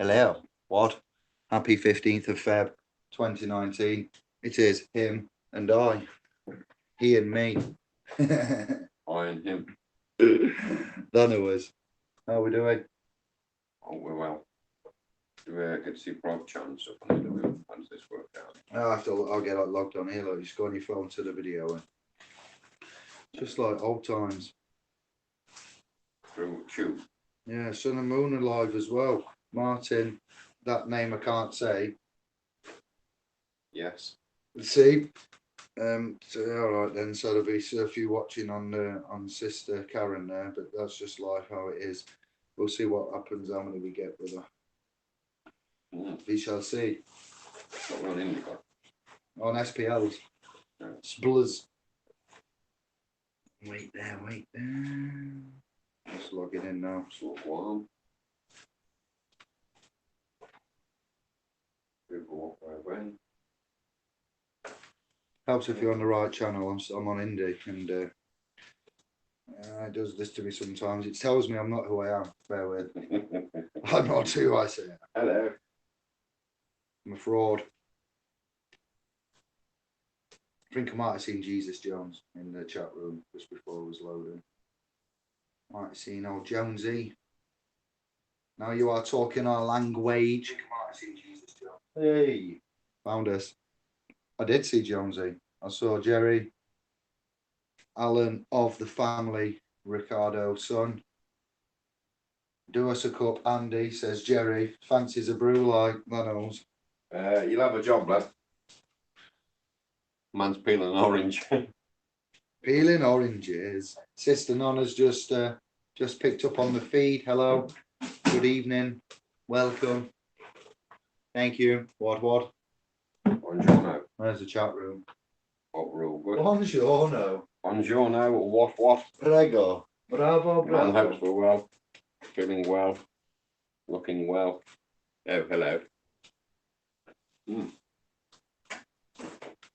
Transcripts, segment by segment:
Hello. What? Happy 15th of Feb 2019. It is him and I. He and me. I and him. That it was. How are we doing? Oh, we're well. Do we get to see private chat and stuff on the video? How does this work out? I'll get logged on here. Like, you just go on your phone to the video. And just like old times. Through Tube. Yeah, Sun and Moon are live as well. Martin, that name I can't say. Yes. See? So all right then. So there'll be a few watching on Sister Karen there, but that's just life how it is. We'll see what happens. How many we get with her. We shall see. What we're on Indi Glow. On SPLs. Yeah. Splurs. Wait there. Just logging in now. Sort of one. Google what, where, when. Helps if you're on the right channel. I'm on Indi, and it does this to me sometimes. It tells me I'm not who I am. Bear with. I'm not who I say. Hello. I'm a fraud. I think I might have seen Jesus Jones in the chat room just before it was loading. Might have seen old Jonesy. Now you are talking our language. I might have seen Jesus Jones. Hey, found us. I did see Jonesy. I saw Jerry, Alan of the family, Ricardo, son. Do us a cup, Andy, says Jerry. Fancies a brew like that knows. You'll have a job, lad. Man's peeling an orange. Peeling oranges. Sister Nonna's just picked up on the feed. Hello. Good evening. Welcome. Thank you. What? Buongiorno. There's the chat room. What rule? Good. Buongiorno. Buongiorno. What? Prego. Bravo. Man hopes we're well. Feeling well. Looking well. Oh, hello.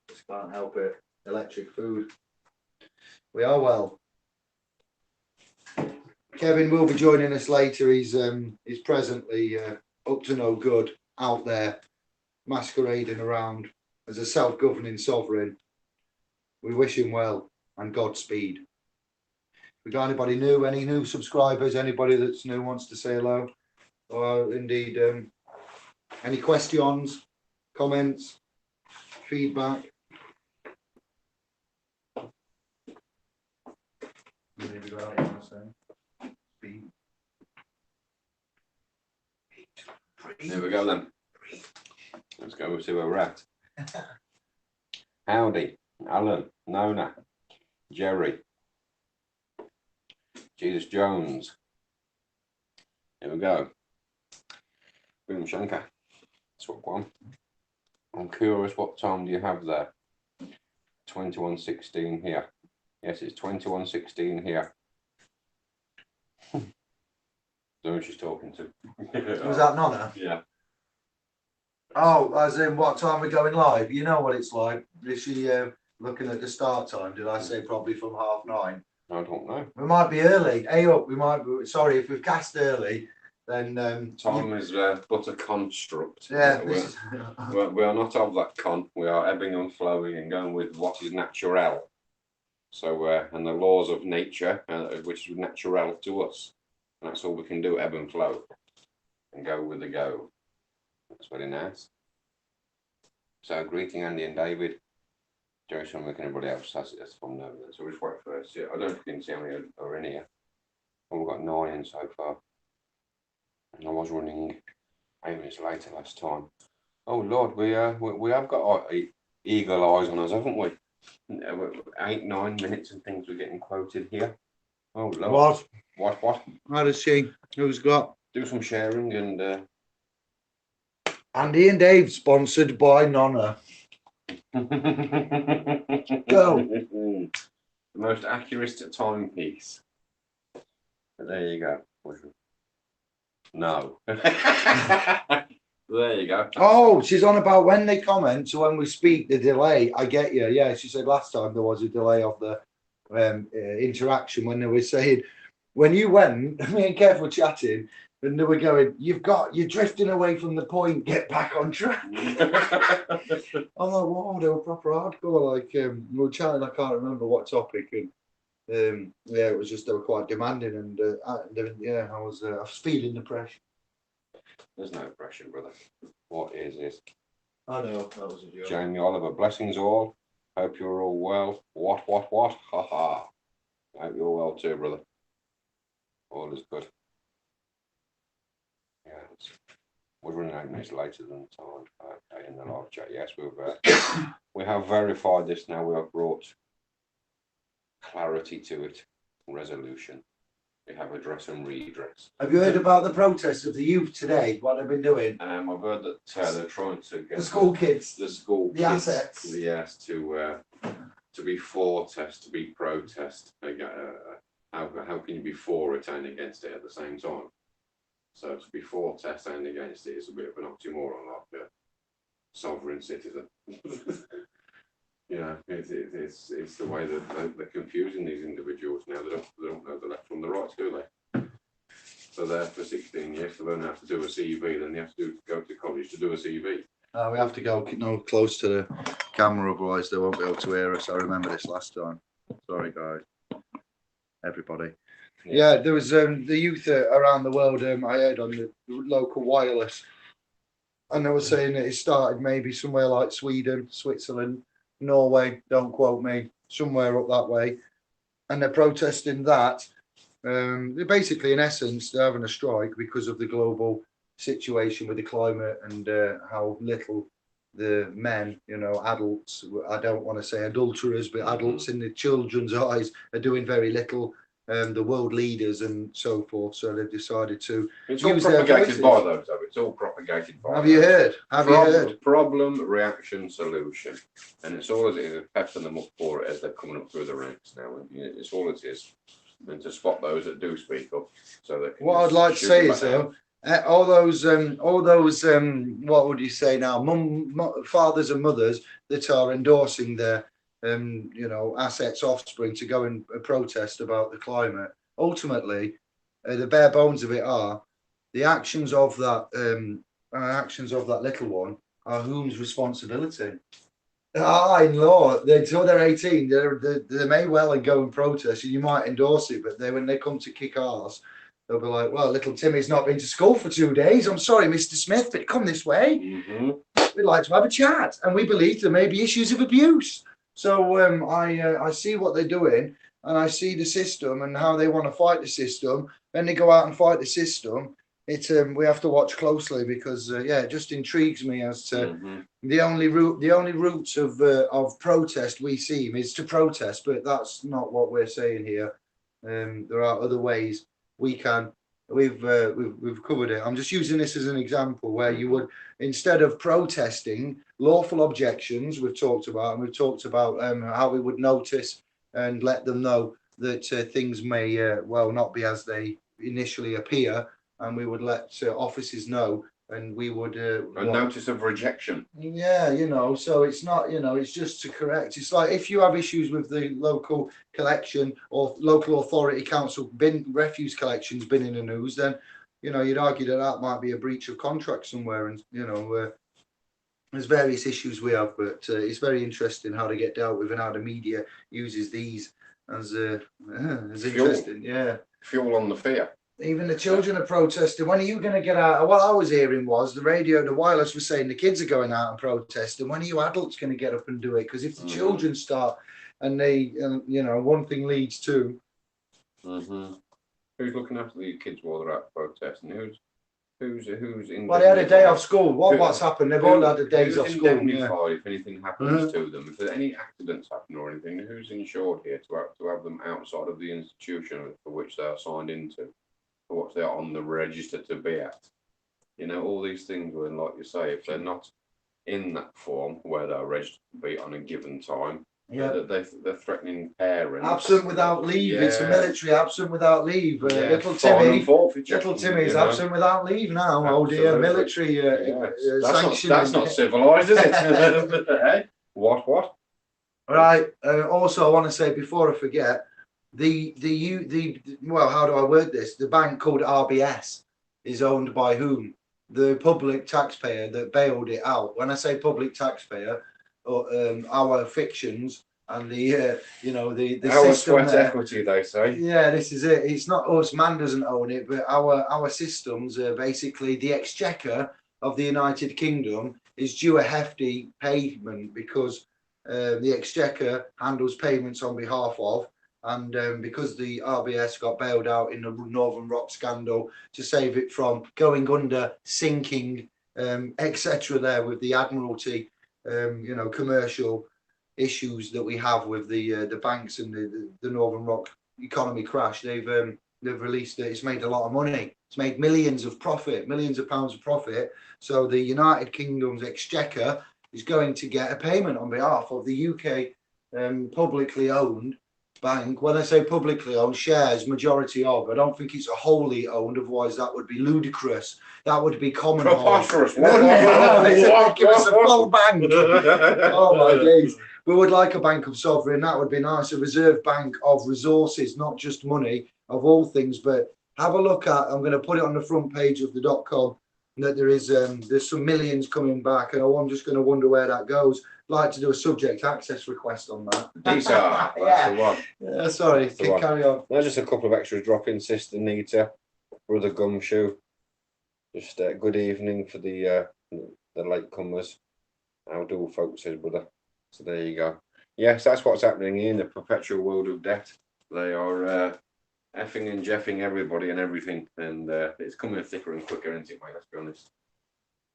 Just can't help it. Electric food. We are well. Kevin will be joining us later. He's presently up to no good out there, masquerading around as a self-governing sovereign. We wish him well and Godspeed. We got anybody new? Any new subscribers? Anybody that's new wants to say hello? Or indeed, any questions, comments, feedback? There we go then. Let's go see where we're at. Howdy, Alan, Nona, Jerry, Jesus Jones. Here we go. Boom Shankar. Swap one. I'm curious, what time do you have there? 21:16 here. Yes, it's 21:16 here. Don't know who she's talking to. Was that Nonna? Yeah. Oh, as in what time we're going live? You know what it's like. Is she looking at the start time? Did I say probably from 9:30? I don't know. We might be early. Hey up, we might be, sorry, if we've cast early, then time is but a construct. Yeah. We are not of that con. We are ebbing and flowing and going with what is natural. So, and the laws of nature, which is natural to us. And that's all we can do, ebb and flow. And go with the go. That's very nice. So, greeting Andy and David. Jerry, Sean, anybody else has from them. So, we just wait first. Yeah, I don't think you can see how many are in here. Well, we've got 9 in so far. And I was running 8 minutes later last time. Oh Lord, we have got our eagle eyes on us, haven't we? 8, 9 minutes and things we're getting quoted here. Oh Lord. What? How does she? Who's got? Do some sharing and Andy and Dave, sponsored by Nonna. Go. The most accurate timepiece. But there you go. No. There you go. Oh, she's on about when they comment, so when we speak, the delay. I get you. Yeah, she said last time there was a delay of the interaction when they were saying, when you went, me and Kev were chatting, And they were going, you're drifting away from the point, get back on track. I'm like, wow, they were proper hardcore. Like, we were chatting, I can't remember what topic, and yeah, it was just, they were quite demanding, and yeah, I was feeling the pressure. There's no pressure, brother. What is it? I know, that was a joke. Jamie Oliver, blessings all. Hope you're all well. What? Ha ha. Hope you're well too, brother. All is good. Yeah, we're running 8 minutes later than time. Okay, in the live chat. Yes, we have verified this now. We have brought clarity to it, resolution. We have address and redress. Have you heard about the protests of the youth today? What they've been doing? I've heard that they're trying to get the school kids, the kids, assets. Yes, to be for test, to be protest. How can you be for it and against it at the same time? So to be for test and against it is a bit of an oxymoron, like a sovereign citizen. You know, it's the way that they're confusing these individuals now. They don't know the left from the right, do they? So they're for 16 years to learn how to do a CV, then they have to go to college to do a CV. We have to go close to the camera, otherwise they won't be able to hear us. I remember this last time. Sorry, guys. Everybody. Yeah, there was the youth around the world. I heard on the local wireless, and they were saying that it started maybe somewhere like Sweden, Switzerland, Norway. Don't quote me. Somewhere up that way, and they're protesting that. They're basically, in essence, they're having a strike because of the global situation with the climate and how little the men, adults, I don't want to say adulterers, but adults in the children's eyes are doing very little. The world leaders and so forth, so they've decided to. It's all propagated by those, though. It's all propagated by. Have you heard? Have you heard? Problem, reaction, solution, and it's all it is. Pepping them up for it as they're coming up through the ranks now. It's all it is, and to spot those that do speak up, so they can. What I'd like to say is though, all those, what would you say now, fathers and mothers that are endorsing their. Assets, offspring to go and protest about the climate. Ultimately, the bare bones of it are the actions of that little one are whom's responsibility. In law, until they're 18, they may well and go and protest, and you might endorse it, but when they come to kick arse, they'll be like, well, little Timmy's not been to school for 2 days. I'm sorry, Mr. Smith, but come this way. We'd like to have a chat, and we believe there may be issues of abuse. So I see what they're doing, and I see the system and how they want to fight the system. Then they go out and fight the system. We have to watch closely because it just intrigues me as to the only route of protest we see is to protest, but that's not what we're saying here. There are other ways we can. We've covered it. I'm just using this as an example where you would, instead of protesting lawful objections, we've talked about how we would notice and let them know that things may not be as they initially appear, and we would let officers know, and we would a notice of rejection. Yeah, so it's not, it's just to correct. It's like if you have issues with the local collection or local authority council refuse collections been in the news, then you'd argue that might be a breach of contract somewhere, and there's various issues we have, but it's very interesting how they get dealt with and how the media uses these as interesting. Yeah, fuel on the fear. Even the children are protesting. When are you going to get out? What I was hearing was the radio, the wireless was saying the kids are going out and protesting. When are you adults going to get up and do it? Because if the children start and they, one thing leads to. Who's looking after the kids while they're out protesting? Who's in? Well, they had a day off school. What's happened? They've all had a days off school. If anything happens to them, if any accidents happen or anything, who's insured here to have them outside of the institution for which they are signed into? For what they're on the register to be at, all these things. When, like you say, if they're not in that form where they're registered to be on a given time, they're threatening parents. Absent without leave. Yeah. It's a military absent without leave. Little Timmy's absent without leave now. Absolutely. Oh dear, military sanction. That's not civilized, is it? Hey? What? Right. Also, I want to say before I forget. How do I word this? The bank called RBS. is owned by whom? The public taxpayer that bailed it out. When I say public taxpayer, our fictions and the the our system sweat there, equity, they say. yeah, this is it. It's not us. Man doesn't own it, but our systems are basically the exchequer of the United Kingdom is due a hefty payment because the exchequer handles payments on behalf of, and because the RBS got bailed out in the Northern Rock scandal to save it from going under, sinking, etc. There with the Admiralty, commercial issues that we have with the banks and the Northern Rock economy crash. They've released it. It's made a lot of money. It's made millions of pounds of profit. So the United Kingdom's exchequer is going to get a payment on behalf of the UK publicly owned bank. When I say publicly owned, shares majority of. I don't think it's a wholly owned. Otherwise, that would be ludicrous. That would be common. Preposterous. Give us a full bank. Oh my days. We would like a bank of sovereign. That would be nice. A reserve bank of resources, not just money, of all things. But have a look at. I'm going to put it on the front page of the .com. That there is there's some millions coming back, and I'm just going to wonder where that goes. I'd like to do a subject access request on that. That's the one. Yeah, sorry. Carry on. There's just a couple of extras dropping. Sister Nita, Brother Gumshoe. Just good evening for the latecomers. How do folks says brother? So there you go. Yes, that's what's happening in the perpetual world of debt. They are effing and jeffing everybody and everything, and it's coming thicker and quicker, isn't it, mate? Let's be honest.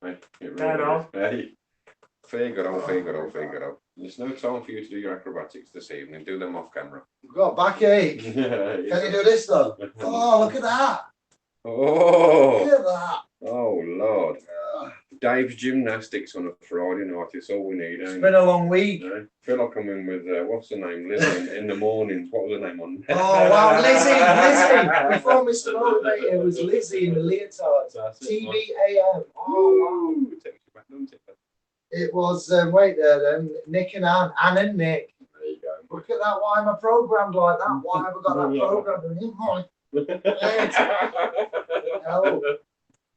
Right? It really is. Hey, figure out. There's no time for you to do your acrobatics this evening. Do them off camera. We've got backache. Can you do this though? Oh, look at that. Oh, look at that. Oh Lord. Dave's gymnastics on a Friday night. It's all we need. It's been a long week. I feel like I'm in with what's her name, Lizzie in the mornings. What was her name on? Oh wow, Lizzie! Before Mr. Motivator, it was Lizzie in the leotards. TVAM. Oh wow. It was wait there then. Nick and Anne and Nick. There you go. Look at that. Why am I programmed like that? Why have I got that programmed in my head?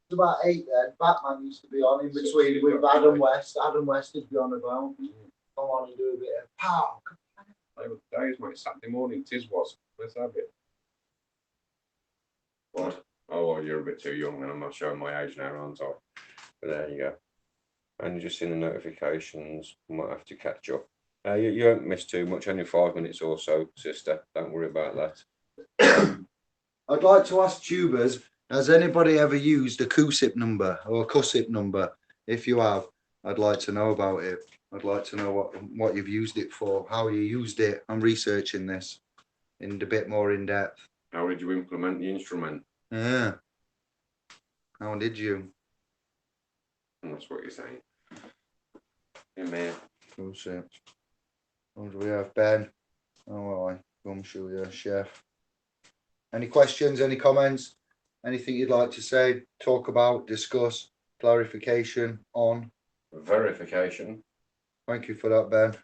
It's about 8 then. Batman used to be on in between with Adam West. Adam West would be on about. I want to do a bit of pow. Days, mate. Saturday morning, tis was. Let's have it. What? Oh, well, you're a bit too young, and I'm not showing my age now, aren't I? But there you go. And just seen the notifications. Might have to catch up. You won't miss too much. Only 5 minutes or so, sister. Don't worry about that. I'd like to ask tubers. Has anybody ever used a QSIP number or a CUSIP number? If you have, I'd like to know about it. I'd like to know what you've used it for, how you used it. I'm researching this in a bit more in depth. How did you implement the instrument? Yeah. How did you? And that's what you're saying. Yeah, man. QSIP. What do we have? Ben. Oh, I Gumshoe, yeah, chef. Any questions? Any comments? Anything you'd like to say, talk about, discuss, clarification on? Verification. Thank you for that, Ben.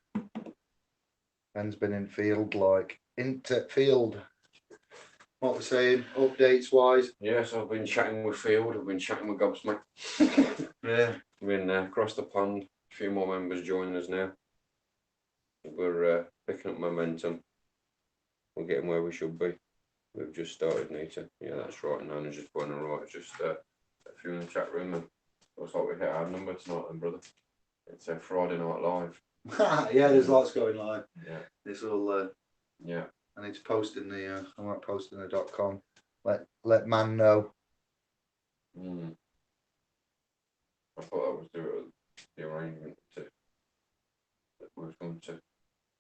Ben's been in field, like field. What we're saying, updates wise. Yes, I've been chatting with Field. I've been chatting with Gobsmack. Yeah. Been across the pond. A few more members joining us now. We're picking up momentum. We're getting where we should be. We've just started, Nita. Yeah, that's right. And Nana's just going all right. Just a few in the chat room, and looks like we hit our number tonight, then, brother. It's a Friday Night Live. Yeah, there's lots going live. Yeah. This will. Yeah. I need to post in the. I might post in the .com. Let man know. I thought that was the arrangement to. That we was going to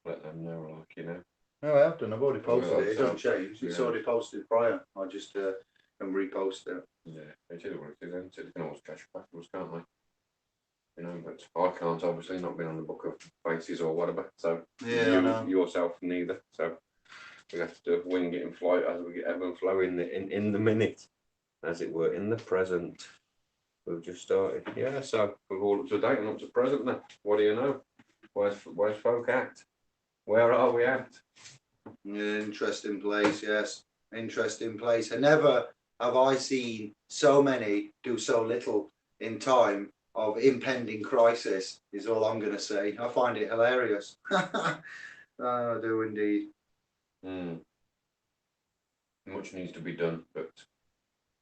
let them know, like, you know. No, I have done. I've already posted it. It so, don't change. It's already posted prior. I just can repost it. Yeah, it is what it is, isn't it? They can always catch up afterwards, can't they? You know, but I can't, obviously, not been on the book of faces or whatever. So yeah, you yourself neither. So we have to wing it and fly it as we get ebb and flow in the minute, as it were, in the present. We've just started. Yeah, so we're all up to date and up to present now. What do you know? Where's folk at? Where are we at? Yeah, interesting place, yes. Interesting place. I never have I seen so many do so little in time of impending crisis, is all I'm going to say. I find it hilarious. I do indeed. Much needs to be done, but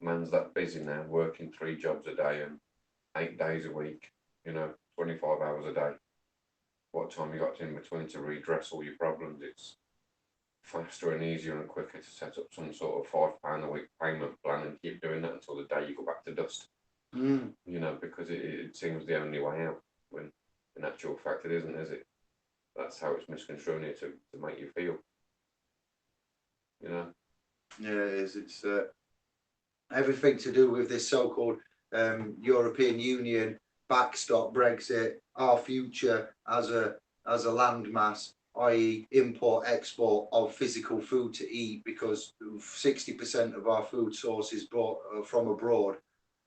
man's that busy now, working 3 jobs a day and 8 days a week, 25 hours a day. What time you got in between to redress all your problems? It's faster and easier and quicker to set up some sort of £5 a week payment plan and keep doing that until the day you go back to dust. Because it seems the only way out, when in actual fact it isn't, is it? That's how it's misconstrued here to make you feel. Yeah, it is. It's everything to do with this so-called European Union backstop Brexit, our future as a landmass, i.e. import export of physical food to eat, because 60% of our food source is brought from abroad.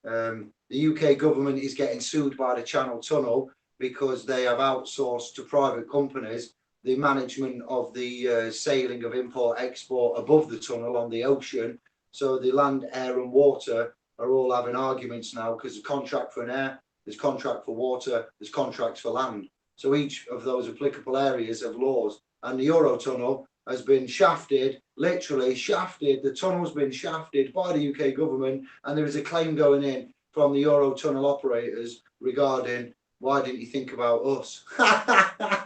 The UK government is getting sued by the Channel Tunnel because they have outsourced to private companies the management of the sailing of import export above the tunnel on the ocean. So the land, air and water are all having arguments now, because there's contract for an air, there's contract for water, there's contracts for land. So each of those applicable areas have laws, and the Eurotunnel has been shafted, literally shafted. The tunnel's been shafted by the UK government, and there is a claim going in from the Eurotunnel operators regarding, why didn't you think about us?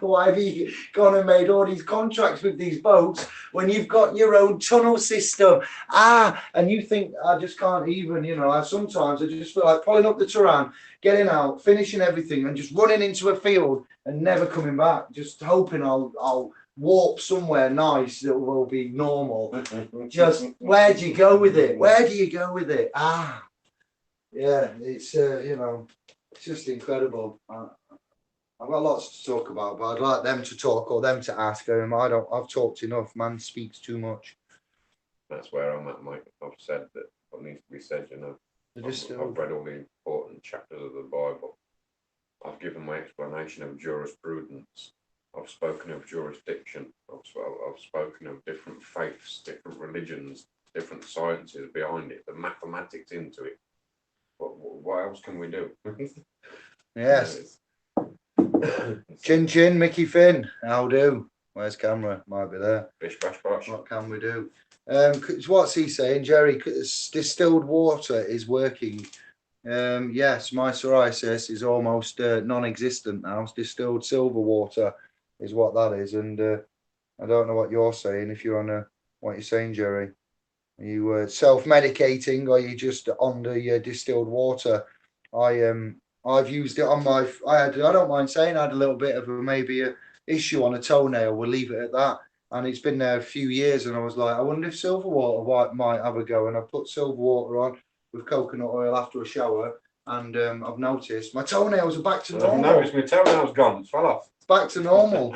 Why have you gone and made all these contracts with these boats when you've got your own tunnel system? And you think, I just can't even, sometimes I just feel like pulling up the Turan, getting out, finishing everything and just running into a field and never coming back, just hoping I'll warp somewhere nice that will be normal. Just, where do you go with it? Where do you go with it? Yeah, it's, it's just incredible. I've got lots to talk about, but I'd like them to talk or them to ask. I've talked enough. Man speaks too much. That's where I'm at, Mike. I've said that what needs to be said, I've read all the important chapters of the Bible. I've given my explanation of jurisprudence. I've spoken of jurisdiction. I've spoken of different faiths, different religions, different sciences behind it, the mathematics into it. What else can we do? Yes. Chin Chin, Mickey Finn, how do? Where's camera? Might be there. Bish bash bosh. What can we do? What's he saying, Jerry? Distilled water is working. Yes, my psoriasis is almost non-existent now. Distilled silver water is what that is, and I don't know what you're saying. If you're on what you're saying, Jerry, are you self-medicating, or are you just on the distilled water? I've used it on my. I don't mind saying I had a little bit of maybe a issue on a toenail. We'll leave it at that. And it's been there a few years, and I was like, I wonder if silver water might have a go. And I put silver water on with coconut oil after a shower, and I've noticed my toenails are back to normal. I've noticed my toenails gone. It's fell off. It's back to normal.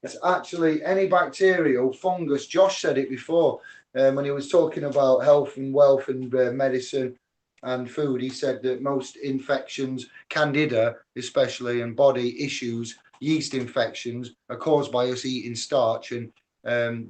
It's actually any bacterial fungus. Josh said it before when he was talking about health and wealth and medicine and food. He said that most infections, candida especially, and body issues, yeast infections, are caused by us eating starch, and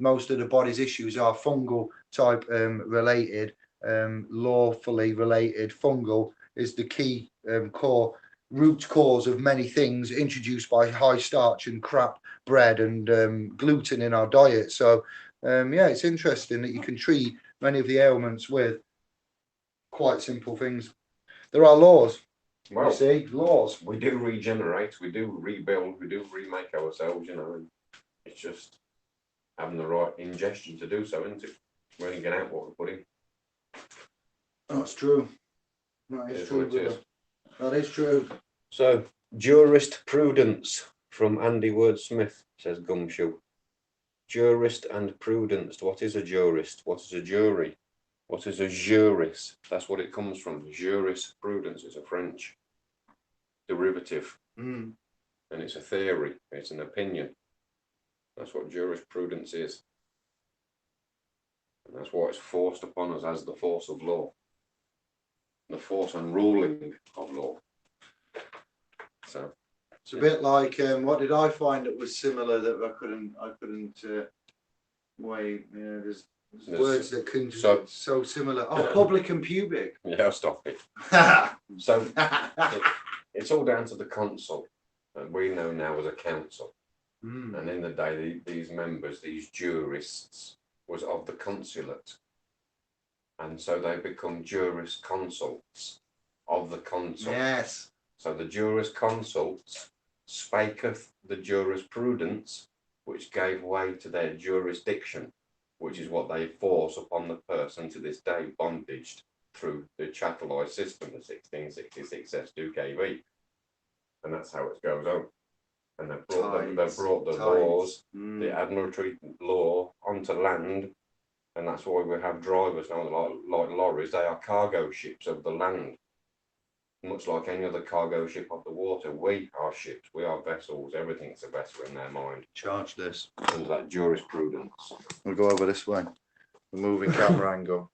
most of the body's issues are fungal type related, lawfully related. Fungal is the key core root cause of many things introduced by high starch and crap bread and gluten in our diet. So yeah, it's interesting that you can treat many of the ailments with quite simple things. There are laws. Well, you see, laws. We do regenerate, we do rebuild, we do remake ourselves, and it's just having the right ingestion to do so, isn't it? We only get out what we put in. That's true. That is true. That is true. So, jurisprudence from Andy Wordsmith, says Gumshoe. Jurist and prudence. What is a jurist? What is a jury? What is a jurist? That's what it comes from. Jurisprudence. It's a French derivative. And it's a theory. It's an opinion. That's what jurisprudence is. And that's why it's forced upon us as the force of law. The force and ruling of law. So it's a bit like what did I find that was similar that I couldn't wait. Words that can so similar. Oh, Yeah. public and pubic. Yeah, stop it. So it's all down to the consul, and we know now as a council. And in the day, these members, these jurists, was of the consulate, and so they become jurisconsults of the consul. Yes. So the jurisconsults spaketh the jurisprudence, which gave way to their jurisdiction, which is what they force upon the person to this day, bondaged through the chattelised system, the 1666 S2KB. And that's how it goes on. And they've brought the laws, the admiralty law onto land, and that's why we have drivers now, like lorries. They are cargo ships of the land. Much like any other cargo ship of the water, we are ships, we are vessels, everything's a vessel in their mind. Charge this. Under that jurisprudence. We'll go over this way. We're moving camera angle.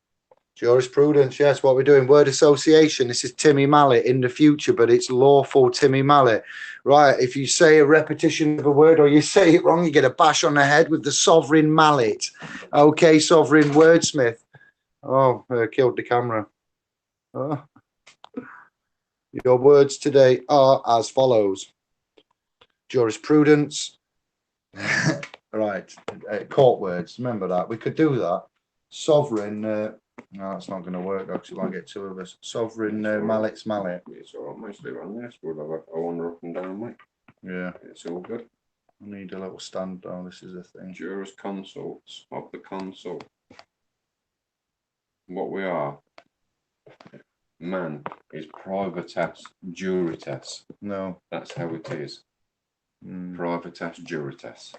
Jurisprudence, yes, what we're doing. Word association. This is Timmy Mallet in the future, but it's lawful Timmy Mallet. Right, if you say a repetition of a word or you say it wrong, you get a bash on the head with the sovereign mallet. Okay, sovereign wordsmith. Oh, killed the camera. Oh. Your words today are as follows. Jurisprudence. Right, court words. Remember that. We could do that. Sovereign. No, that's not going to work. Actually, might get two of us. Sovereign mallet's mallet. It's all right, mostly on this. We'll have a wander up and down, mate. Yeah. It's all good. I need a little stand. Oh, this is a thing. Jurisconsults of the consul. What we are. Man is privatas juritas. No. That's how it is. Privatas juritas.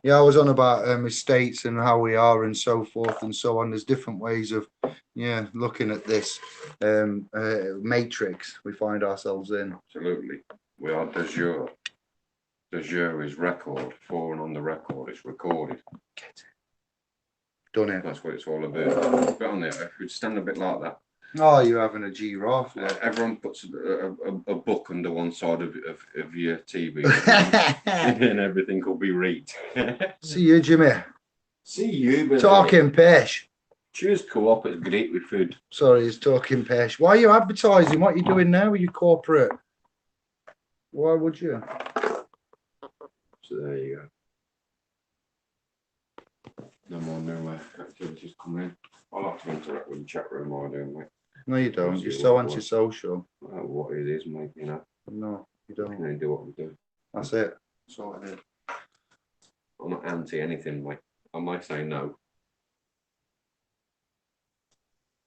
Yeah, I was on about estates and how we are and so forth and so on. There's different ways of, looking at this matrix we find ourselves in. Absolutely. We are de jure. De jure is record. For and on the record, it's recorded. Get it. Done it. That's what it's all about. But on there, if you'd stand a bit like that. Oh, you're having a giraffe. Everyone puts a book under one side of your TV and everything will be read. See you, Jimmy. See you, baby. Talking pish. Choose co-op, it's great with food. Sorry, it's talking pish. Why are you advertising? What are you doing now? Are you corporate? Why would you? So there you go. No more new activities coming in. I like to interact with the chat room more, don't we? No, you don't. You're so antisocial. What it is, mate, you know. No, you don't. We can only do what we do. That's it. That's all it is. I'm not anti anything, mate. I might say no.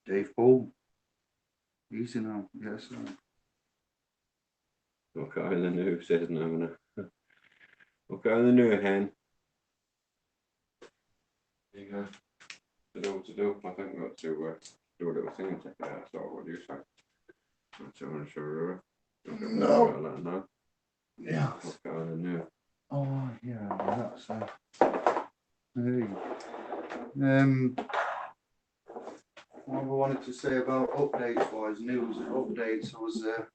Dave Paul. Easy now. Yes, sir. Okay, the new says no. Okay, the new hen. There you go. To do what to do. I think we've got to do a little thing and take it out. So what do you say? I'm sure. No. Let know. Yeah. Okay, the new. Oh yeah, that's hey. What I wanted to say about updates wise, news and updates, I was I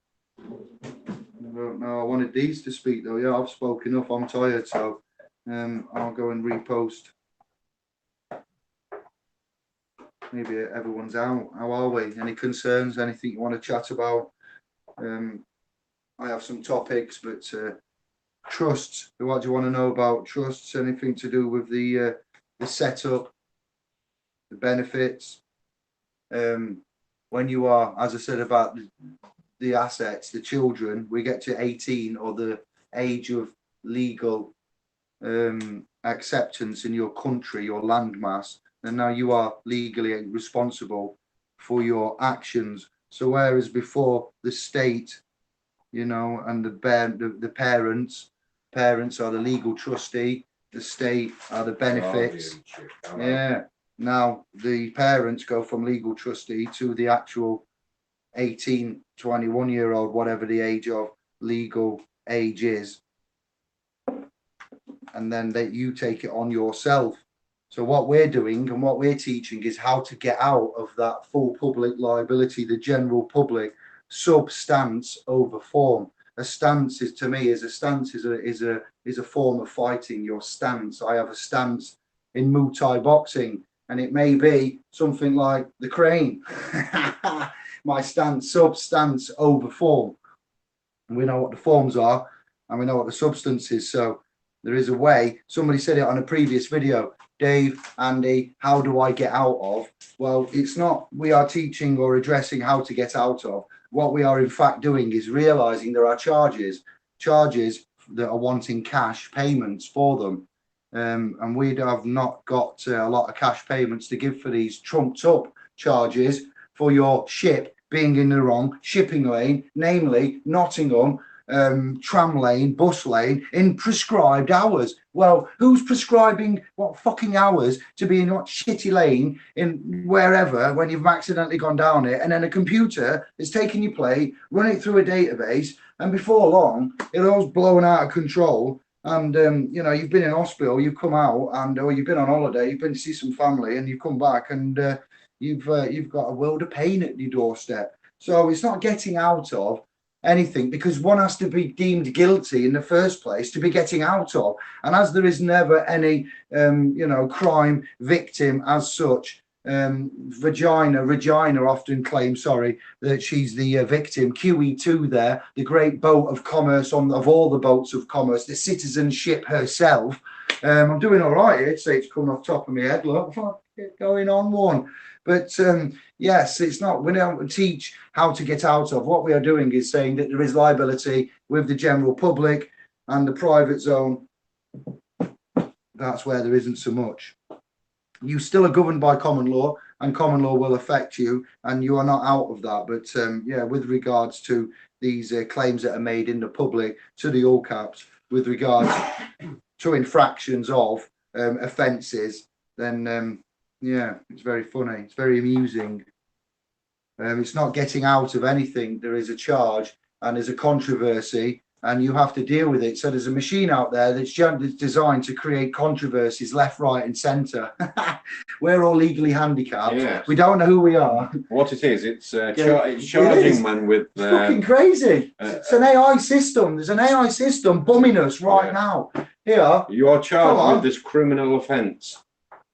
don't know, I wanted these to speak though. Yeah, I've spoken enough, I'm tired, so I'll go and repost. Maybe everyone's out. How are we? Any concerns? Anything you want to chat about? I have some topics, but trusts. What do you want to know about trusts? Anything to do with the setup, the benefits? When you are, as I said about the assets, the children, we get to 18 or the age of legal acceptance in your country, your landmass, and now you are legally responsible for your actions. So whereas before the state, and the parents are the legal trustee, the state are the benefits. Yeah. Now the parents go from legal trustee to the actual 18, 21-year-old, whatever the age of legal age is. And then you take it on yourself. So what we're doing and what we're teaching is how to get out of that full public liability, the general public, substance over form. A stance is, to me, is a form of fighting. Your stance. I have a stance in Muay Thai boxing, and it may be something like the crane. My substance over form. We know what the forms are, and we know what the substance is. So there is a way. Somebody said it on a previous video. Dave, Andy, how do I get out of? Well, it's not we are teaching or addressing how to get out of. What we are in fact doing is realizing there are charges that are wanting cash payments for them. And we have not got a lot of cash payments to give for these trumped up charges for your ship being in the wrong shipping lane, namely Nottingham, tram lane, bus lane, in prescribed hours. Well, who's prescribing what fucking hours to be in what shitty lane in wherever when you've accidentally gone down it, and then a computer is taking your plate, run it through a database, and before long it all's blown out of control. And you know, you've been in hospital, you've come out, and or you've been on holiday, you've been to see some family, and you've come back, and you've got a world of pain at your doorstep. So it's not getting out of anything, because one has to be deemed guilty in the first place to be getting out of. And as there is never any you know, crime victim as such, Regina often claims, sorry, that she's the victim. QE2 there, the great boat of commerce of all the boats of commerce, the citizenship herself. I'm doing all right here. Say it's coming off top of my head. Look, going on one. But yes, it's not, we don't teach how to get out of. What we are doing is saying that there is liability with the general public, and the private zone, that's where there isn't so much. You still are governed by common law, and common law will affect you, and you are not out of that. But yeah, with regards to these claims that are made in the public to the all caps with regards to infractions of offences, then yeah, it's very funny. It's very amusing. It's not getting out of anything. There is a charge and there's a controversy, and you have to deal with it. So there's a machine out there that's designed to create controversies left, right, and centre. We're all legally handicapped. Yeah. We don't know who we are. What it is, it's charging man with. It's fucking crazy. It's an AI system. There's an AI system bumming us right now. Here. You are charged with this criminal offence.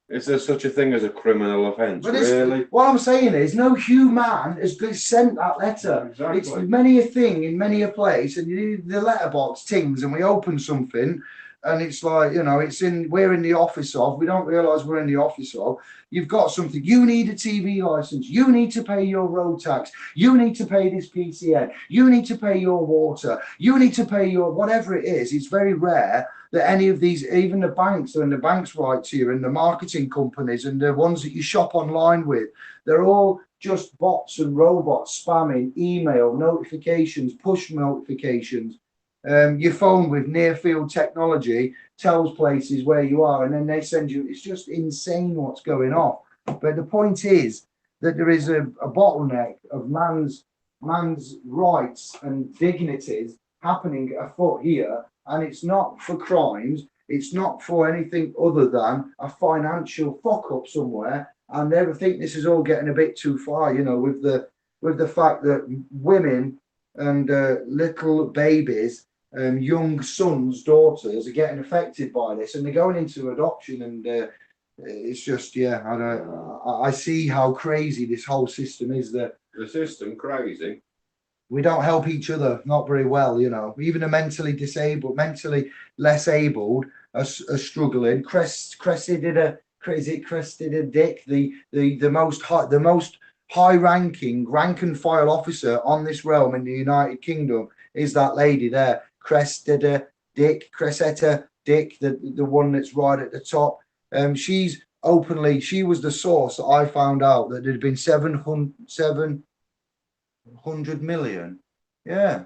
Is there such a thing as a criminal offence? Really? What I'm saying is, no human has sent that letter. Exactly. It's many a thing in many a place, and the letterbox tings, and we open something, and it's like, you know, we're in the office of. We don't realise we're in the office of. You've got something. You need a TV licence. You need to pay your road tax. You need to pay this PCN. You need to pay your water. You need to pay your whatever it is. It's very rare that any of these, even the banks, and the banks write to you, and the marketing companies, and the ones that you shop online with, they're all just bots and robots spamming email notifications, push notifications. Your phone with near field technology tells places where you are, and then they send you. It's just insane what's going on. But the point is that there is a bottleneck of man's rights and dignities happening afoot here. And it's not for crimes, it's not for anything other than a financial fuck up somewhere. And they think this is all getting a bit too far, you know, with the fact that women and little babies, young sons, daughters are getting affected by this, and they're going into adoption, and it's just, yeah, I see how crazy this whole system is. The system crazy. We don't help each other, not very well, you know. Even the mentally disabled, mentally less abled are struggling. Cressida Dick, the most high-ranking, rank and file officer on this realm in the United Kingdom is that lady there, Cressida Dick, the one that's right at the top. She was the source that I found out that there had been 700 million, yeah,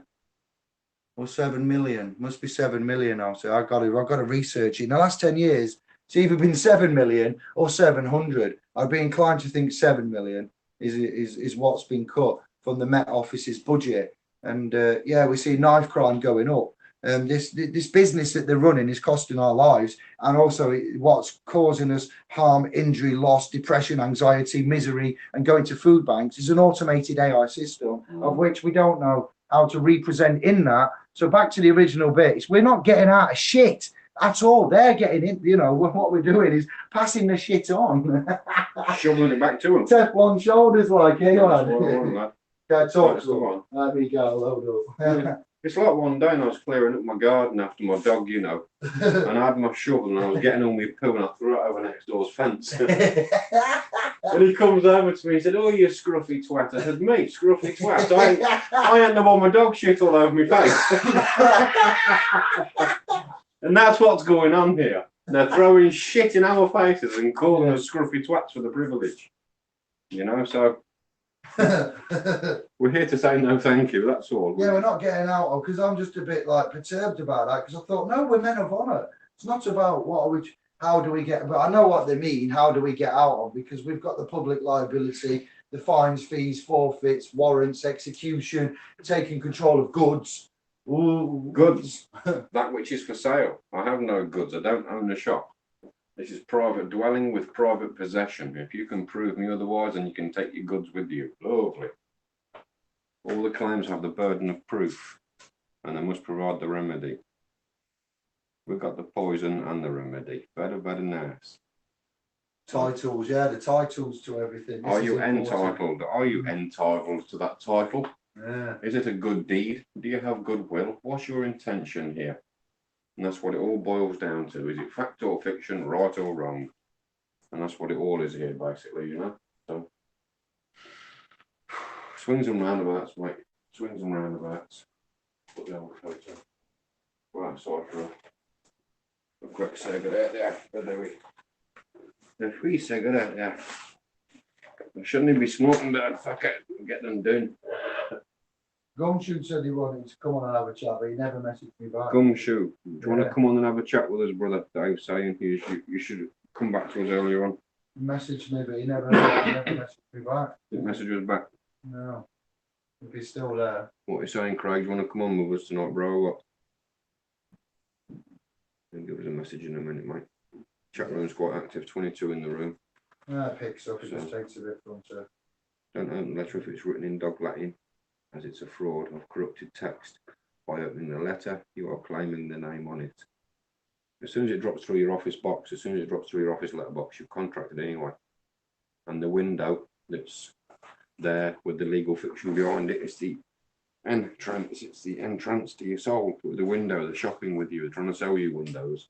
or 7 million, must be 7 million now. So I've got to research it. In the last 10 years, it's either been 7 million or 700. I'd be inclined to think 7 million is what's been cut from the Met Office's budget. And yeah, we see knife crime going up. This business that they're running is costing our lives, and also what's causing us harm, injury, loss, depression, anxiety, misery, and going to food banks is an automated AI system of which we don't know how to represent in that. So back to the original bit, we're not getting out of shit at all. They're getting in, you know, what we're doing is passing the shit on. Shoveling it back to them. Teflon shoulders, like, hey, That's man. what I want, lad. Can't talk That's to the them. one. Let me go, load up. Yeah. It's like one day and I was clearing up my garden after my dog, you know, and I had my shovel and I was getting all my poo and I threw it over next door's fence. And he comes over to me and said, "Oh, you scruffy twat." I said, "Mate, scruffy twat. I end up on my dog shit all over my face." And that's what's going on here. They're throwing shit in our faces and calling us scruffy twats for the privilege. You know, so we're here to say no thank you, that's all. Yeah, we're not getting out of, because I'm just a bit like perturbed about that, because I thought, no, we're men of honour. It's not about what are we, how do we get, but I know what they mean, how do we get out of, because we've got the public liability, the fines, fees, forfeits, warrants, execution, taking control of goods. Ooh. Goods, that which is for sale. I have no goods, I don't own a shop. This is private dwelling with private possession. If you can prove me otherwise, then you can take your goods with you. Lovely. All the claims have the burden of proof, and they must provide the remedy. We've got the poison and the remedy. Better, nice. Titles, yeah, the titles to everything. Are you entitled? Are you entitled to that title? Yeah. Is it a good deed? Do you have goodwill? What's your intention here? And that's what it all boils down to. Is it fact or fiction, right or wrong? And that's what it all is here, basically, you know? So, swings and roundabouts, mate. Swings and roundabouts. Put the old photo. Right, sorry for a quick cigarette there. But there we the free cigarette there. I shouldn't be smoking, but fuck it. Get them done. Gumshoe said he wanted to come on and have a chat, but he never messaged me back. Gumshoe, do you want to come on and have a chat with us, brother? Dave's saying you should come back to us earlier on. He messaged me, but he never messaged me back. Didn't message us back. No. If he's still there. What are you saying, Craig? Do you want to come on with us tonight, bro? Or what? I'll give us a message in a minute, mate. Chat room's quite active, 22 in the room. Yeah, it picks up, it just takes a bit from to. Don't open the letter if it's written in dog Latin, as it's a fraud of corrupted text. By opening the letter, you are claiming the name on it. As soon as it drops through your office box, as soon as it drops through your office letterbox, you've contracted anyway. And the window that's there with the legal fiction behind it is the entrance. It's the entrance to your soul. The window, they're shopping with you, they're trying to sell you windows.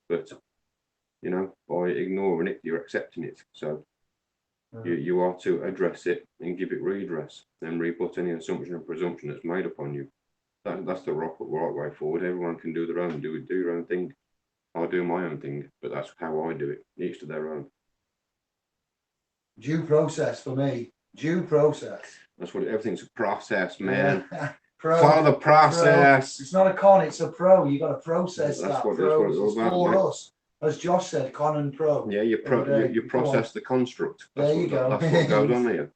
But, you know, by ignoring it, you're accepting it. So you are to address it and give it redress, and rebut any assumption and presumption that's made upon you. That's the right way forward. Everyone can do their own, do your own thing. I do my own thing, but that's how I do it. Each to their own. Due process for me. Due process. That's what everything's a process, man. Yeah. Follow the process. Pro. It's not a con, it's a pro. You got to process that's that. What it's all about, for mate. us. As Josh said, con and pro. Yeah, you process the construct. There you go. That's what goes on here.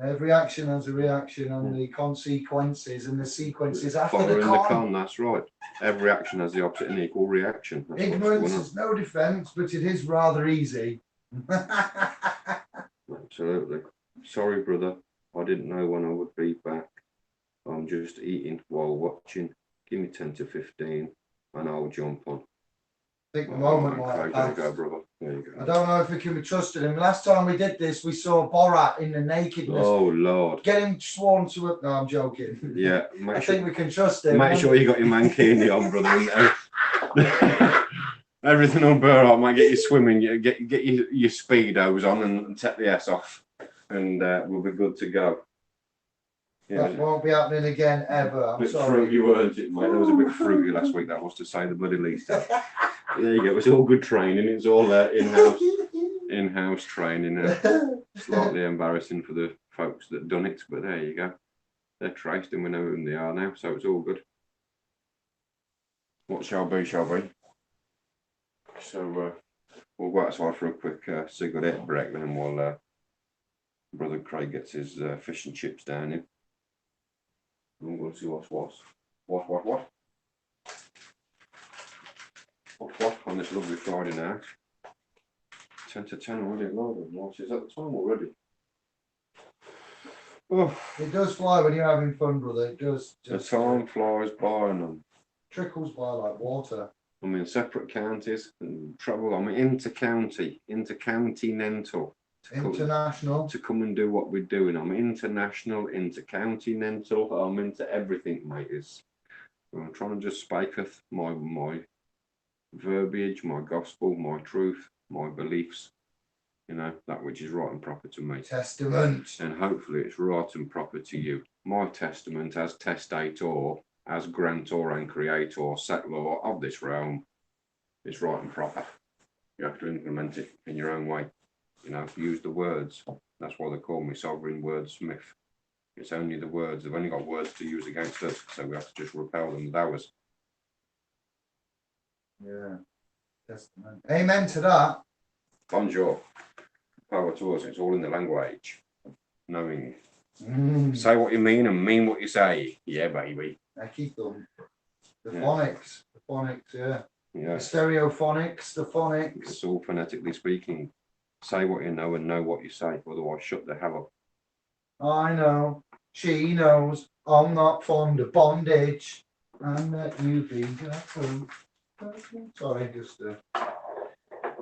Every action has a reaction and the consequences and the sequences after Following the con. That's right. Every action has the opposite and equal reaction. That's ignorance is no defence, but it is rather easy. Absolutely. Sorry, brother. I didn't know when I would be back. I'm just eating while watching. Give me 10 to 15 and I'll jump on. I think the moment okay, there you go, brother. There you go. I don't know if we can be trusted. And last time we did this, we saw Borat in the nakedness. Oh, Lord. Get him sworn to it. No, I'm joking. Yeah. I think we can trust him. Make sure you got your mankini on, brother. Everything will burn out. Might get you swimming. Get your speedos on and take the S off. And we'll be good to go. Yeah, that won't be happening again ever. I'm sorry. Fruity, weren't it, mate? That was a bit fruity last week. That was to say the bloody least. There you go. It's all good training. It's all in-house training. Slightly embarrassing for the folks that done it, but there you go. They're traced and we know who they are now, so it's all good. What shall be, shall be. So we'll go outside for a quick cigarette break, then while Brother Craig gets his fish and chips down in. And we'll see what's what on this lovely Friday night. 10 to 10 already, Lord, what is that the time already? Oh, it does fly when you're having fun, brother. It does. The time flies by and trickles by like water. I'm in separate counties and travel. I'm intercontinental. International. To come and do what we're doing. I'm international, intercontinental. I'm into everything, mateys. I'm trying to just spaketh my verbiage, my gospel, my truth, my beliefs. You know, that which is right and proper to me. Testament. And hopefully it's right and proper to you. My testament as testator, as grantor and creator, settler of this realm, is right and proper. You have to implement it in your own way. You know, use the words. That's why they call me sovereign wordsmith. It's only the words. They've only got words to use against us, so we have to just repel them with ours. Yeah. Testament. Amen to that. Bonjour. Power to us. It's all in the language. Knowing. Mm. Say what you mean and mean what you say. Yeah, baby. I keep them. The Yeah. phonics. The phonics, yeah. Yeah. The stereophonics, the phonics. It's all phonetically speaking. Say what you know and know what you say. Otherwise, shut the hell up. I know. She knows. I'm not fond of bondage. And that you be careful. Sorry, just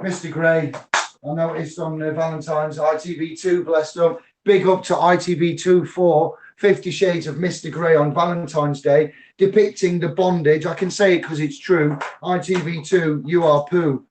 Mr. Gray. I noticed on Valentine's ITV2, bless them. Big up to ITV2 for 50 Shades of Mr. Grey on Valentine's Day, depicting the bondage. I can say it because it's true. ITV2, you are poo.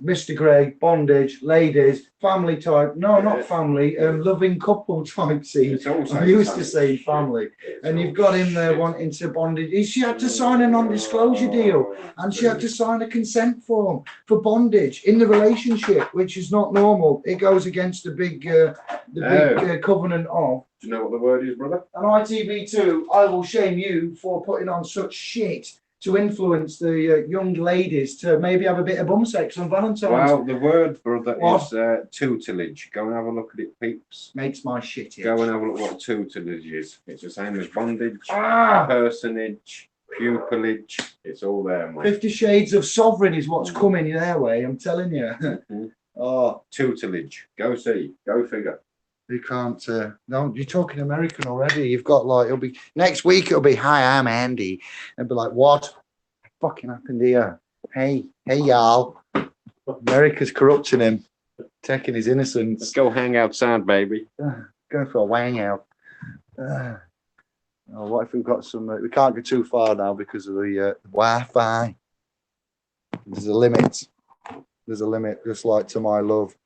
Mr. Grey, bondage, ladies, family type. No, not family, loving couple type scene. I used to say family. And you've got him there wanting to bondage. She had to sign a non-disclosure deal. And she had to sign a consent form for bondage in the relationship, which is not normal. It goes against the big covenant of. Do you know what the word is, brother? And ITV2, I will shame you for putting on such shit to influence the young ladies to maybe have a bit of bum sex on Valentine's. Well, the word, brother, is tutelage. Go and have a look at it, peeps. Makes my shit itch. Go and have a look what tutelage is. It's the same as bondage, personage, pupillage. It's all there, mate. 50 Shades of Sovereign is what's coming their way, I'm telling you. Oh, tutelage. Go see. Go figure. You can't. No, you're talking American already. You've got like it'll be next week. It'll be hi, I'm Andy, and be like, what fucking happened here? Hey, y'all. America's corrupting him, taking his innocence. Let's go hang outside, baby. Going for a wang out. Oh, what if we've got some? We can't go too far now because of the Wi-Fi. There's a limit. There's a limit, just like to my love.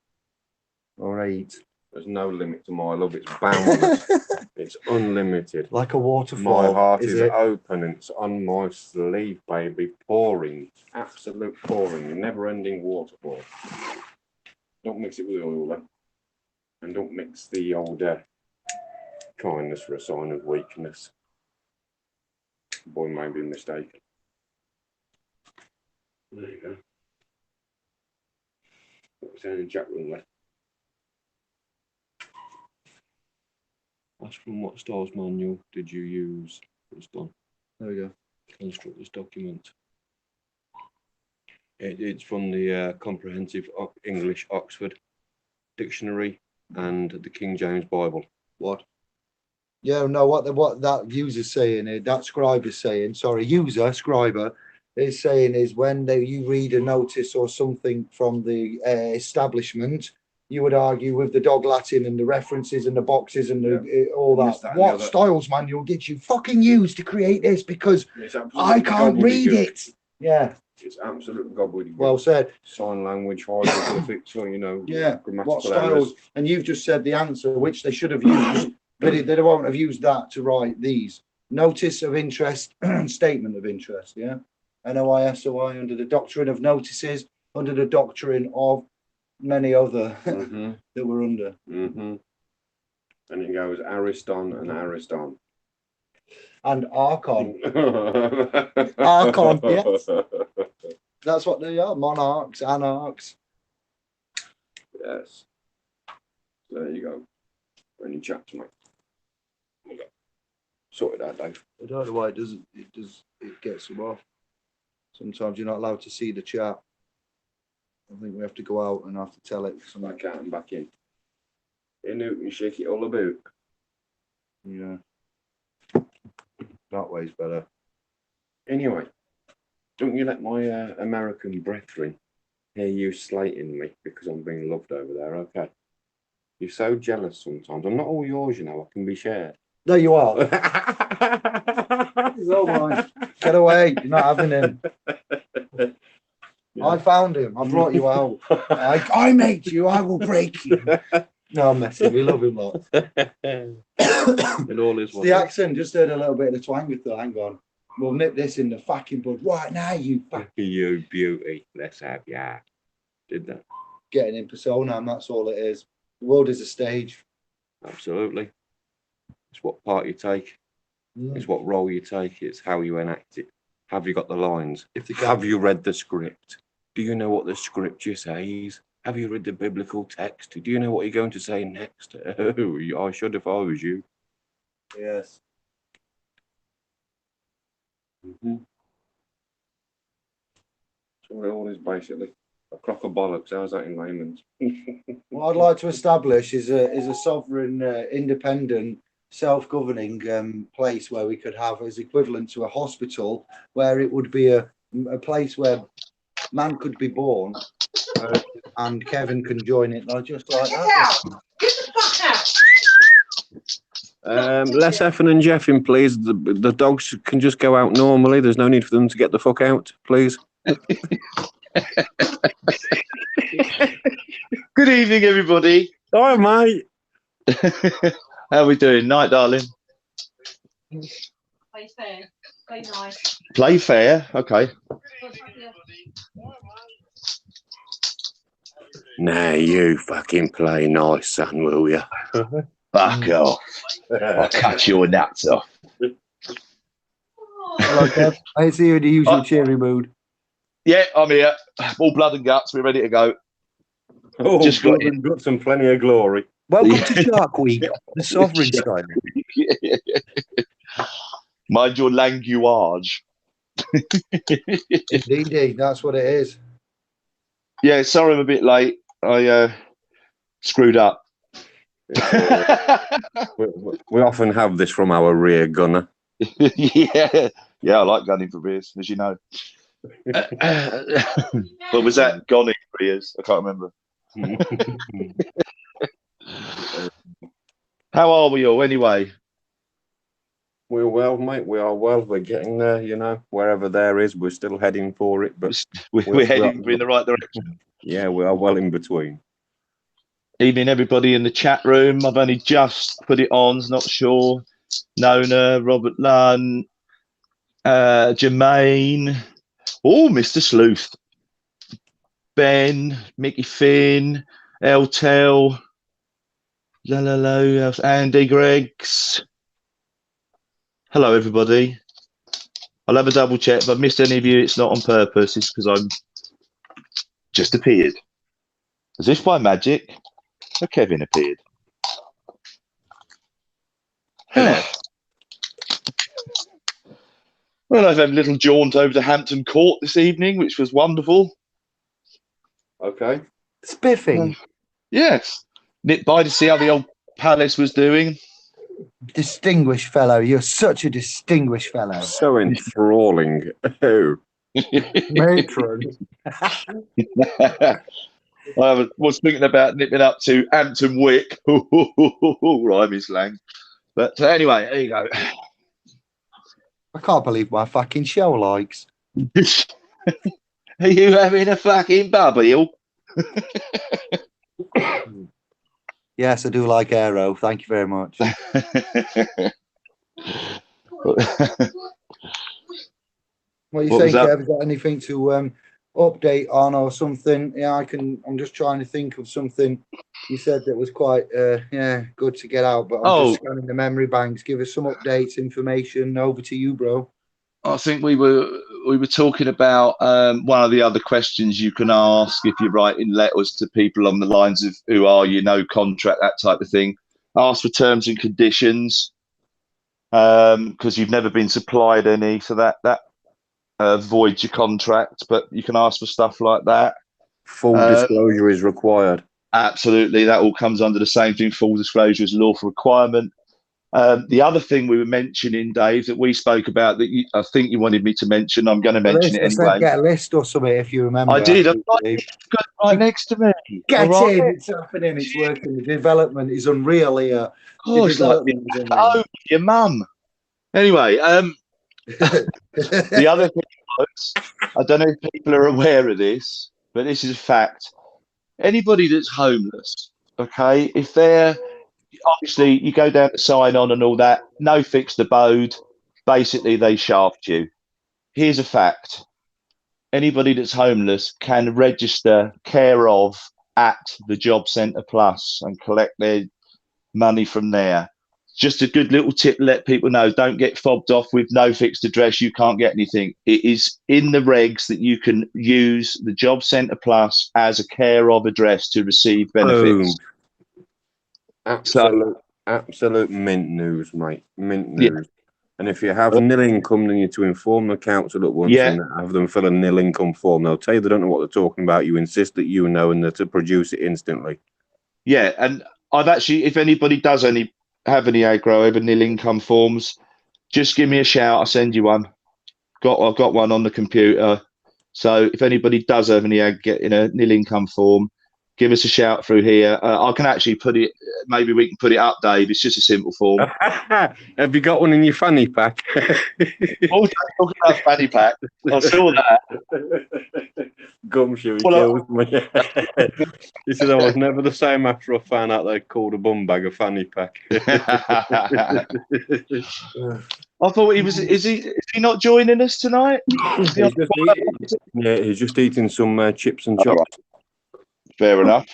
All right. There's no limit to my love. It's boundless. It's unlimited. Like a waterfall. My heart is open and it's on my sleeve, baby. Pouring. Absolute pouring. Never-ending waterfall. Don't mix it with oil, then. And don't mix the old kindness for a sign of weakness. Boy may be mistaken. There you go. What was in the chat room there? Ask from what styles manual did you use? It's done. There we go. Construct this document. It's from the Comprehensive English Oxford Dictionary and the King James Bible. What? Yeah, no, what that user's saying, that scribe is saying, sorry, scriber is saying is when you read a notice or something from the establishment, you would argue with the dog Latin and the references and the boxes and all that. What styles manual did you fucking use to create this? Because I can't read it. Yeah. It's absolute gobbledygook. Well said. Sign language, hieroglyphics, or, grammatical what styles? errors. And you've just said the answer, which they should have used, but they won't have used that to write these. Notice of interest, statement of interest, yeah? NOISOI under the doctrine of notices, under the doctrine of many other that we're under. And it goes Ariston and Ariston. And Archon. Archon, yes. That's what they are, monarchs, anarchs. Yes. So there you go. Any chat to me. Okay. Sorted out, Dave. I don't know why it gets them off. Sometimes you're not allowed to see the chat. I think we have to go out and have to tell it. Back out and back in. You know, you shake it all about. Yeah. That way's better. Anyway, Don't you let my American brethren hear you slating me because I'm being loved over there, okay? You're so jealous sometimes. I'm not all yours, you know. I can be shared. There you are. He's all mine. Get away. You're not having him. Yeah. I found him. I brought you out. I made you. I will break you. No, I'm messing. We love him lots. It all is what the accent. Just heard a little bit of the twang with the. Hang on. We'll nip this in the fucking bud right now, you you beauty. Let's have ya. Did that. Getting in persona, and that's all it is. The world is a stage. Absolutely. It's what part you take. It's what role you take. It's how you enact it. Have you got the lines? Have you read the script? Do you know what the scripture says? Have you read the biblical text? Do you know what you're going to say next? Oh, I should if I was you. Yes. So it all is basically a crock of bollocks. How's that in layman's? What I'd like to establish is a sovereign, independent, self-governing place where we could have as equivalent to a hospital, where it would be a place where man could be born, and Kevin can join it. Not just like that. Get the fuck out! Less effing and jeffing, please. The dogs can just go out normally. There's no need for them to get the fuck out, please. Good evening, everybody. Hi, mate. How are we doing? Night, darling. Play fair. Play nice. Play fair. Okay. Nah, you fucking play nice, son, will you? Fuck off. I'll cut your nuts off. Hello, Kev. I see you in the usual cheery mood. Yeah, I'm here. All blood and guts. We're ready to go. Oh, just got some plenty of glory. Welcome to Shark Week, the sovereign style. Mind your language. Indeed, that's what it is. Yeah, sorry I'm a bit late. I screwed up. We often have this from our rear gunner. Yeah, I like gunning for beers, as you know. But was that gunning for beers? I can't remember. How are we all anyway? We're well, mate. We are well. We're getting there, you know. Wherever there is, we're still heading for it. But we're heading in the right direction. Yeah, we are well in between. Evening, everybody in the chat room. I've only just put it on. Not sure. Nona, Robert Lunn, Jermaine. Oh, Mr. Sleuth. Ben, Mickey Finn, Eltel, Andy Greggs. Hello, everybody. I'll have a double check. If I've missed any of you, it's not on purpose. It's because I'm just appeared. As if by magic, Kevin appeared. Hello. Well, I've had a little jaunt over to Hampton Court this evening, which was wonderful. Okay. Spiffing. Yes. Nipped by to see how the old palace was doing. Distinguished fellow. You're such a distinguished fellow. So enthralling. Oh. Matron. I was thinking about nipping up to Hampton Wick. Rhyming slang. But anyway, there you go. I can't believe my fucking show likes. Are you having a fucking bubble? Yes, I do like Aero. Thank you very much. What do you think, Kev? Have you got anything to update on or something? Yeah, I'm just trying to think of something you said that was quite good to get out, but I'm just scanning the memory banks. Give us some updates, information. Over to you, bro. I think we were talking about one of the other questions you can ask if you're writing letters to people on the lines of who are you, no contract, that type of thing. Ask for terms and conditions because you've never been supplied any, so that voids your contract. But you can ask for stuff like that. Full disclosure is required. Absolutely, that all comes under the same thing. Full disclosure is a lawful requirement. The other thing we were mentioning, Dave, that we spoke about that I think you wanted me to mention, I'm going to mention it I said anyway. get a list or something if you remember. I did. I've got Dave. it right next to me. Get All right. in. It's happening. It's working. The development is unreal here. Oh, it's like being back at home with your mum. Anyway, the other thing was, I don't know if people are aware of this, but this is a fact. Anybody that's homeless, okay, if they're obviously you go down to sign on and all that, no fixed abode, basically they shaft you. Here's a fact. Anybody that's homeless can register care of at the Job Centre Plus and collect their money from there. Just a good little tip to let people know, don't get fobbed off with no fixed address, you can't get anything. It is in the regs that you can use the Job Centre Plus as a care of address to receive benefits. Absolute mint news, mate. Mint news. Yeah. And if you have nil income, then you need to inform the council at once and have them fill a nil income form. They'll tell you they don't know what they're talking about. You insist that you know and they're to produce it instantly. Yeah, and I've actually, if anybody does have any aggro over nil income forms, just give me a shout. I'll send you one. I've got one on the computer. So if anybody does have any get in a nil income form, give us a shout through here. I can actually put it. Maybe we can put it up, Dave. It's just a simple form. Have you got one in your fanny pack? Oh, talking about fanny pack. I saw that. Gumshoe, he kills me. He said I was never the same after I found out they called a bum bag a fanny pack. I thought he was. Is he not joining us tonight? He's just eating some chips and chops. Fair enough.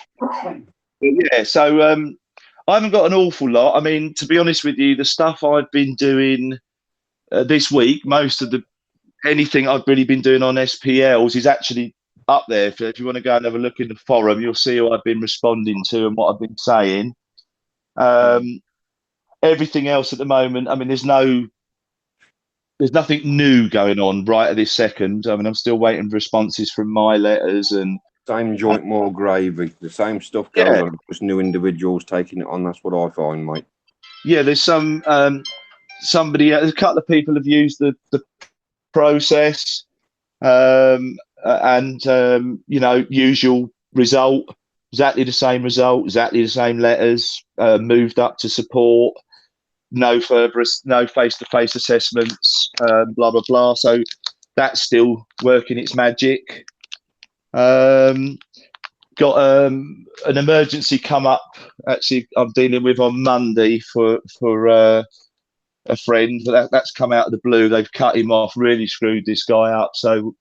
Yeah, so I haven't got an awful lot. I mean, to be honest with you, the stuff I've been doing this week, most of anything I've really been doing on SPLs is actually up there. If you want to go and have a look in the forum, you'll see who I've been responding to and what I've been saying. Everything else at the moment, I mean, there's nothing new going on right at this second. I mean, I'm still waiting for responses from my letters and same joint, more gravy. The same stuff goes on. Just new individuals taking it on. That's what I find, mate. Yeah, there's somebody. A couple of people have used the process, and usual result. Exactly the same result. Exactly the same letters. Moved up to support. No face-to-face assessments. Blah blah blah. So that's still working its magic. Got an emergency come up. Actually, I'm dealing with on Monday for a friend. That's come out of the blue. They've cut him off. Really screwed this guy up. So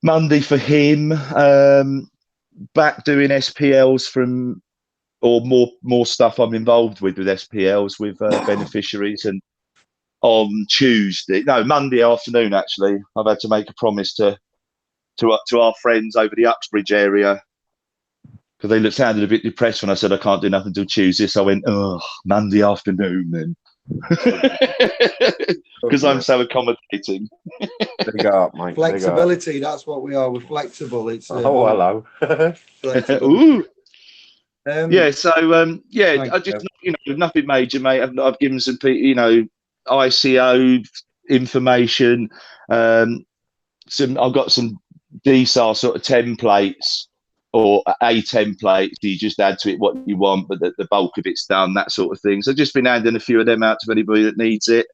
Monday for him. Back doing SPLs or more stuff I'm involved with SPLs with beneficiaries, and on Monday afternoon actually, I've had to make a promise to our friends over the Uxbridge area, because they sounded a bit depressed when I said I can't do nothing until Tuesday. So I went, Monday afternoon then, because I'm so accommodating. Big up, mate. Flexibility, that's what we are. We're flexible. It's hello. Ooh. I just nothing major, mate. I've given some ICO information. I've got some DSAR sort of templates, or a template. You just add to it what you want, but the bulk of it's done, that sort of thing. So I've just been handing a few of them out to anybody that needs it.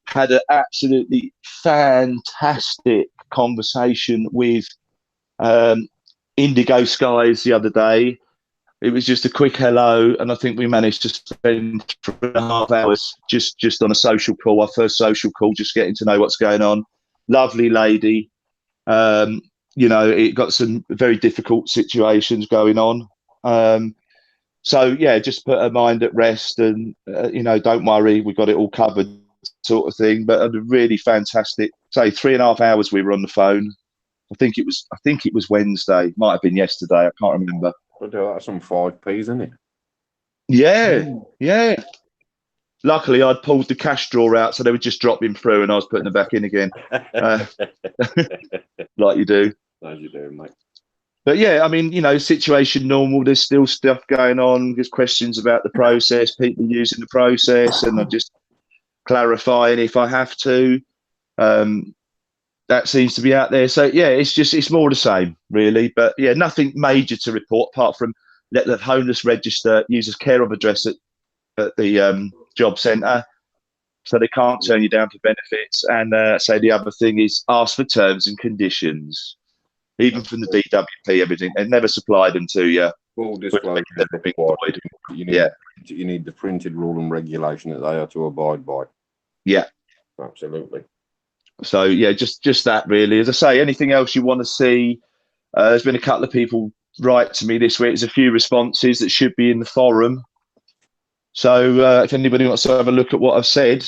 Had an absolutely fantastic conversation with Indigo Skies the other day. It was just a quick hello, and I think we managed to spend 3.5 hours just on a social call, our first social call, just getting to know what's going on. Lovely lady. It got some very difficult situations going on. Just put her mind at rest, and don't worry, we got it all covered, sort of thing. But a really fantastic, 3.5 hours we were on the phone. I think it was Wednesday, might have been yesterday, I can't remember. But that's some 5p's, isn't it? Yeah. Luckily, I'd pulled the cash drawer out, so they would just drop him through, and I was putting them back in again, like you do. As you do, mate. But yeah, I mean, situation normal. There's still stuff going on. There's questions about the process, people using the process, and I'm just clarifying if I have to. That seems to be out there. So yeah, it's more the same, really. But yeah, nothing major to report apart from let the homeless register, users care of address at the job centre, so they can't turn you down for benefits. And say the other thing is ask for terms and conditions, even from the DWP, everything. They never supply them to you. Full disclosure is required. You need the printed rule and regulation that they are to abide by. Yeah, absolutely. So yeah, just that really. As I say, anything else you want to see? There's been a couple of people write to me this week. There's a few responses that should be in the forum. So if anybody wants to have a look at what I've said,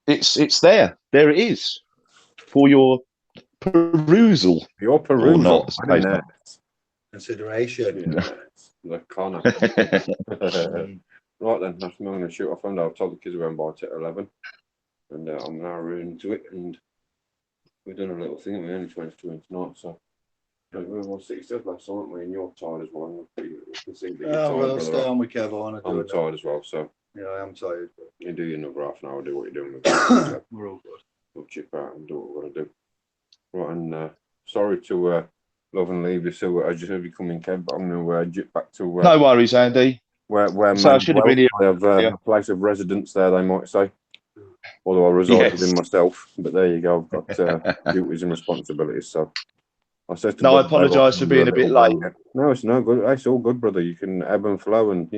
it's there. There it is for your perusal. Your perusal. Or not, I suppose not. Consideration. Yeah, the corner. Right then, I'm going to shoot off. And I've told the kids we're going to 11, and I'm now into it. And we've done a little thing. We only 22 tonight, so we're 160 last, aren't we? And you're tired as well. You can see that you're tired, Well, stay on with Kev. I'm tired as well, so yeah, I am tired. you do your another half an hour. Do what you're doing with it. So We're all good. we'll chip out and do what we're going to do. Right, and sorry to love and leave you. So I just have you come in, Kev. But I'm going to jip back to no worries, Andy. Where so I should have been here. I have a place of residence there, they might say. Although I reside within myself, but there you go. I've got duties and responsibilities. So I said to I apologise for being a bit late. No, it's no good. It's all good, brother. You can ebb and flow, and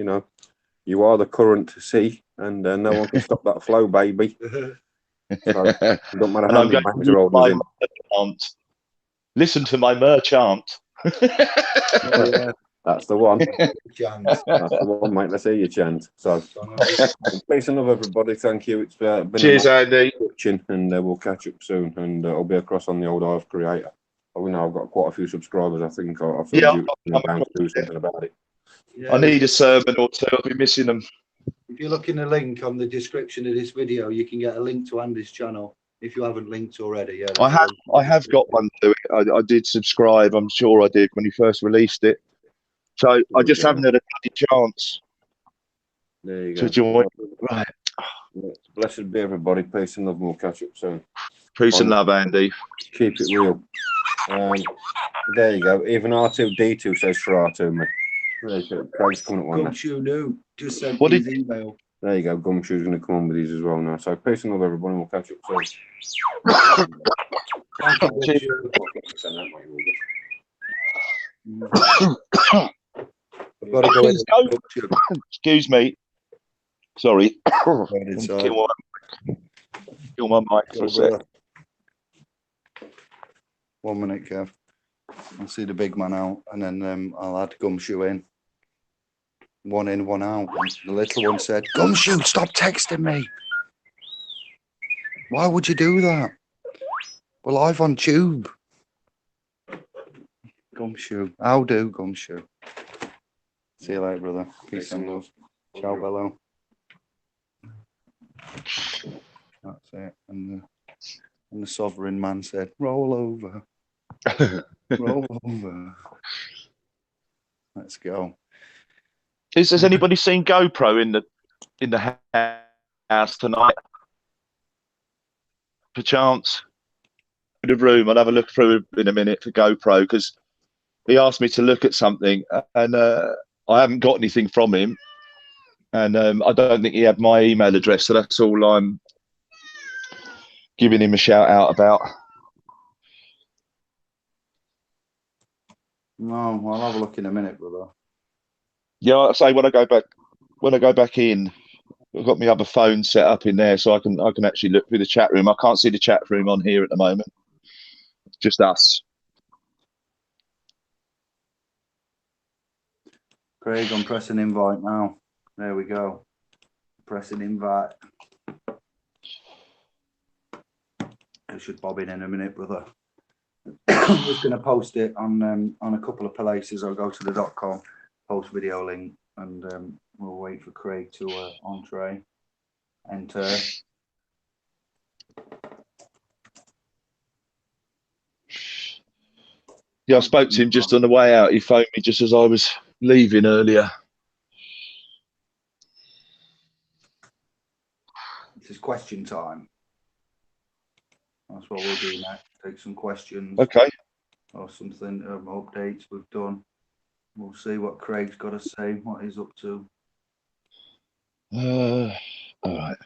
you are the current sea, and no one can stop that flow, baby. So it don't matter how many banks are holding in. Listen to my merchant. Yeah. That's the one. Chance. That's the one, mate. Let's hear you chant. So, peace and love, everybody. Thank you. It's been cheers, Andy. And we'll catch up soon. And I'll be across on the old Hive Creator. Oh, I've got quite a few subscribers. I think I've I'm bound to do something about it. Yeah, I need a sermon or two. I'll be missing them. If you look in the link on the description of this video, you can get a link to Andy's channel if you haven't linked already. Yeah, I have got one to it. I did subscribe. I'm sure I did when he first released it. So I just haven't had a bloody chance. There you to go. join. Right. Blessed be everybody. Peace and love, and we'll catch up soon. Peace and love, Andy. Keep it real. There you go. Even R2D2 says for R2, mate. Craig's coming at one. Gumshoe knew. Just sent What his did email. There you go. Gumshoe's going to come on with these as well now. So peace and love, everybody. We'll catch up soon. Thank you, I've got to go. Excuse me. Sorry. Inside. Kill my mic for a sec. 1 minute, Kev. I'll see the big man out, and then I'll add Gumshoe in. One in, one out. And the little one said, "Gumshoe, stop texting me. Why would you do that? We're live on Tube." Gumshoe. How do, Gumshoe? See you later, brother. Peace and love. Ciao, bello. That's it. And the sovereign man said, "Roll over." Roll over. Let's go. Has anybody seen GoPro in the house tonight? Perchance, in the room. I'll have a look through in a minute for GoPro because he asked me to look at something, and I haven't got anything from him, and I don't think he had my email address, so that's all I'm giving him a shout out about. No, I'll have a look in a minute, brother. Yeah, I say when I go back in, I've got my other phone set up in there, so I can actually look through the chat room. I can't see the chat room on here at the moment. It's just us. Craig, I'm pressing invite now. There we go. Pressing invite. I should bob in a minute, brother. I'm just going to post it on a couple of places. I'll go to the .com, post video link, and we'll wait for Craig to enter. Yeah, I spoke to him just on the way out. He phoned me just as I was leaving earlier. This is question time. That's what we'll do next. Take some questions. Okay. Or something, updates we've done. We'll see what Craig's got to say, what he's up to. All right.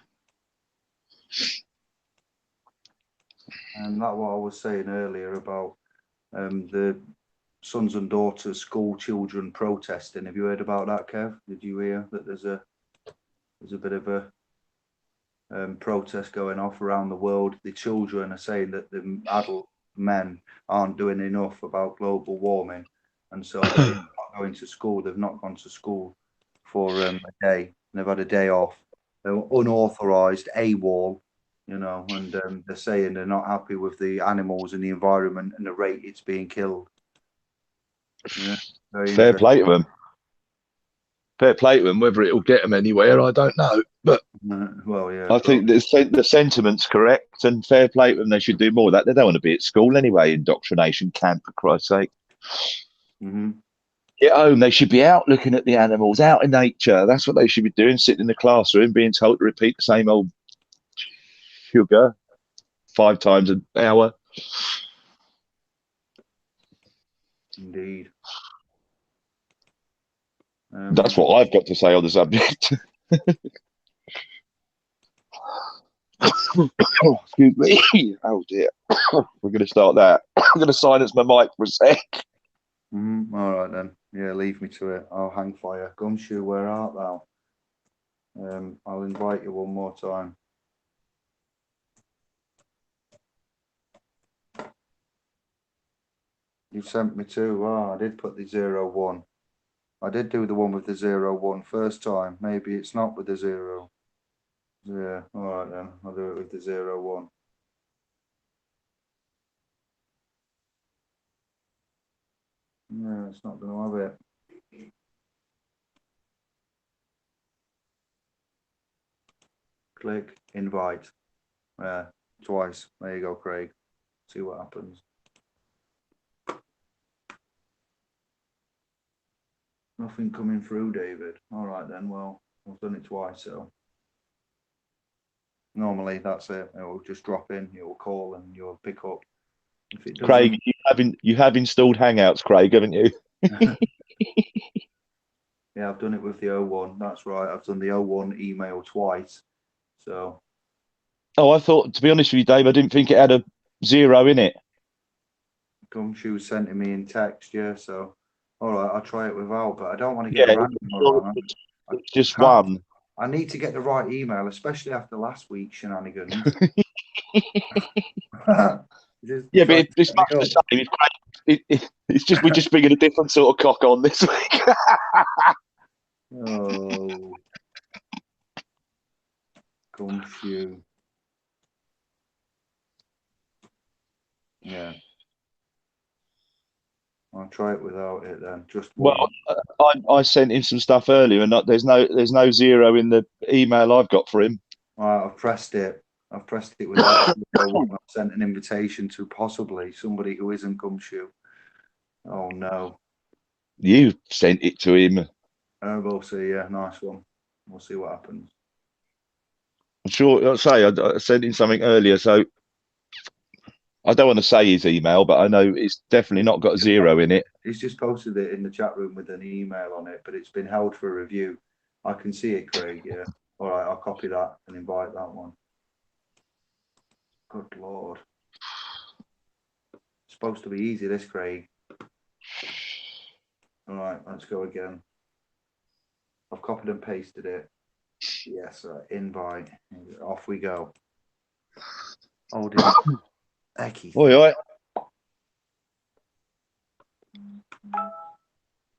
And that's what I was saying earlier about the sons and daughters, school children protesting. Have you heard about that, Kev? Did you hear that there's a bit of a protest going off around the world? The children are saying that the adult men aren't doing enough about global warming, and so they're not going to school. They've not gone to school for a day. They've had a day off. They're unauthorized, AWOL, you know, and they're saying they're not happy with the animals and the environment and the rate it's being killed. Yeah, fair play to them. Fair play to them. Whether it'll get them anywhere, I don't know. But well, yeah, I think the sentiment's correct, and fair play to them. They should do more of that. They don't want to be at school anyway. Indoctrination camp, for Christ's sake. Mm-hmm. At home, they should be out looking at the animals, out in nature. That's what they should be doing. Sitting in the classroom, being told to repeat the same old sugar 5 times an hour. Indeed. That's what I've got to say on the subject. Excuse me. Oh dear. We're going to start that. I'm going to silence my mic for a sec. All right then. Yeah, leave me to it. I'll hang fire. Gumshoe, where art thou? I'll invite you one more time. You sent me to. Oh, I did put the 0-1. I did do the one with the 0-1 first time. Maybe it's not with the 0. Yeah, all right then. I'll do it with the 0-1. No, it's not going to have it. Click invite. Yeah, twice. There you go, Craig. See what happens. Nothing coming through, David. All right then. Well, I've done it twice, so normally that's it. It will just drop in. You'll call and you'll pick up. If it doesn't, Craig, you have installed Hangouts, Craig, haven't you? yeah, I've done it with the 0-1. That's right. I've done the 0-1 email twice. So. Oh, I thought, to be honest with you, Dave, I didn't think it had a 0 in it. Gumshoe sent it me in text, yeah. So, all right, I'll try it without, but I don't want to get around. It's just one. I need to get the right email, especially after last week's shenanigans. Yeah, but it's much the same. It's just we're just bringing a different sort of cock on this week. Oh, Gumshoe. Yeah. I'll try it without it then. Just one. Well, I sent him some stuff earlier, and there's no 0 in the email I've got for him. Right, I've pressed it. I've pressed it without. I've sent an invitation to possibly somebody who isn't Gumshoe. Oh no. You sent it to him. We'll see. Yeah, nice one. We'll see what happens. I'm sure. I'll say I sent him something earlier, so I don't want to say his email, but I know it's definitely not got a 0 in it. He's just posted it in the chat room with an email on it, but it's been held for review. I can see it, Craig. Yeah. All right, I'll copy that and invite that one. Good Lord. It's supposed to be easy, this, Craig. All right, let's go again. I've copied and pasted it. Yes, invite. Off we go. Oh, dear. Ecky. Oi.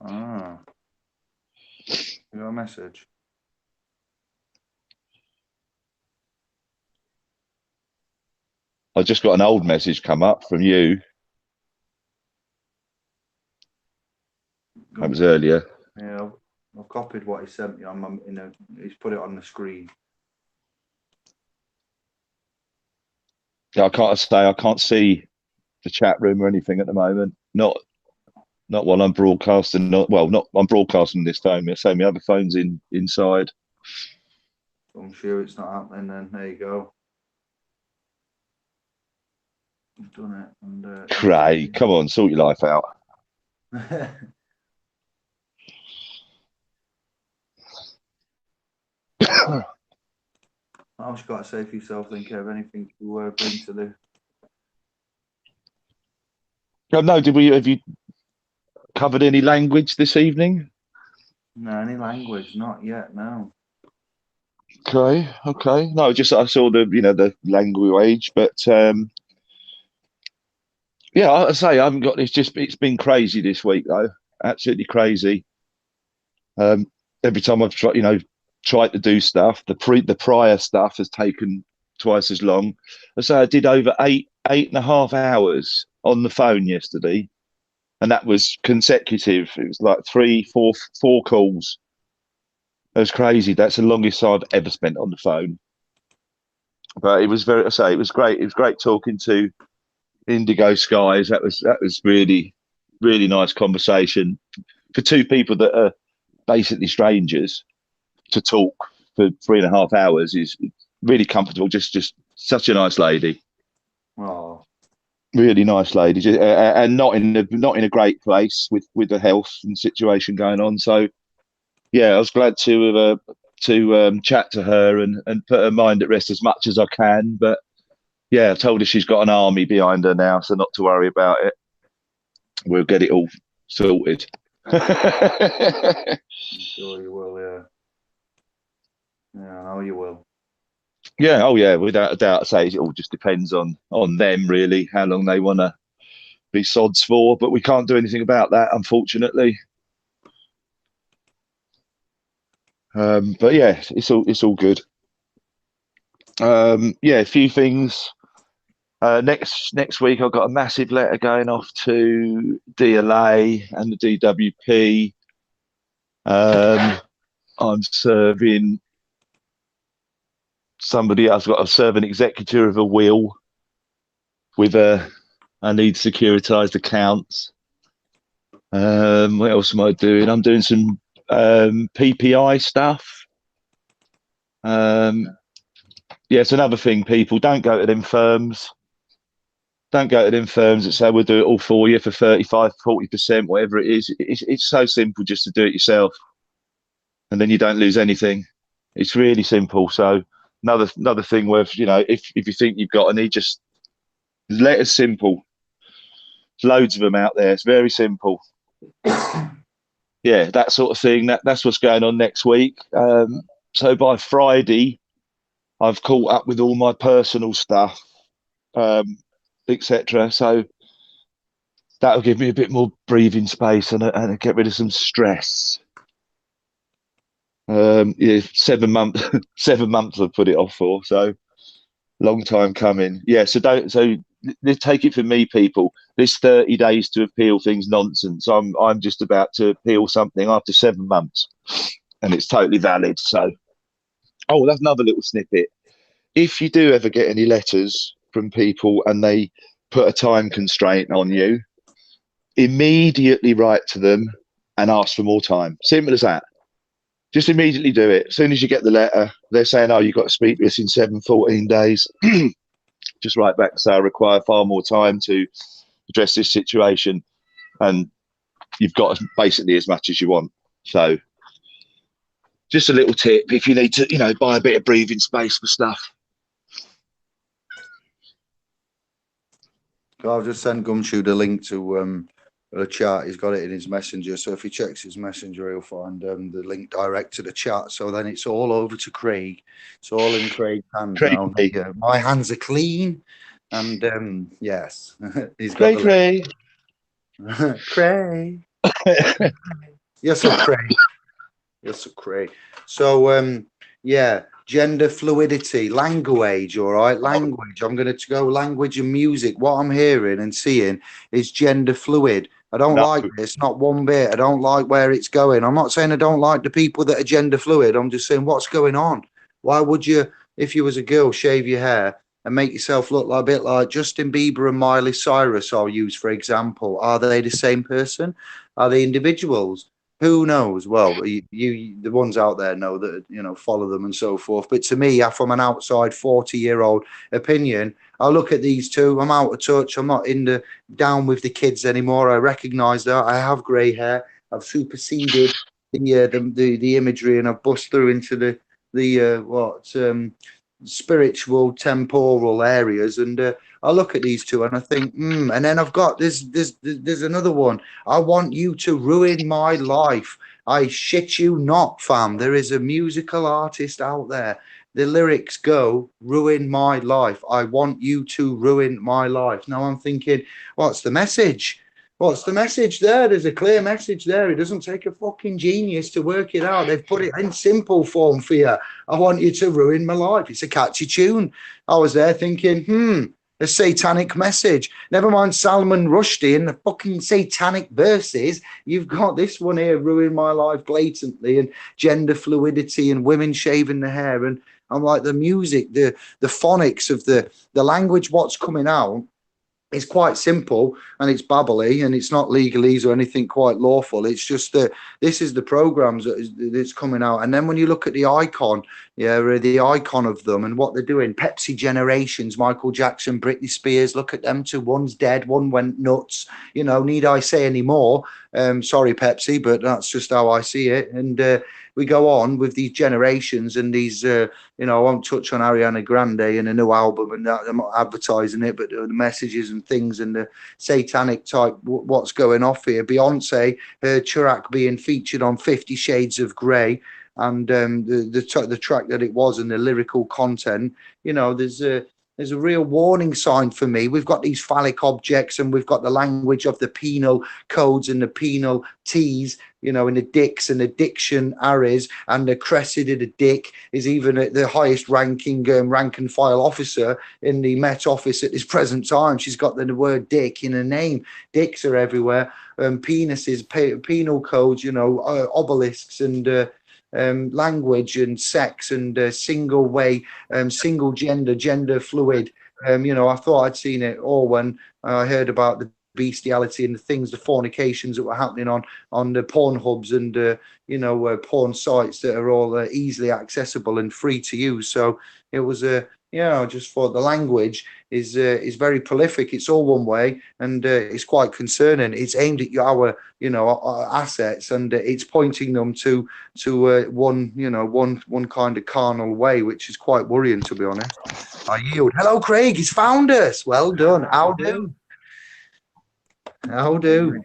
Ah. You got a message? I just got an old message come up from you. That was earlier. Yeah, I've copied what he sent me. He's put it on the screen. Yeah, I can't see the chat room or anything at the moment. Not Not while I'm broadcasting. Not I'm broadcasting this phone. So my other phone's inside. I'm sure it's not happening then. There you go. I've done it. And, Craig, come on, sort your life out. I've just got to say for yourself, think of anything to bring to the. Oh, no, have you covered any language this evening? No, any language, not yet. No. Okay. No, just I saw the language, but yeah, I say I haven't got. It's been crazy this week though, absolutely crazy. Every time I've tried to do stuff, the prior stuff has taken twice as long. I say I did over 8.5 hours on the phone yesterday, and that was consecutive. It was like four calls. It was crazy. That's the longest I've ever spent on the phone. But it was it was great. It was great talking to Indigo Skies. That was really, really nice conversation for two people that are basically strangers. To talk for 3.5 hours is really comfortable. Just such a nice lady. Oh. Really nice lady, and not in a great place with the health and situation going on. So yeah, I was glad to chat to her and put her mind at rest as much as I can. But yeah, I told her she's got an army behind her now, so not to worry about it. We'll get it all sorted. I'm sure you will, yeah. Yeah, I know you will. Yeah, oh yeah, without a doubt. I say it all just depends on them really, how long they want to be sods for. But we can't do anything about that, unfortunately. But yeah, it's all good. Yeah, a few things. Next week, I've got a massive letter going off to DLA and the DWP. I'm serving somebody. I've got to serve an executor of a will with I need securitized accounts. What else am I doing? I'm doing some PPI stuff. Yeah, it's another thing. People don't go to them firms. Don't go to them firms that say we'll do it all for you for 35, 40%, whatever it is. It's so simple just to do it yourself, and then you don't lose anything. It's really simple. So another thing worth, if you think you've got any, just let us simple. There's loads of them out there. It's very simple. Yeah, that sort of thing. That's what's going on next week. So by Friday, I've caught up with all my personal stuff, etc. So that'll give me a bit more breathing space and get rid of some stress. Yeah, 7 months. 7 months I've put it off for. So long time coming. Yeah. So take it from me, people. This 30 days to appeal thing's nonsense. I'm just about to appeal something after 7 months, and it's totally valid. So, oh, that's another little snippet. If you do ever get any letters from people and they put a time constraint on you, immediately write to them and ask for more time. Simple as that. Just immediately do it. As soon as you get the letter, they're saying, oh, you've got to speak to us in 14 days. Just write back and say, I require far more time to address this situation. And you've got basically as much as you want. So just a little tip if you need to, buy a bit of breathing space for stuff. I've just sent Gumshoe the link to a chat. He's got it in his messenger. So if he checks his messenger, he'll find the link direct to the chat. So then it's all over to Craig. It's all in Craig's hands now. My hands are clean. And yes, he's got Craig. Craig. Yes, sir, Craig. Yes, sir, Craig. So yeah, gender fluidity, language, all right, language. I'm going to go language and music. What I'm hearing and seeing is gender fluid. I don't like this, not one bit. I don't like where it's going. I'm not saying I don't like the people that are gender fluid. I'm just saying what's going on. Why would you, if you was a girl, shave your hair and make yourself look like a bit like Justin Bieber and Miley Cyrus, I'll use for example. Are they the same person? Are they individuals? Who knows? Well, the ones out there know that, you know, follow them and so forth. But to me, from an outside 40-year-old opinion, I look at these two. I'm out of touch. I'm not in the down with the kids anymore. I recognise that I have grey hair. I've superseded the imagery, and I've bust through into the spiritual, temporal areas, and I look at these two and I think, and then I've got there's another one. I want you to ruin my life. I shit you not, fam. There is a musical artist out there. The lyrics go, ruin my life. I want you to ruin my life. Now I'm thinking, what's the message? What's the message there? There's a clear message there. It doesn't take a fucking genius to work it out. They've put it in simple form for you. I want you to ruin my life. It's a catchy tune. I was there thinking, a satanic message. Never mind Salman Rushdie and the fucking satanic verses. You've got this one here, ruin my life blatantly, and gender fluidity and women shaving the hair. And I'm like, the music, the phonics of the language, what's coming out, it's quite simple, and it's babbly, and it's not legalese or anything quite lawful. It's just that this is the programs that's coming out. And then when you look at the icon, the icon of them and what they're doing, Pepsi generations, Michael Jackson, Britney Spears, look at them two. One's dead, one went nuts. You know, need I say any more? Sorry, Pepsi, but that's just how I see it. And we go on with these generations and these, I won't touch on Ariana Grande and a new album, and that, I'm not advertising it, but the messages and things and the satanic type, what's going off here. Beyonce, her track being featured on 50 Shades of Grey, and the track that it was and the lyrical content, there's a real warning sign for me. We've got these phallic objects, and we've got the language of the penal codes and the penal T's, and the dicks and the dictionaries, and the crested of the dick is even the highest ranking rank and file officer in the Met Office at this present time. She's got the word dick in her name. Dicks are everywhere. Penises, penal codes, obelisks, and language and sex and single way, single gender fluid. I thought I'd seen it all when I heard about the bestiality and the things, the fornications that were happening on the porn hubs and porn sites that are all easily accessible and free to use. So it was I just thought the language is very prolific. It's all one way, and it's quite concerning. It's aimed at our assets, and it's pointing them to one kind of carnal way, which is quite worrying, to be honest. I yield. Hello, Craig. He's found us. Well done. How do? How do?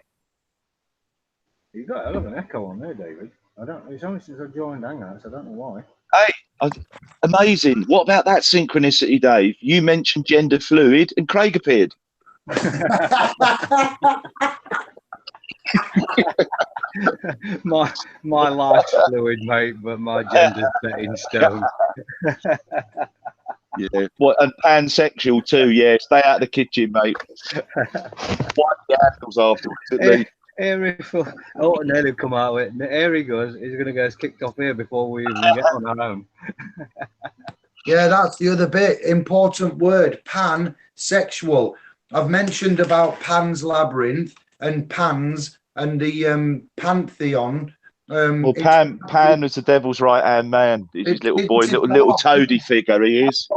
You've got a hell of an echo on there, David. It's only since I joined Hangouts. I don't know why. Hey, amazing. What about that synchronicity, Dave? You mentioned gender fluid and Craig appeared. my life's fluid, mate, but my gender's set in stone. Yeah, and pansexual too. Yeah, stay out of the kitchen, mate. Wipe the handles afterwards, at least. Nearly come out with it. Here he goes. He's going to get us kicked off here before we even get on our own. Yeah, that's the other bit. Important word, pansexual. I've mentioned about Pan's Labyrinth and Pan's and the Pantheon. Pan was the devil's right-hand man. He's his little boy, little toady figure he is.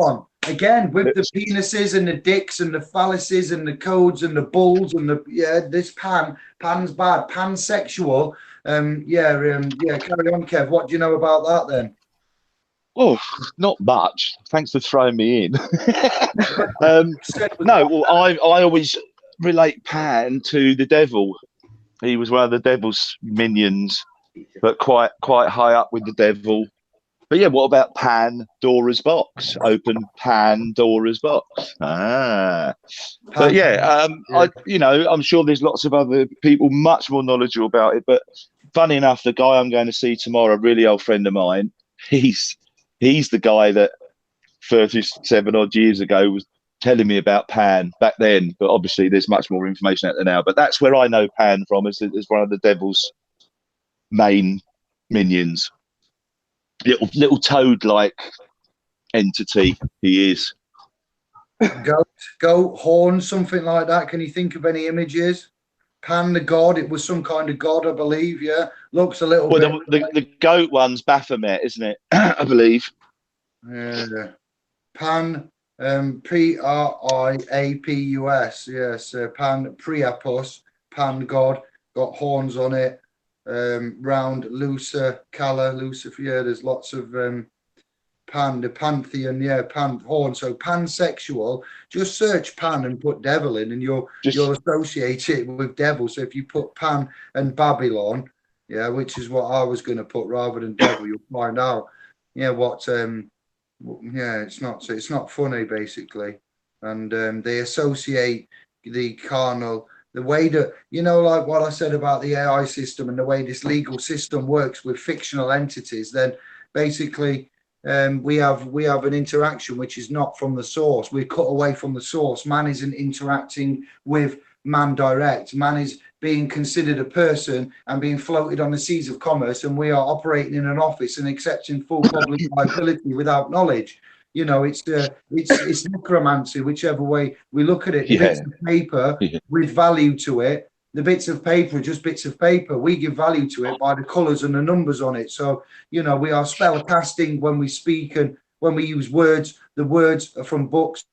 Again, with the penises and the dicks and the phalluses and the codes and the bulls and this Pan's bad, pansexual. Carry on, Kev. What do you know about that then? Oh, not much. Thanks for throwing me in. I always relate Pan to the devil. He was one of the devil's minions, but quite high up with the devil. But yeah, what about Pandora's box? Open Pandora's box. But yeah, I'm sure there's lots of other people much more knowledgeable about it. But funny enough, the guy I'm going to see tomorrow, a really old friend of mine, he's the guy that 37 odd years ago was telling me about Pan back then. But obviously, there's much more information out there now. But that's where I know Pan from, as one of the devil's main minions. Little toad-like entity he is. goat, horn, something like that. Can you think of any images? Pan the god. It was some kind of god, I believe. Yeah, looks a little Well, bit. the goat one's Baphomet, isn't it? I believe. Yeah. Pan, Priapus. Yes, Pan Priapus. Pan god, got horns on it. Round Lucifer. Yeah, there's lots of Pan, the pantheon, yeah, pan horn. So pansexual. Just search pan and put devil in, and you'll associate it with devil. So if you put Pan and Babylon, yeah, which is what I was going to put rather than devil, you'll find out. Yeah, what yeah, it's not funny basically, and they associate the carnal. The way that, like what I said about the AI system and the way this legal system works with fictional entities, then basically we have an interaction which is not from the source. We're cut away from the source. Man isn't interacting with man direct. Man is being considered a person and being floated on the seas of commerce, and we are operating in an office and accepting full public liability without knowledge. It's necromancy, whichever way we look at it. The bits of paper with value to it. The bits of paper are just bits of paper. We give value to it by the colours and the numbers on it. So, we are spell casting when we speak and when we use words. The words are from books,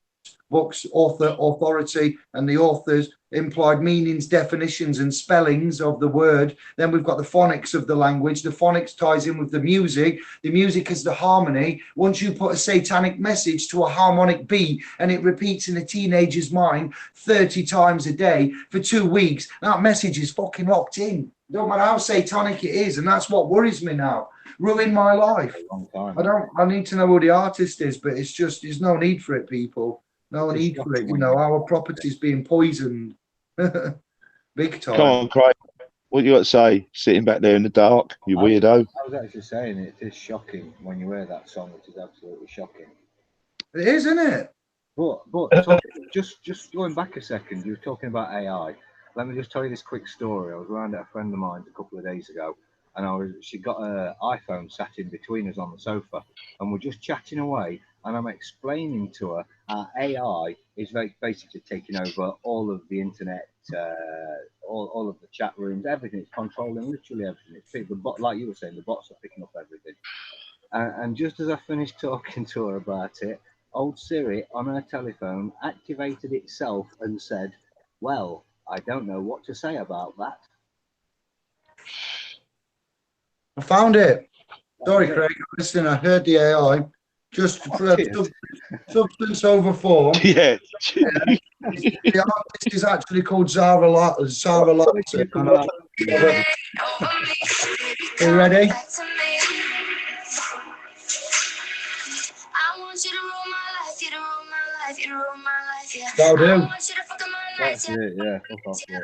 authority, and the authors implied meanings, definitions, and spellings of the word. Then we've got the phonics of the language. The phonics ties in with the music. The music is the harmony. Once you put a satanic message to a harmonic beat and it repeats in a teenager's mind 30 times a day for 2 weeks, that message is fucking locked in. Don't matter how satanic it is, and that's what worries me now. Ruin my life. I need to know who the artist is, but it's just, there's no need for it, people. No need for it. Our property's being poisoned. Big time. Come on, Craig. What you got to say? Sitting back there in the dark, you weirdo. I was actually saying it is shocking when you hear that song. It is absolutely shocking. It is, isn't it? But just going back a second, you were talking about AI. Let me just tell you this quick story. I was around at a friend of mine's a couple of days ago, and she got her iPhone sat in between us on the sofa, and we're just chatting away. And I'm explaining to her AI is basically taking over all of the internet, all of the chat rooms, everything. It's controlling literally everything. It's the bot, like you were saying, the bots are picking up everything. And just as I finished talking to her about it, old Siri on her telephone activated itself and said, "Well, I don't know what to say about that." I found it. Sorry, Craig. Listen, I heard the AI. Just substance over form. Yeah. The artist is actually called Zara Larson. Are you ready? I want you to rule my life, you to rule my life, you to rule my life, yeah. That'll do. I want you to fuck up my nights, That's it, yeah. Fuck off, yeah. I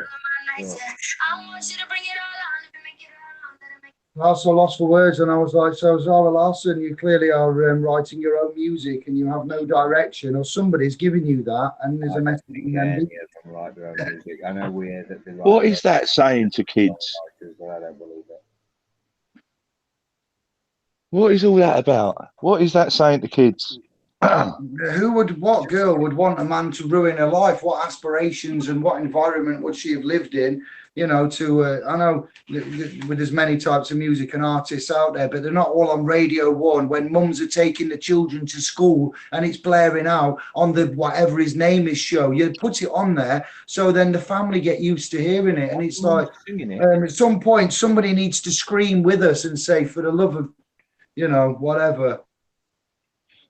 want you to bring it all on, let me make it all on, let me make it. I also lost for words, and I was like, so Zara Larson, you clearly are writing your own music and you have no direction, or somebody's giving you that, and there's a message in the end. Write their own music. I know we hear that they write. What is that saying to kids? But I don't believe it. What is all that about? What is that saying to kids? What girl would want a man to ruin her life? What aspirations and what environment would she have lived in? I know with as many types of music and artists out there, but they're not all on Radio 1 when mums are taking the children to school and it's blaring out on the whatever his name is show. You put it on there so then the family get used to hearing it, and it's like at some point somebody needs to scream with us and say, for the love of whatever.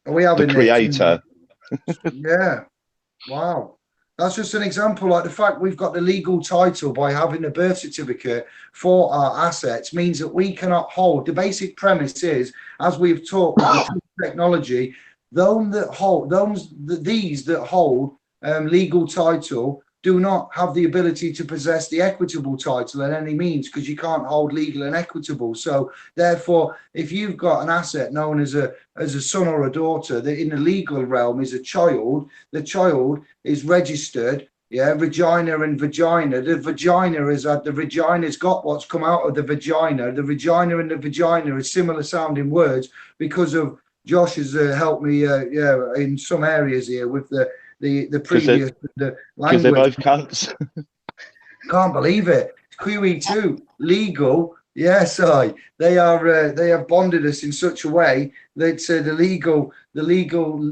Are we having the creator? Yeah. Wow. That's just an example. Like the fact we've got the legal title by having a birth certificate for our assets means that we cannot hold. The basic premise is, as we've talked about technology, these that hold legal title do not have the ability to possess the equitable title in any means, because you can't hold legal and equitable. So therefore, if you've got an asset known as a son or a daughter that in the legal realm is a child, the child is registered, vagina and vagina. The vagina's got what's come out of the vagina. The vagina and the vagina are similar sounding words because of Josh has helped me in some areas here with the the 'Cause they're- previous the Because they're language. both cunts. Can't believe it. QE2 legal. Yes, they have bonded us in such a way that the legal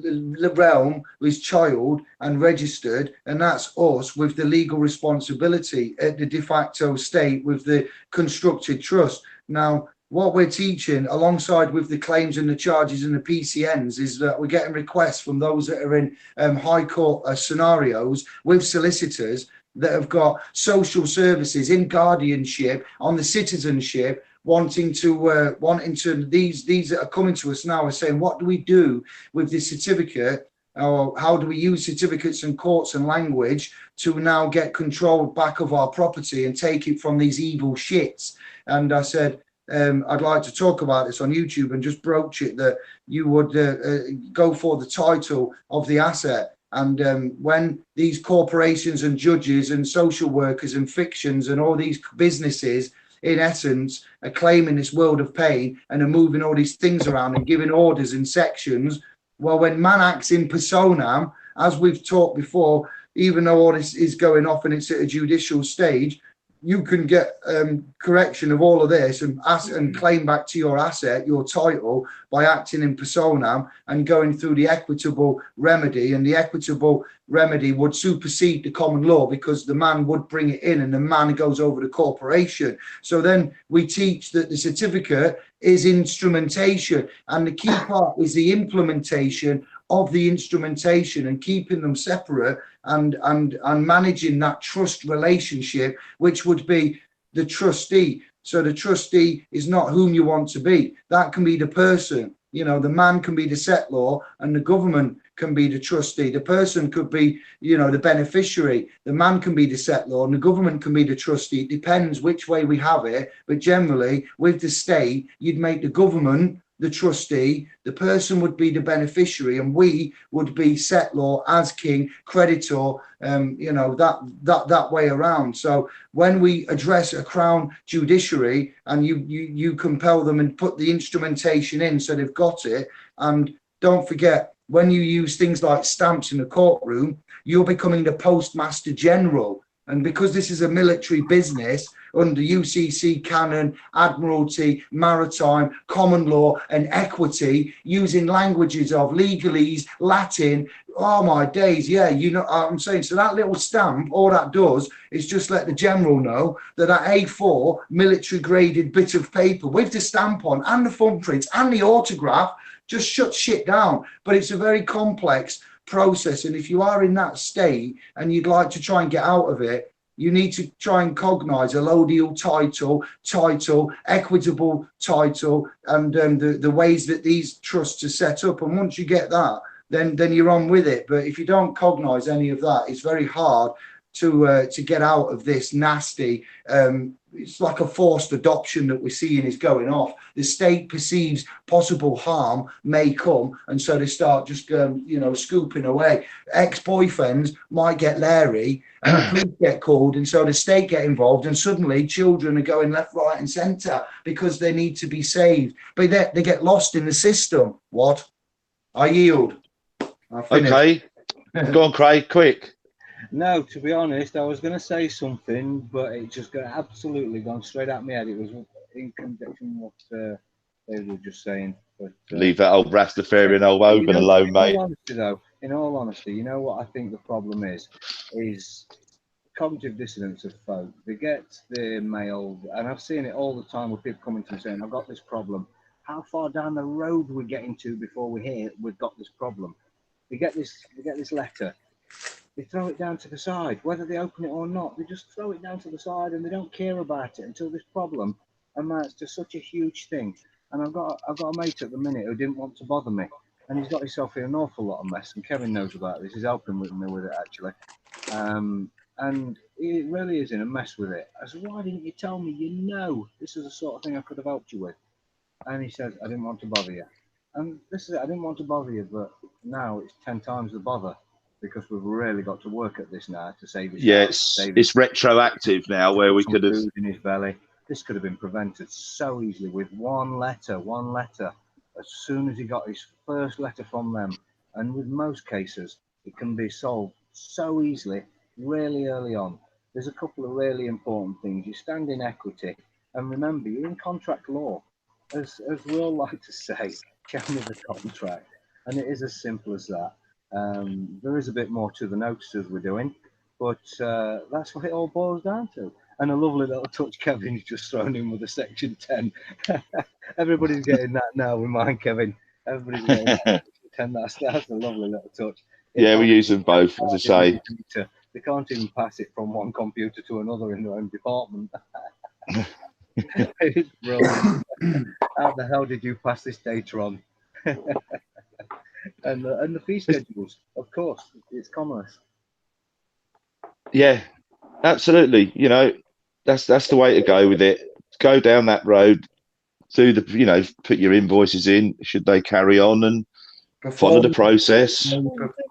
realm is child and registered, and that's us with the legal responsibility at the de facto state with the constructed trust. Now, what we're teaching alongside with the claims and the charges and the PCNs is that we're getting requests from those that are in high court scenarios with solicitors that have got social services in guardianship on the citizenship wanting to these that are coming to us now are saying, what do we do with this certificate, or how do we use certificates and courts and language to now get control back of our property and take it from these evil shits? And I said, I'd like to talk about this on YouTube and just broach it that you would go for the title of the asset. And when these corporations and judges and social workers and fictions and all these businesses, in essence, are claiming this world of pain and are moving all these things around and giving orders in sections, well, when man acts in personam, as we've talked before, even though all this is going off and it's at a judicial stage, you can get correction of all of this and claim back to your asset, your title, by acting in personam and going through the equitable remedy. And the equitable remedy would supersede the common law because the man would bring it in and the man goes over the corporation. So then we teach that the certificate is instrumentation, and the key part is the implementation of the instrumentation and keeping them separate and managing that trust relationship, which would be the trustee. So the trustee is not whom you want to be. That can be the person. You know, the man can be the settlor and the government can be the trustee. The person could be, you know, the beneficiary. The man can be the settlor and the government can be the trustee. It depends which way we have it. But generally, with the state, you'd make the government the trustee, the person would be the beneficiary, and we would be settlor as king, creditor, you know, that way around. So when we address a crown judiciary and you compel them and put the instrumentation in so they've got it, and don't forget, when you use things like stamps in the courtroom, you're becoming the postmaster general. And because this is a military business under UCC canon, admiralty, maritime, common law and equity, using languages of legalese, Latin, oh my days, yeah, you know, I'm saying, so that little stamp, all that does is just let the general know that A4 military graded bit of paper with the stamp on and the thumbprints and the autograph just shuts shit down. But it's a very complex process, and if you are in that state and you'd like to try and get out of it, you need to try and cognize a allodial title, equitable title, and the ways that these trusts are set up. And once you get that, then you're on with it. But if you don't cognize any of that, it's very hard to get out of this nasty. It's like a forced adoption that we're seeing is going off. The state perceives possible harm may come, and so they start just you know, scooping away. Ex-boyfriends might get Larry, and the police get called, and so the state get involved, and suddenly children are going left, right, and centre because they need to be saved, but they get lost in the system. What? I yield. Okay, go on, Craig, quick. No, to be honest, I was going to say something, but it just got absolutely gone straight at my head. It was in conjunction with what they were just saying. But Leave that old Rastafarian old Oban alone, mate. In all honesty, you know what I think the problem is cognitive dissonance of folk. They get the mail, and I've seen it all the time with people coming to me saying, I've got this problem. How far down the road we're getting to before we hear we've got this problem? They get this letter. They throw it down to the side, whether they open it or not. They just throw it down to the side and they don't care about it until this problem amounts to such a huge thing. And I've got a mate at the minute who didn't want to bother me, and he's got himself in an awful lot of mess. And Kevin knows about this. He's helping me with it actually, and he really is in a mess with it. I said, why didn't you tell me? You know, this is the sort of thing I could have helped you with. And he says, I didn't want to bother you. And this is it. I didn't want to bother you, but now it's 10 times the bother. Because we've really got to work at this now to save his life. It's retroactive now, where we could have food in his belly. This could have been prevented so easily with one letter. As soon as he got his first letter from them, and with most cases, It can be solved so easily, really early on. There's a couple of really important things. You stand in equity, and remember, you're in contract law. As we all like to say, show me the contract. And it is as simple as that. There is a bit more to the notices we're doing, but that's what it all boils down to. And a lovely little touch Kevin's just thrown in with a section 10. Everybody's getting that now with mine, Kevin. Everybody's getting that section 10. That's a lovely little touch. Yeah, we use them both, as I say. They can't even pass it from one computer to another in their own department. It's brilliant. How the hell did you pass this data on? and the fee schedules, of course, it's commerce. Yeah, absolutely. You know, that's the way to go with it. Go down that road, do the, you know, put your invoices in, should they carry on, and follow the process.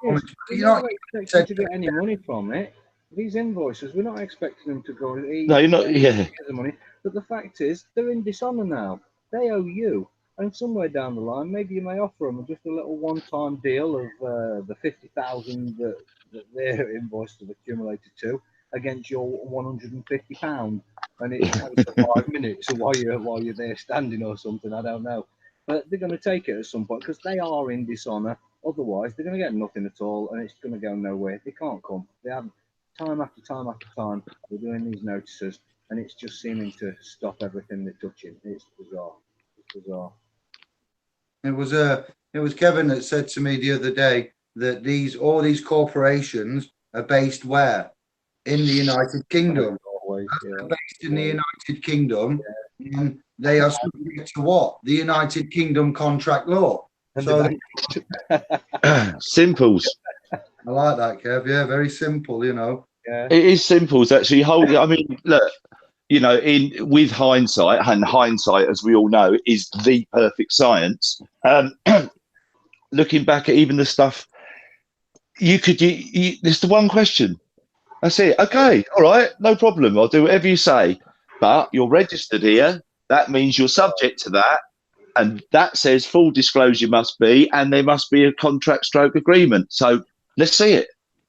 We're not expecting to get any money from it. These invoices, we're not expecting them to go. No, you're not. Yeah. The money, but the fact is, they're in dishonour now. They owe you, and somewhere down the line, maybe you may offer them just a little one-time deal of the 50,000 that their invoice have accumulated to against your £150, and it's for 5 minutes, or while you're there standing or something. I don't know. But they're going to take it at some point because they are in dishonour. Otherwise, they're going to get nothing at all, and it's going to go nowhere. They can't come. They have time after time after time. They're doing these notices, and it's just seeming to stop everything they're touching. It's bizarre. It's bizarre. It was Kevin that said to me the other day that all these corporations are based where? In the United Kingdom. Always, They're based in the United Kingdom. Yeah. And they are subject to what? The United Kingdom contract law. So Simples. I like that, Kev. Yeah, very simple, you know. Yeah. It is simples, actually. I mean, look, you know, with hindsight, and hindsight, as we all know, is the perfect science. Looking back at even the stuff, there's the one question. That's it. Okay, all right, no problem. I'll do whatever you say. But you're registered here. That means you're subject to that. And that says full disclosure must be, and there must be a contract stroke agreement. So let's see it.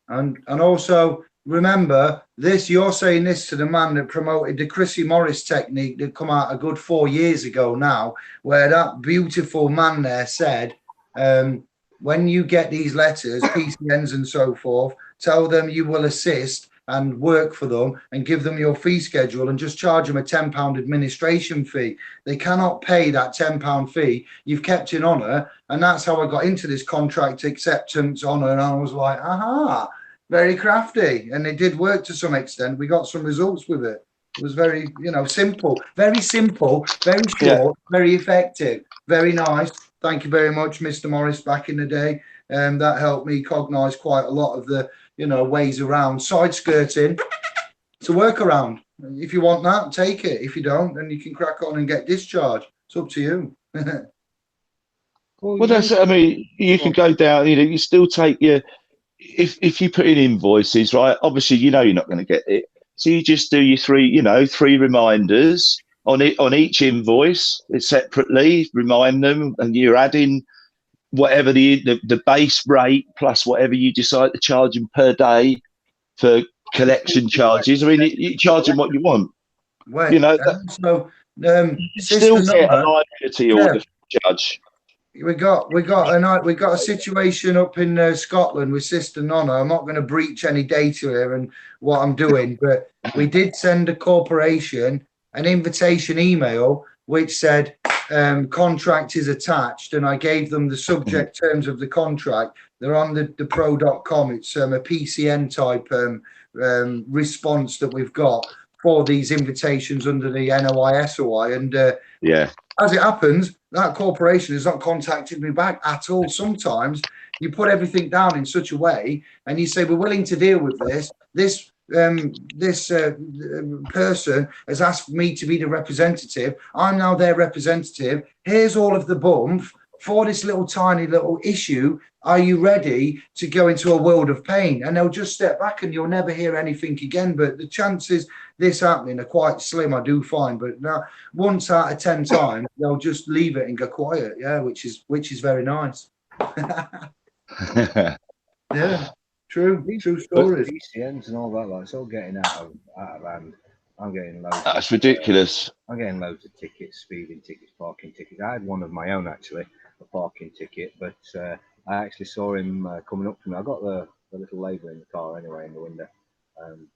And also remember this, you're saying this to the man that promoted the Chrissy Morris technique that come out a good 4 years ago now, where that beautiful man there said, when you get these letters, PCNs and so forth, tell them you will assist and work for them and give them your fee schedule and just charge them a £10 administration fee. They cannot pay that £10 fee. You've kept in honour. And that's how I got into this contract acceptance honour. And I was like, aha, very crafty. And it did work to some extent. We got some results with it. It was very, simple, very short, very effective, very nice. Thank you very much, Mr. Morris, back in the day. That helped me cognise quite a lot of the, ways around side skirting to work around. If you want that, take it. If you don't, then you can crack on and get discharged. It's up to you. Well, that's it. I mean, you can go down, you still take your, if you put in invoices, right, obviously, you're not going to get it. So you just do your three reminders on each invoice separately, remind them, and you're adding whatever the base rate plus whatever you decide to charge them per day for collection charges. I mean, you charge them what you want. Well, you still get a liability order from the judge. We got a situation up in Scotland with Sister Nonna. I'm not going to breach any data here and what I'm doing, but we did send a corporation an invitation email which said contract is attached, and I gave them the subject terms of the contract. They're on the pro.com. It's a PCN type response that we've got for these invitations under the NOI-SOI. And as it happens, that corporation has not contacted me back at all. Sometimes you put everything down in such a way and you say, we're willing to deal with this. This person has asked me to be the representative. I'm now their representative. Here's all of the bump for this tiny little issue. Are you ready to go into a world of pain? And they'll just step back and you'll never hear anything again. But the chances this happening are quite slim, I do find. But now, once out of 10 times, they'll just leave it and go quiet. Yeah, which is very nice. Yeah, true But stories. PCNs and all that, like, it's all getting out of hand. I'm getting loads. that's ridiculous. I'm getting loads of tickets, speeding tickets, parking tickets. I had one of my own actually, a parking ticket, but I actually saw him coming up to me. I got the little label in the car anyway in the window.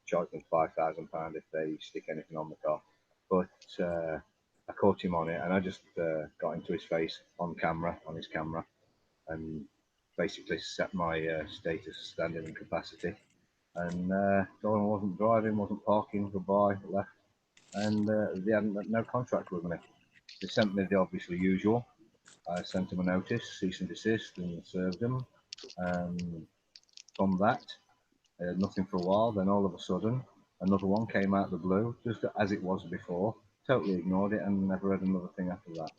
Charged them £5,000 if they stick anything on the car. But I caught him on it, and I just got into his face on his camera, and basically set my status as standing in capacity. And told him I wasn't driving, wasn't parking, goodbye, left. And they had no contract with me. They sent me the obviously usual. I sent them a notice, cease and desist, and served them. From that, nothing for a while. Then all of a sudden, another one came out of the blue, just as it was before. Totally ignored it and never had another thing after that.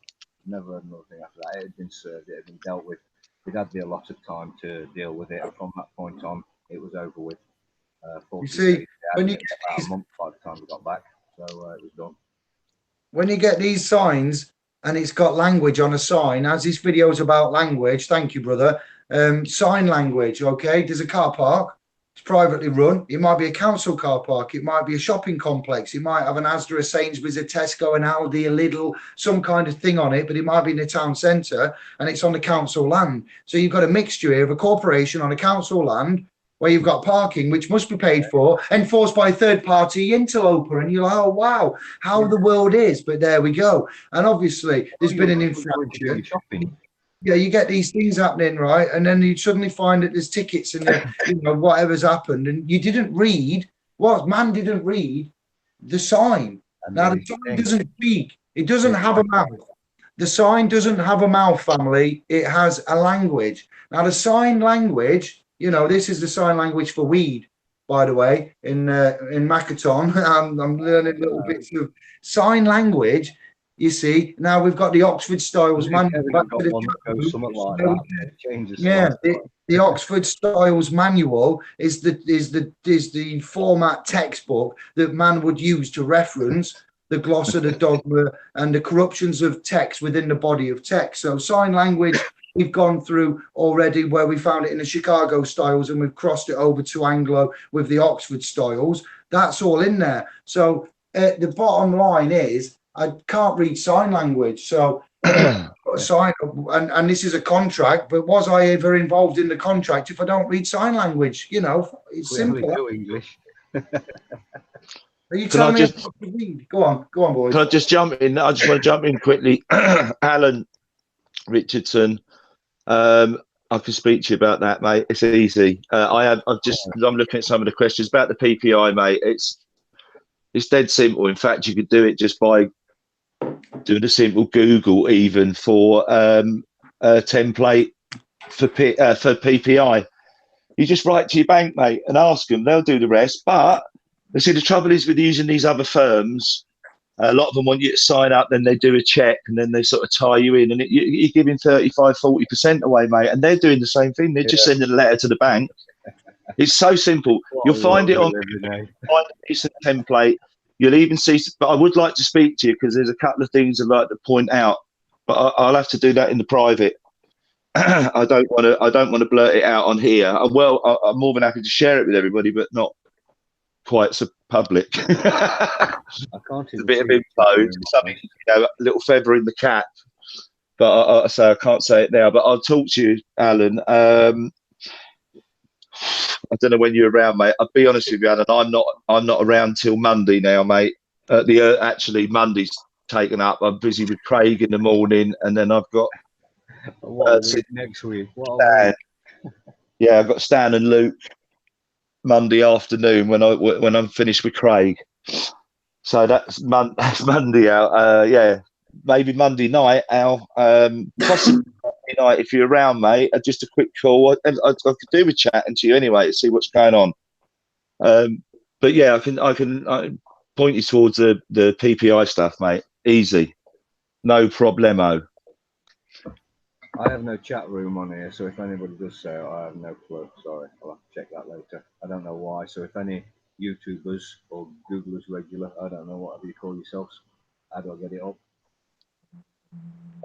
Never had another thing after that. It had been served. It had been dealt with. We'd had the allotted time to deal with it, and from that point on, it was over with. You see, days, when you about get these, a month by the time we got back, so it was done. when you get these signs and it's got language on a sign, as this video is about language, thank you, brother. Sign language, okay? There's a car park. It's privately run. It might be a council car park. It might be a shopping complex. It might have an Asda, a Sainsbury's, a Tesco, an Aldi, a Lidl, some kind of thing on it, but it might be in the town centre and it's on the council land. So you've got a mixture here of a corporation on a council land where you've got parking, which must be paid for, enforced by a third-party interloper. And you're like, oh, wow, how the world is. But there we go. And obviously, there's been an infraction. Shopping. Yeah, you get these things happening, right? And then you suddenly find that there's tickets and whatever's happened, and you didn't read. What man didn't read the sign? Now the sign doesn't speak. It doesn't have a mouth. The sign doesn't have a mouth, family. It has a language. Now the sign language, this is the sign language for weed, by the way, in Makaton. I'm learning little bits of sign language. You see, now we've got the Oxford Styles manual. The Oxford Styles manual is the format textbook that man would use to reference the glossa, the dogma, and the corruptions of text within the body of text. So sign language, we've gone through already, where we found it in the Chicago styles and we've crossed it over to Anglo with the Oxford styles. That's all in there. So the bottom line is, I can't read sign language, so sign and this is a contract. But was I ever involved in the contract if I don't read sign language? It's simple. English. Are you telling me to read? Go on, boys. Can I just jump in? I just want to jump in quickly. Alan Richardson, I can speak to you about that, mate. It's easy. I'm looking at some of the questions about the PPI, mate. It's dead simple. In fact, you could do it just by doing a simple Google, even for a template for PPI. You just write to your bank, mate, and ask them. They'll do the rest. But you see, the trouble is with using these other firms, a lot of them want you to sign up, then they do a check, and then they sort of tie you in, and you're giving 35, 40% away, mate. And they're doing the same thing. They're just sending a letter to the bank. It's so simple. You'll find it on find a decent template. You'll even see, but I would like to speak to you because there's a couple of things I'd like to point out, but I'll have to do that in the private. I don't want to blurt it out on here. I'm more than happy to share it with everybody, but not quite so public. I can't. It's a bit of info, something, a little feather in the cap. But I can't say it now. But I'll talk to you, Alan. I don't know when you're around, mate. I'll be honest with you, Alan. I'm not around till Monday now, mate. Actually, Monday's taken up. I'm busy with Craig in the morning, and then I've got next week. Yeah, I've got Stan and Luke Monday afternoon when I'm finished with Craig. So that's Monday out. Yeah, maybe Monday night, Al. Possibly Monday night if you're around, mate. Just a quick call. I could do with chatting to you anyway to see what's going on. But yeah, I can point you towards the PPI stuff, mate. Easy, no problemo. I have no chat room on here, so if anybody does say it, I have no clue. Sorry, I'll have to check that later. I don't know why. So if any YouTubers or Googlers regular, I don't know, whatever you call yourselves, how do I get it up?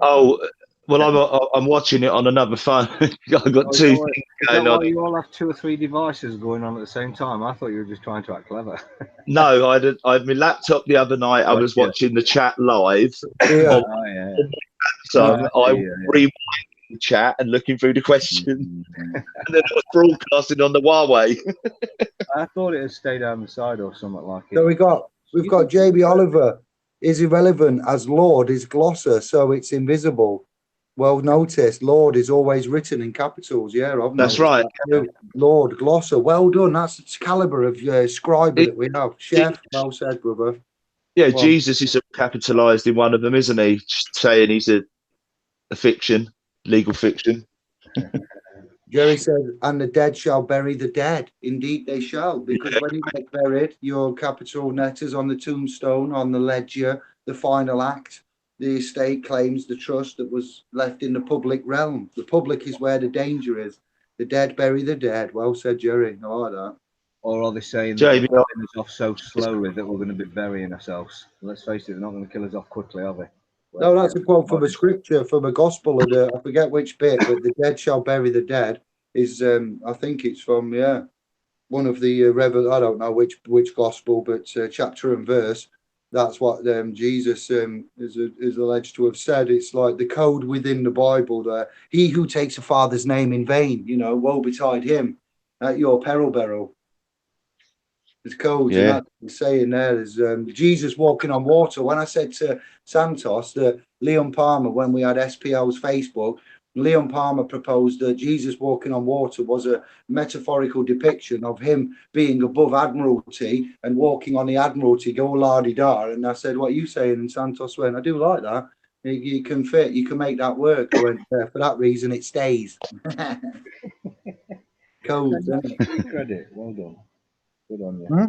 Oh, Well, I'm watching it on another phone. I've got Oh, two is things that going why on. you all have 2 or 3 devices going on at the same time? I thought you were just trying to act clever. No, I had my laptop the other night. I was Yeah. watching the chat live. Yeah. on Oh, yeah. Samsung. I Yeah, rewinding the chat and looking through the questions, yeah. and then I was broadcasting on the Huawei. I thought it had stayed down the side or something like it. So we've got JB Oliver is irrelevant as Lord is glosser, so it's invisible. Well noticed. Lord is always written in capitals. Yeah, I've That's noticed right. that too. Lord glosser. Well done. That's the caliber of scriber that we have. Chef, well said, brother. Yeah, Go on. Jesus is capitalized in one of them, isn't he? Saying he's a fiction, legal fiction. Jerry said, and the dead shall bury the dead. Indeed, they shall, because when you get buried, your capital letters on the tombstone, on the ledger, the final act, the estate claims the trust that was left in the public realm. The public is where the danger is. The dead bury the dead. Well said, Jerry. I like that. Or are they saying that JB, they're killing us off so slowly that we're going to be burying ourselves? Let's face it, they're not going to kill us off quickly, are they? No, that's a quote from a scripture, from a gospel, and I forget which bit, but the dead shall bury the dead is, I think it's from, one of the I don't know which gospel, but chapter and verse. That's what Jesus is alleged to have said. It's like the code within the Bible there. He who takes a father's name in vain, woe betide him at your peril barrel. There's codes, and yeah, that's saying there is Jesus walking on water. When I said to Santos that Leon Palmer, when we had SPL's Facebook, Leon Palmer proposed that Jesus walking on water was a metaphorical depiction of him being above Admiralty and walking on the Admiralty, go la-di-da. And I said, what are you saying? And Santos went, I do like that. You can fit, you can make that work. I went, for that reason, it stays. Codes, isn't it? Nice you credit. Well done. Good on you. Hmm?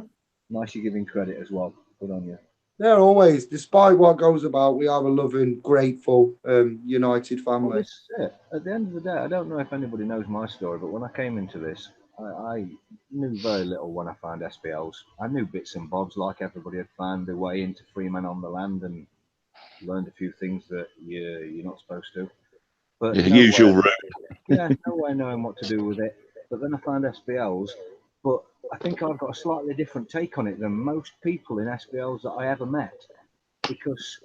Nice you giving credit as well. Good on you. They're always, despite what goes about, we have a loving, grateful, united Well, family. this is it. At the end of the day, I don't know if anybody knows my story, but when I came into this, I knew very little when I found SPLs. I knew bits and bobs, like everybody had found their way into free men on the land and learned a few things that you're not supposed to. But the no usual way, route. yeah, no way knowing what to do with it. But then I found SPLs, but I think I've got a slightly different take on it than most people in SPLs that I ever met, because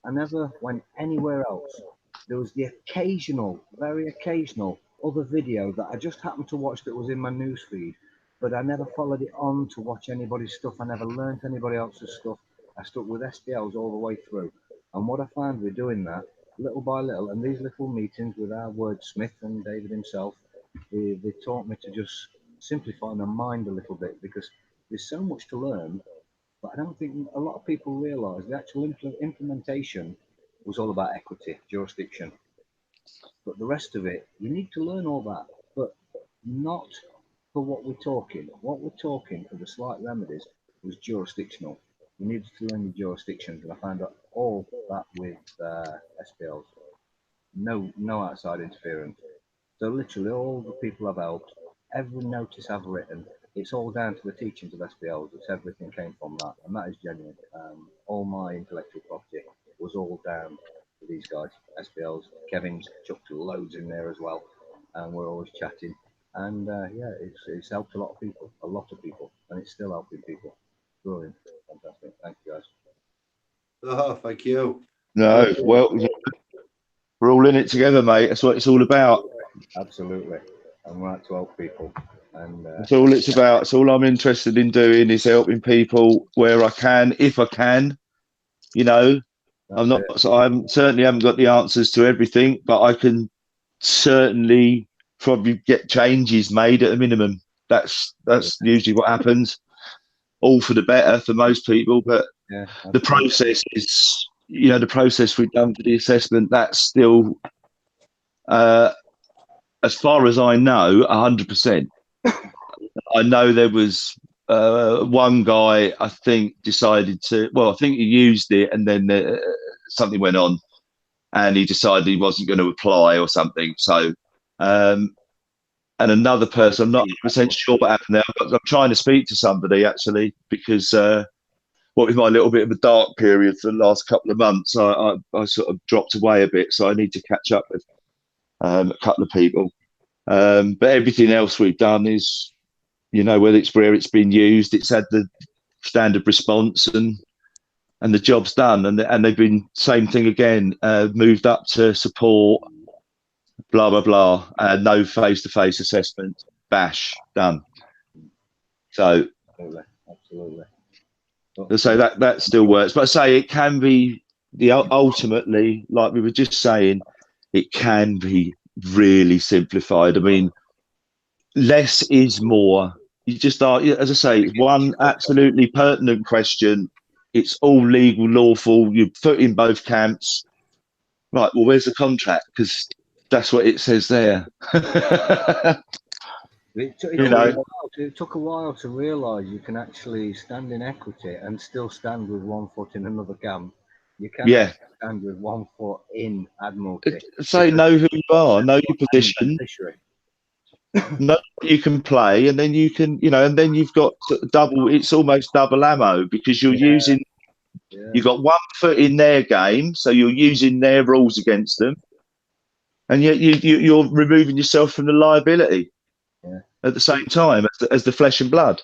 I never went anywhere else. There was the occasional, very occasional other video that I just happened to watch that was in my newsfeed, but I never followed it on to watch anybody's stuff. I never learnt anybody else's stuff. I stuck with SPLs all the way through. And what I found with doing that, little by little, and these little meetings with our wordsmith and David himself, they taught me to just simplify my mind a little bit, because there's so much to learn, but I don't think a lot of people realise the actual implementation was all about equity, jurisdiction. But the rest of it, you need to learn all that, but not for what we're talking. What we're talking for the slight remedies was jurisdictional. You needed to learn the jurisdictions, and I found out all that with SPLs. No outside interference. So literally all the people I've helped, every notice I've written, it's all down to the teachings of SPLs. It's everything came from that, and that is genuine. All my intellectual property was all down to these guys, SPLs. Kevin's chucked loads in there as well, and we're always chatting. And yeah, it's helped a lot of people, and it's still helping people. Brilliant, fantastic. Thank you guys. Oh, thank you. No, well, we're all in it together, mate. That's what it's all about. Absolutely, I'm right to help people, and That's all it's about. It's all I'm interested in doing is helping people where I can, if I can. You know, I'm not. So I certainly haven't got the answers to everything, but I can certainly probably get changes made at a minimum. That's usually what happens. All for the better for most people, but yeah, the process is, the process we've done for the assessment. That's still, as far as I know, 100%. I know there was one guy, I think, decided to. Well, I think he used it, and then something went on, and he decided he wasn't going to apply or something. So, and another person, I'm not 100% sure what happened there. I'm trying to speak to somebody actually, because what with my little bit of a dark period for the last couple of months, I sort of dropped away a bit. So I need to catch up with a couple of people. But everything else we've done is, whether it's where it's been used, it's had the standard response and the job's done. And they've been same thing again, moved up to support, blah, blah, blah. No face-to-face assessment, bash, done. So absolutely. So that still works, but I say it can be ultimately, like we were just saying, it can be really simplified. I mean, less is more. You just are, as I say, it's one absolutely pertinent question. It's all legal, lawful. You put in both camps. Right. Well, where's the contract? Because that's what it says there. It took a while to realise you can actually stand in equity and still stand with one foot in another camp. You can stand with one foot in Admiralty. Say know who you are, know your position, know what you can play, and then you can, and then you've got double. It's almost double ammo because you're using. Yeah. You've got one foot in their game, so you're using their rules against them, and yet you're removing yourself from the liability. Yeah. At the same time as the flesh and blood.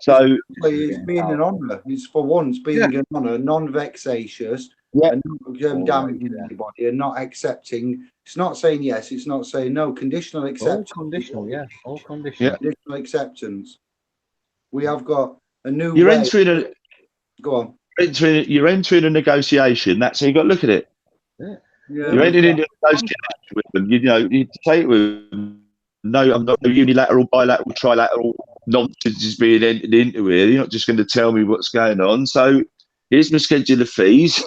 So it's being an honour. It's for once being an honour, non-vexatious, and not damaging anybody, and not accepting. It's not saying yes. It's not saying no. Conditional acceptance. All conditional, yeah. All conditional. Conditional acceptance. We have got a new. You're entering a. Go on. You're entering a negotiation. That's how you got to look at it. Yeah. You're entering into a negotiation with them. You take it with them. No, I'm not unilateral, bilateral, trilateral nonsense is being entered into here. You're not just going to tell me what's going on. So here's my schedule of fees.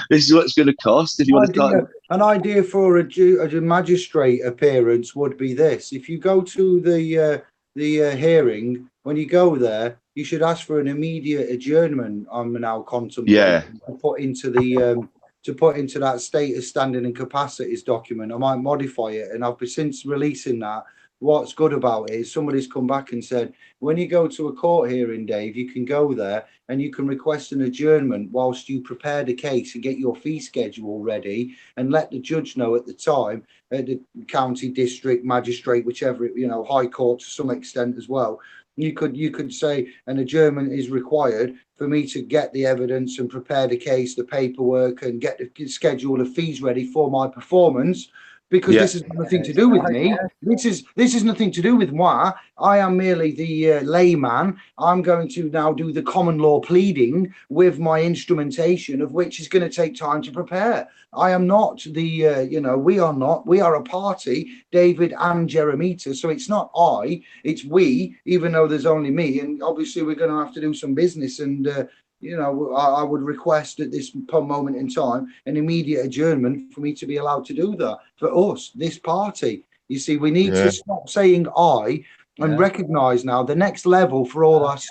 This is what it's going to cost. If you want to an idea for a magistrate appearance would be this: if you go to the hearing, when you go there, you should ask for an immediate adjournment. I'm now contemplating to put into the. To put into that status, standing and capacities document. I might modify it, and I've been since releasing that. What's good about it is somebody's come back and said, when you go to a court hearing, Dave, you can go there and you can request an adjournment whilst you prepare the case and get your fee schedule ready, and let the judge know at the time, at the county, district, magistrate, whichever, high court to some extent as well. You could say an adjournment is required for me to get the evidence and prepare the case, the paperwork, and get the schedule of fees ready for my performance. Because this has nothing to do with me. This is nothing to do with moi. I am merely the layman. I'm going to now do the common law pleading with my instrumentation, of which is going to take time to prepare. I am not the, we are not. We are a party, David and Jeremita. So it's not I, it's we, even though there's only me. And obviously we're going to have to do some business, and I would request at this moment in time an immediate adjournment for me to be allowed to do that for us, this party. You see, we need to stop saying I and recognise now the next level for all us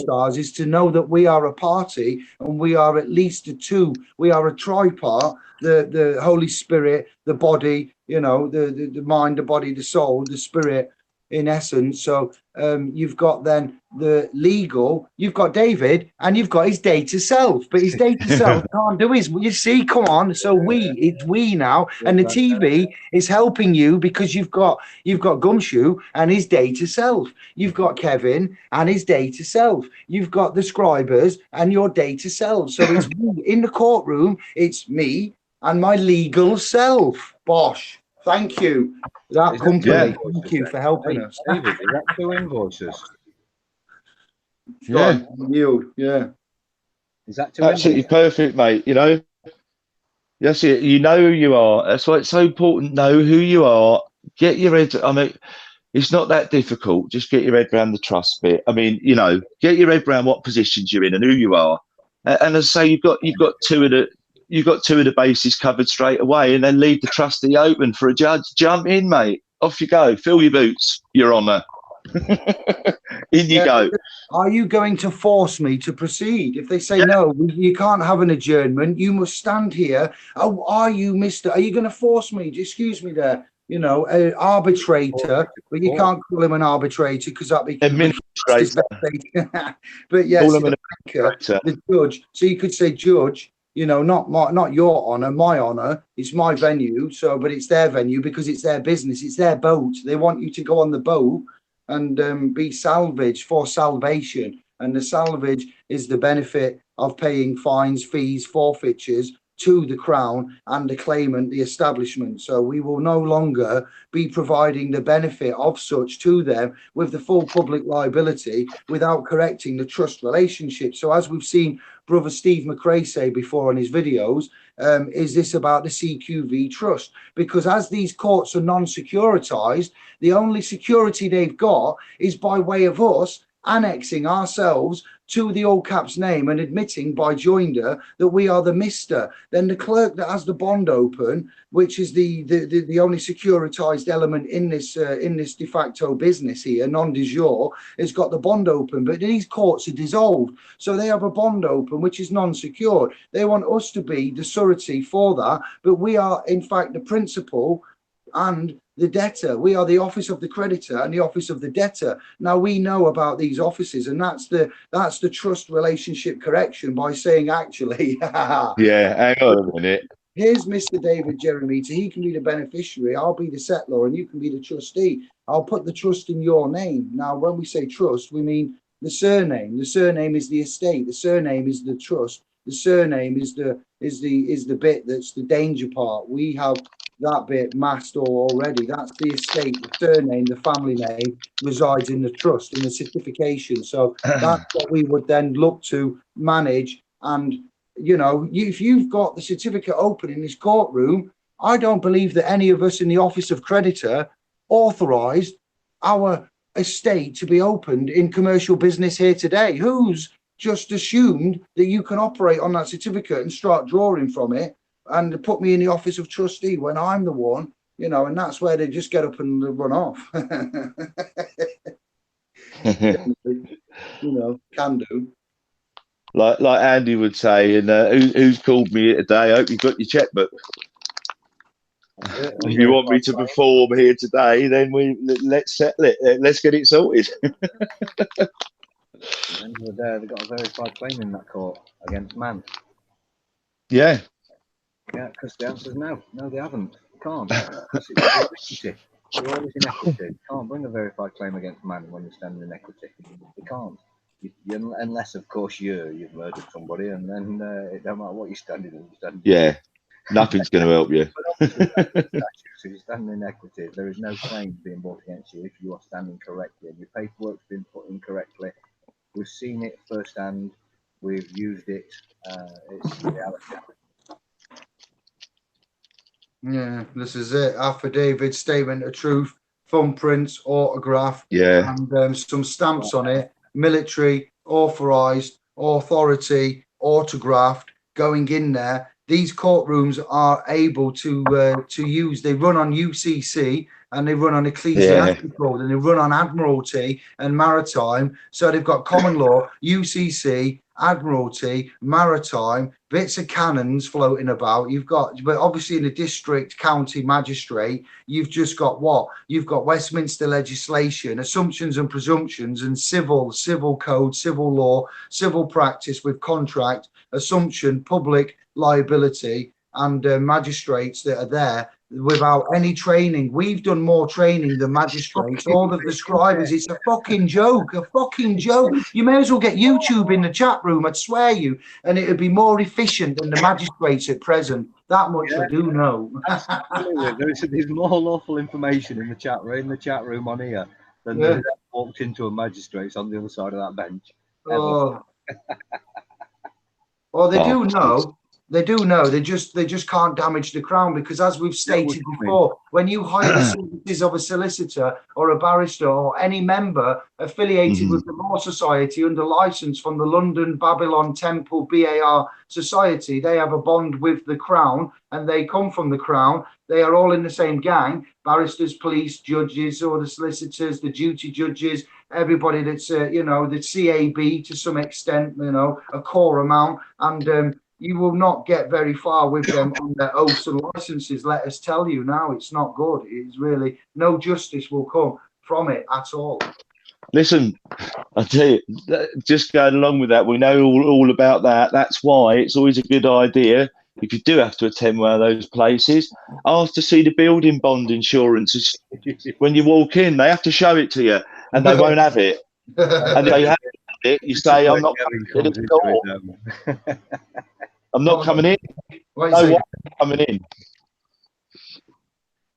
stars is to know that we are a party, and we are at least a two. We are a tripart, the Holy Spirit, the body, the mind, the body, the soul, the spirit, in essence. So you've got then the legal, you've got David, and you've got his data self, but his data self can't do his, you see, come on. So it's we now, and the TV is helping you because you've got Gumshoe and his data self, you've got Kevin and his data self, you've got the scribers and your data self. So it's in the courtroom, it's me and my legal self. Bosh. Thank you. That company. Thank you for helping us. David, is that 2 invoices? Yeah. Is that 2 absolutely perfect, mate? That's it. You know who you are. That's why it's so important. Know who you are. Get your head. I mean, it's not that difficult. Just get your head around the trust bit. I mean, get your head around what positions you're in and who you are. And as I say, you've got 2 of the bases covered straight away, and then leave the trustee open for a judge. Jump in, mate. Off you go. Fill your boots, Your Honour. In you go. Are you going to force me to proceed? If they say no, you can't have an adjournment, you must stand here. Oh, are you, mister? Are you going to force me? Excuse me there. you know, an arbitrator, but you can't call him an arbitrator because that'd be Administrator. but yes, Call him the an banker, administrator. the judge. So you could say judge, you know, not your honour, my honour. It's my venue. So, but it's their venue because it's their business. It's their boat. They want you to go on the boat and be salvaged for salvation. And the salvage is the benefit of paying fines, fees, forfeitures to the Crown and the claimant, the establishment. So we will no longer be providing the benefit of such to them with the full public liability without correcting the trust relationship. So as we've seen Brother Steve McRae say before on his videos, is this about the CQV trust? Because as these courts are non-securitized, the only security they've got is by way of us annexing ourselves to the all caps name and admitting by joinder that we are the Mr. Then the clerk that has the bond open, which is the only securitized element in this de facto business here, non de jure, has got the bond open. But these courts are dissolved, so they have a bond open which is non-secured. They want us to be the surety for that, but we are in fact the principal and the debtor. We are the office of the creditor and the office of the debtor. Now we know about these offices, and that's the trust relationship correction by saying actually Yeah, hang on a minute. here's Mr. David Jeremita. He can be the beneficiary. I'll be the settlor and you can be the trustee. I'll put the trust in your name. Now, when we say trust, we mean the surname. The surname is the estate. The surname is the trust. The surname is the bit that's the danger part. We have that bit masked already. That's the estate. The surname, the family name resides in the trust, in the certification. So that's what we would then look to manage. And you know, if you've got the certificate open in this courtroom, I don't believe that any of us in the office of creditor authorised our estate to be opened in commercial business here today. Who's just assumed that you can operate on that certificate and start drawing from it and put me in the office of trustee when I'm the one, you know, and that's where they just get up and run off. You know, can do. Like Andy would say, and who's called me here today? I hope you've got your checkbook. If you want me to perform here today, then let's settle it. Let's get it sorted. At the end of the day, they've got a verified claim in that court against man. Yeah. Yeah, because the answer is no. No, they haven't. You can't. Because it's equity. You're always in equity. You can't bring a verified claim against man when you're standing in equity. You can't. Unless, of course, you've murdered somebody, and then it don't matter what you're standing in. Yeah, nothing's going to help you. So you're standing in equity. There is no claim being brought against you if you are standing correctly and your paperwork's been put in correctly. We've seen it firsthand. We've used it. It's reality. Yeah, this is it. Affidavit, statement of truth, thumbprints, autograph, Yeah, and some stamps on it. Military, authorised, authority, autographed, going in there. These courtrooms are able to use. They run on UCC and they run on ecclesiastical and they run on admiralty and maritime. So they've got common law, UCC, admiralty, maritime, bits of cannons floating about. You've got, but obviously in the district, county, magistrate, you've just got what? You've got Westminster legislation, assumptions and presumptions, and civil code, civil law, civil practice with contract, assumption, public liability, and magistrates that are there without any training. We've done more training than magistrates. All of the scribers, it's a fucking joke, You may as well get YouTube in the chat room, I'd swear you, and it would be more efficient than the magistrates at present. That much I do know. There's more lawful information in the chat room on here than there's walked into a magistrate's on the other side of that bench. Oh. Well, they do know. They do know. They just can't damage the crown because, as we've stated before, when you hire the services of a solicitor or a barrister or any member affiliated with the Law Society under license from the London Babylon Temple BAR Society, they have a bond with the crown and they come from the crown. They are all in the same gang: barristers, police, judges, or the solicitors, the duty judges, everybody that's the CAB to some extent, a core amount, and you will not get very far with them on their oaths and licenses. Let us tell you now, it's not good. It's really no justice will come from it at all. Listen, I tell you, just going along with that, we know all about that. That's why it's always a good idea, if you do have to attend one of those places, ask to see the building bond insurance. When you walk in, they have to show it to you, and they won't have it. And if they have it, you say, I'm not coming in the door. I'm not coming in. What No you say? way I'm coming in.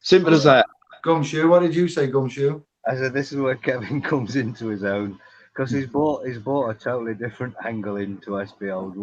Simple as that. Gumshoe, what did you say, Gumshoe? I said this is where Kevin comes into his own, because he's bought a totally different angle into SBOs.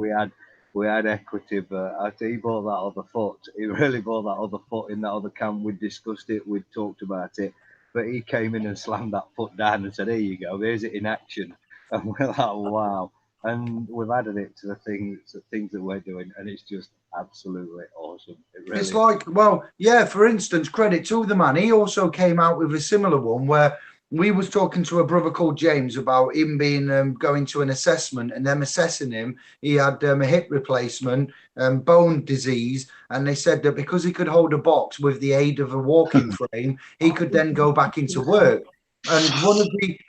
We had equity, but after he bought that other foot, he really bought that other foot in that other camp. We discussed it, we talked about it, but he came in and slammed that foot down and said, "Here you go, there's it in action." And we're like, wow. And we've added it to the things that we're doing, and it's just absolutely awesome. It really It's like, well, yeah, for instance, credit to the man. He also came out with a similar one where we was talking to a brother called James about him being going to an assessment and them assessing him. He had a hip replacement, bone disease, and they said that because he could hold a box with the aid of a walking frame, he could then go back into work. And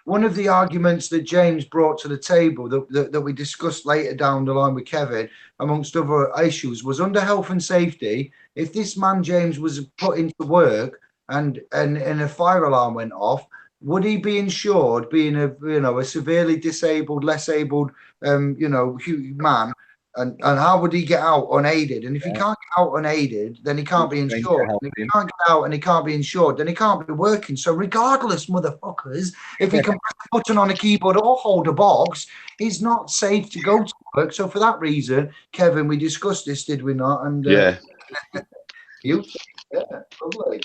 one of the arguments that James brought to the table that we discussed later down the line with Kevin, amongst other issues, was under health and safety. If this man James was put into work and a fire alarm went off, would he be insured, being a severely disabled, less abled man? And how would he get out unaided? And if he can't get out unaided, then he can't be insured. And if he can't get out and he can't be insured, then he can't be working. So regardless, motherfuckers, if he can press a button on a keyboard or hold a box, he's not safe to go to work. So for that reason, Kevin, we discussed this, did we not? And Yeah. Lovely.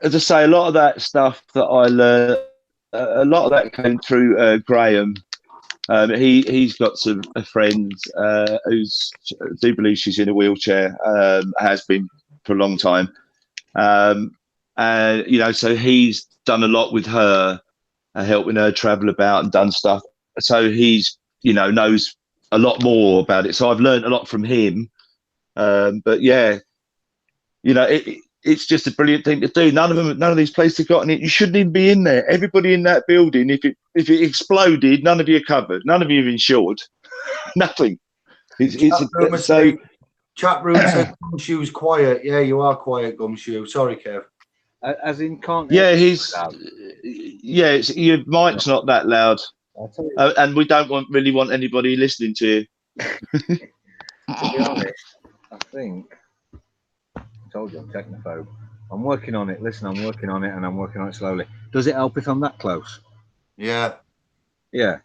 As I say, a lot of that stuff that I learned, a lot of that came through Graham. He's got some friends who's, I do believe she's in a wheelchair, has been for a long time. And, so he's done a lot with her, helping her travel about and done stuff. So he's, knows a lot more about it. So I've learned a lot from him. But yeah, it's just a brilliant thing to do. None of these places have gotten it. You shouldn't even be in there. Everybody in that building, if it exploded, none of you are covered. None of you are insured. Nothing. Chat room said Gumshoe's quiet. Yeah, you are quiet, Gumshoe. Sorry, Kev. As in can't. Yeah, your mic's not that loud. And we don't really want anybody listening to you. To be honest, I think. I told you I'm technophobe. I'm working on it. Listen, I'm working on it, and I'm working on it slowly. Does it help if I'm that close? Yeah. Yeah.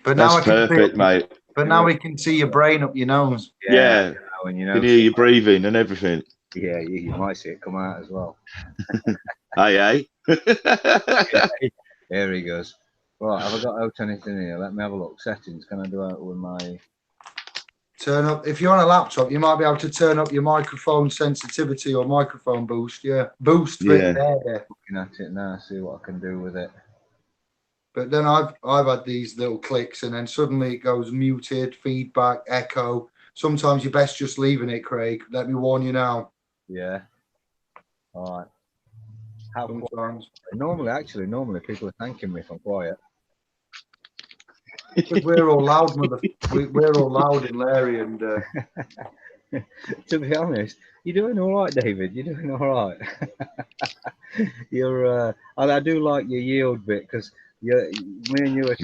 But that's now perfect, mate. But now we can see your brain up your nose. Yeah. And you can hear you breathing and everything. Yeah, you might see it come out as well. Hey. Here he goes. Right, have I got out anything here? Let me have a look. Settings. Can I do it with my... Turn up. If you're on a laptop, you might be able to turn up your microphone sensitivity or microphone boost. Yeah, boost. Yeah. There. Looking at it now, see what I can do with it. But then I've had these little clicks, and then suddenly it goes muted, feedback, echo. Sometimes you're best just leaving it, Craig. Let me warn you now. Yeah. All right. Normally people are thanking me if I'm quiet. Because we're all loud, we're all loud and Larry and. To be honest, you're doing all right, David. You're doing all right. I do like your yield bit because me and you are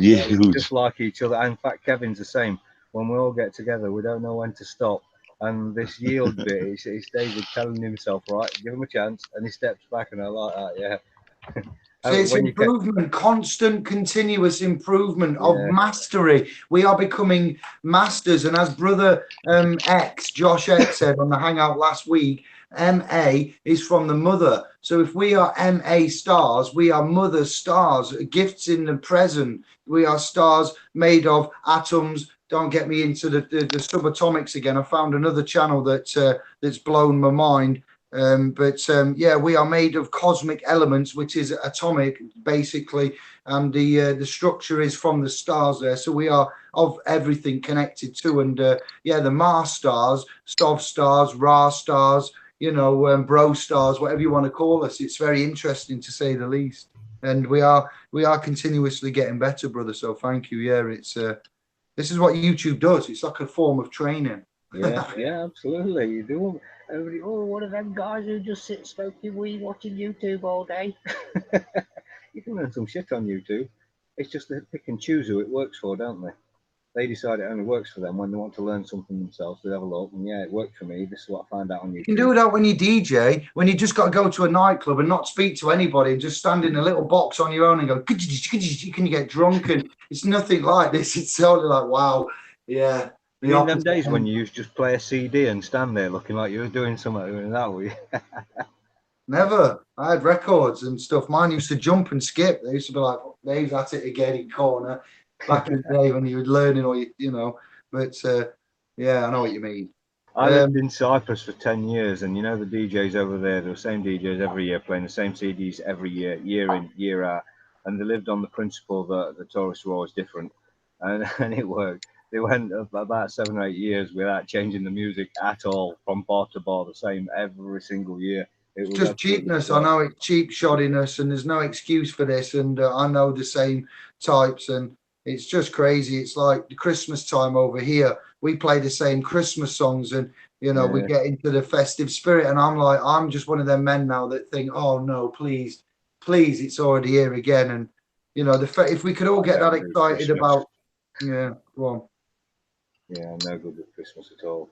just like each other. In fact, Kevin's the same. When we all get together, we don't know when to stop. And this yield bit, it's David telling himself, right, give him a chance, and he steps back, and I like that, yeah. So it's improvement, constant, continuous improvement of mastery. We are becoming masters. And as brother Josh X said on the hangout last week, MA is from the mother. So if we are MA stars, we are mother stars, gifts in the present. We are stars made of atoms. Don't get me into the subatomics again. I found another channel that's blown my mind. Yeah, we are made of cosmic elements, which is atomic, basically, and the structure is from the stars there. So we are of everything connected to, and yeah, the Mars stars, Stov stars, Ra stars, Bro stars, whatever you want to call us. It's very interesting to say the least, and we are continuously getting better, brother. So thank you. Yeah, it's this is what YouTube does. It's like a form of training. Yeah, yeah, absolutely. You do. Everybody, oh, one of them guys who just sit smoking weed watching YouTube all day. You can learn some shit on YouTube. It's just they pick and choose who it works for, don't they? They decide it only works for them when they want to learn something themselves. They have a look, and yeah, it worked for me. This is what I find out on YouTube. You can do that when you DJ, when you just got to go to a nightclub and not speak to anybody and just stand in a little box on your own and go, can you get drunk? And it's nothing like this. It's totally like, wow, yeah. You mean them days when you used to just play a CD and stand there looking like you were doing something like that, were you? Never. I had records and stuff. Mine used to jump and skip. They used to be like, Dave's at it again in corner. Back in the day when you were learning, or But yeah, I know what you mean. I lived in Cyprus for 10 years, and you know the DJs over there, they were the same DJs every year, playing the same CDs every year, year in, year out. And they lived on the principle that the tourists were always different. And it worked. They went about 7 or 8 years without changing the music at all, from bar to bar, the same every single year. It's just cheapness. I know it's cheap shoddiness, and there's no excuse for this. And I know the same types, and it's just crazy. It's like the Christmas time over here. We play the same Christmas songs, and we get into the festive spirit. And I'm just one of them men now that think, oh no, please, it's already here again. And if we could all get that excited about, go on. Yeah, I'm no good with Christmas at all.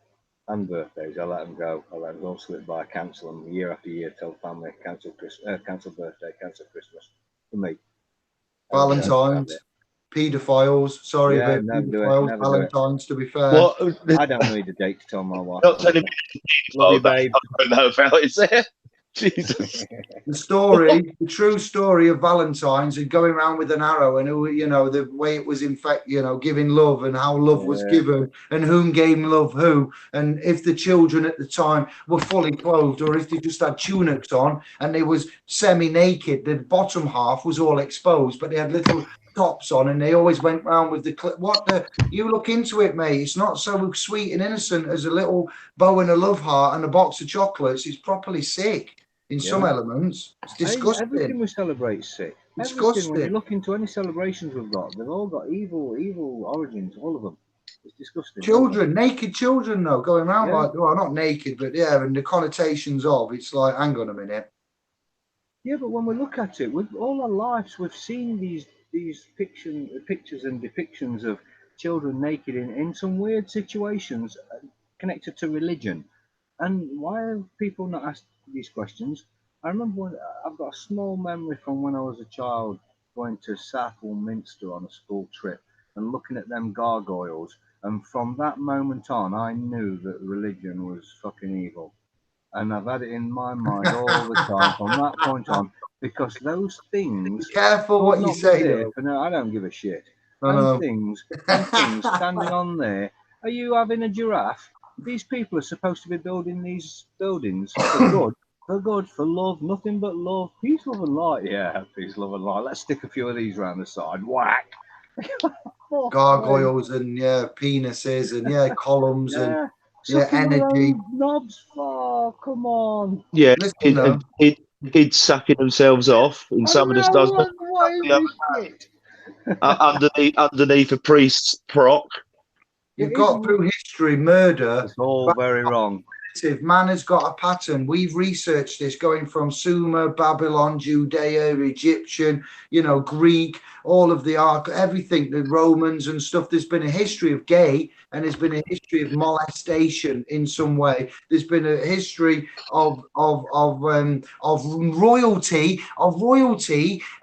And birthdays, I let them go. I let them all slip by, cancel them year after year. Tell family, cancel birthday, cancel Christmas. For me. Valentine's, paedophiles. Sorry, yeah, but paedophiles, Valentine's. To be fair, I don't need a date to tell my wife. Not telling me. Love you, babe. I don't know about it there. Jesus. The true story of Valentine's and going around with an arrow, and the way it was giving love, and how love was given, and whom gave love who, and if the children at the time were fully clothed or if they just had tunics on and they was semi-naked, the bottom half was all exposed, but they had little tops on, and they always went round with you look into it, mate. It's not so sweet and innocent as a little bow and a love heart and a box of chocolates. It's properly sick in some elements. It's disgusting. Everything we celebrate is sick. Disgusting. When you look into any celebrations we've got, they've all got evil origins, all of them. It's disgusting. Children, naked children, though, going around not naked, but and the connotations of it's like, hang on a minute. Yeah, but when we look at it, with all our lives, we've seen these pictures and depictions of children naked in some weird situations connected to religion. And why have people not asked these questions? I remember I've got a small memory from when I was a child going to Southwell Minster on a school trip and looking at them gargoyles. And from that moment on, I knew that religion was fucking evil. And I've had it in my mind all the time from that point on, because those things. Be careful what you say. No, I don't give a shit. And things standing on there. Are you having a giraffe? These people are supposed to be building these buildings for good, for love, nothing but love, peace, love, and light. Yeah, peace, love, and light. Let's stick a few of these around the side. Whack. Gargoyles and penises and columns and energy. Knobs. Oh, come on. Yeah, kids sucking themselves off in some of the stars. Underneath a priest's proc. You've got through history, murder. It's all very wrong. Man has got a pattern. We've researched this going from Sumer, Babylon, Judea, Egyptian, Greek, all of the everything, the Romans and stuff. There's been a history of gay, and there's been a history of molestation in some way. There's been a history of royalty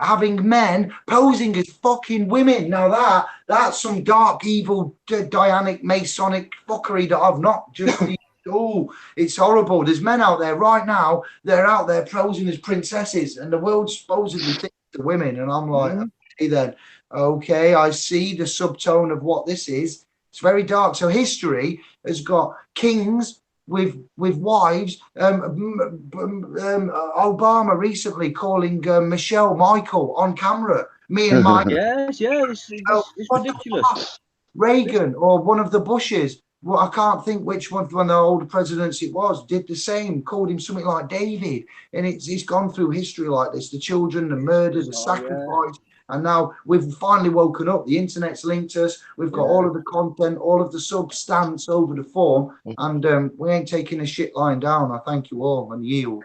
having men posing as fucking women. Now that's some dark, evil, Dianic, Masonic fuckery that I've not just. Oh, it's horrible. There's men out there right now. They're out there posing as princesses, and the world supposedly thinks to women. And I'm like, okay, I see the subtone of what this is. It's very dark. So history has got kings with wives. Obama recently calling Michelle Michael on camera. Me and Mike. Yes, it's ridiculous. Reagan or one of the Bushes. Well, I can't think which one of the older presidents it was, did the same, called him something like David. And it's gone through history like this, the children, the murder, the sacrifice. And now we've finally woken up. The internet's linked us. We've got all of the content, all of the substance over the form. And we ain't taking a shit lying down. I thank you all and yield.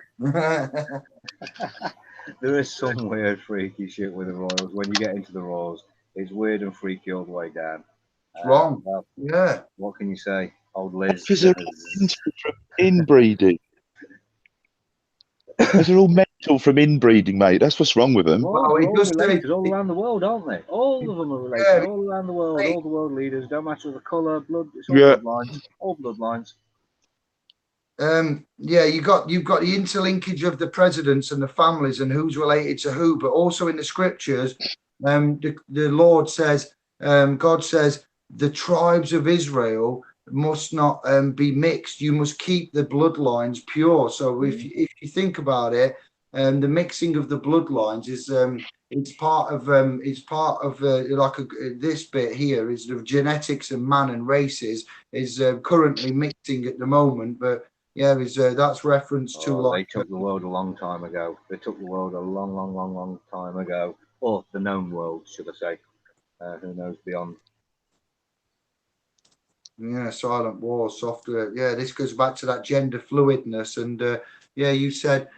There is some weird, freaky shit with the Royals. When you get into the Royals, it's weird and freaky all the way down. It's wrong. Well, Yeah. what can you say? Old Liz. Because they're from inbreeding. They're all mental from inbreeding, mate. That's what's wrong with them. Well, they're all related all around the world, aren't they? All of them are related all around the world. All the world leaders, don't matter the colour, blood. It's all bloodlines. All bloodlines. You've got the interlinkage of the presidents and the families and who's related to who, but also in the scriptures, the Lord says, God says, the tribes of Israel must not be mixed. You must keep the bloodlines pure. So if you think about it, the mixing of the bloodlines is it's part of this bit here is the genetics of man and races is currently mixing at the moment, but. Yeah, that's reference to they took the world a long time ago. They took the world a long time ago, or the known world, should I say? Who knows beyond? Yeah, silent war, softer. Yeah, this goes back to that gender fluidness, and you said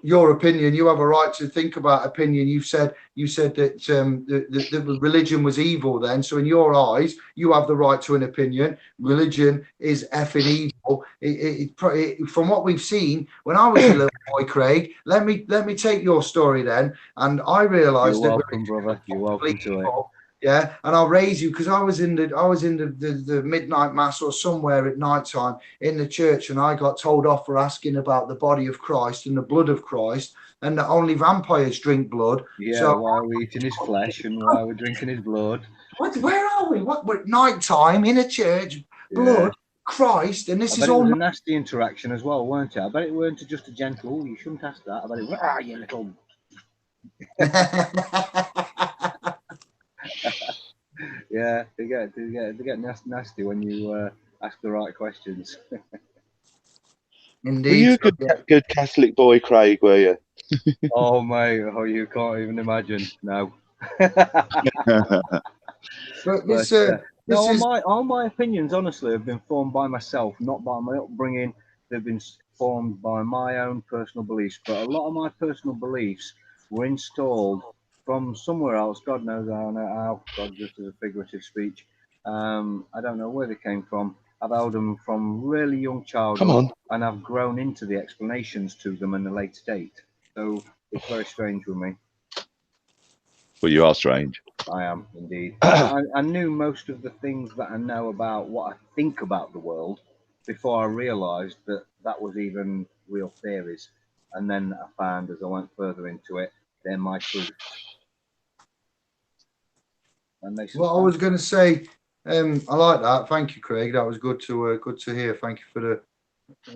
your opinion. You have a right to think about opinion. You said that the religion was evil then. So in your eyes, you have the right to an opinion. Religion is effing evil. From what we've seen, when I was a little boy, Craig, let me take your story then. And I realised you're welcome, brother. You're welcome to it. Yeah, and I'll raise you because I was in the midnight mass or somewhere at night time in the church, and I got told off for asking about the body of Christ and the blood of Christ, and that only vampires drink blood. Yeah, so, why are we eating his flesh and why are we drinking his blood? Where are we? What night time in a church? Blood, Christ, and this is all. It was a nasty interaction as well, weren't it? I bet it weren't just a gentle. Oh, you shouldn't ask that. I bet it was, you little. Yeah, they get nasty when you ask the right questions. Indeed. Were you a good Catholic boy, Craig? Were you? Oh mate, you can't even imagine. No. All my opinions, honestly, have been formed by myself, not by my upbringing. They've been formed by my own personal beliefs. But a lot of my personal beliefs were installed from somewhere else. God knows how. God, just as a figurative speech. I don't know where they came from. I've held them from really young childhood, and I've grown into the explanations to them in a later date. So it's very strange with me. Well, you are strange. I am indeed. I knew most of the things that I know about what I think about the world before I realised that was even real theories. And then I found, as I went further into it, they're my truths. Well, I was going to say, I like that. Thank you, Craig. That was good to hear. Thank you for the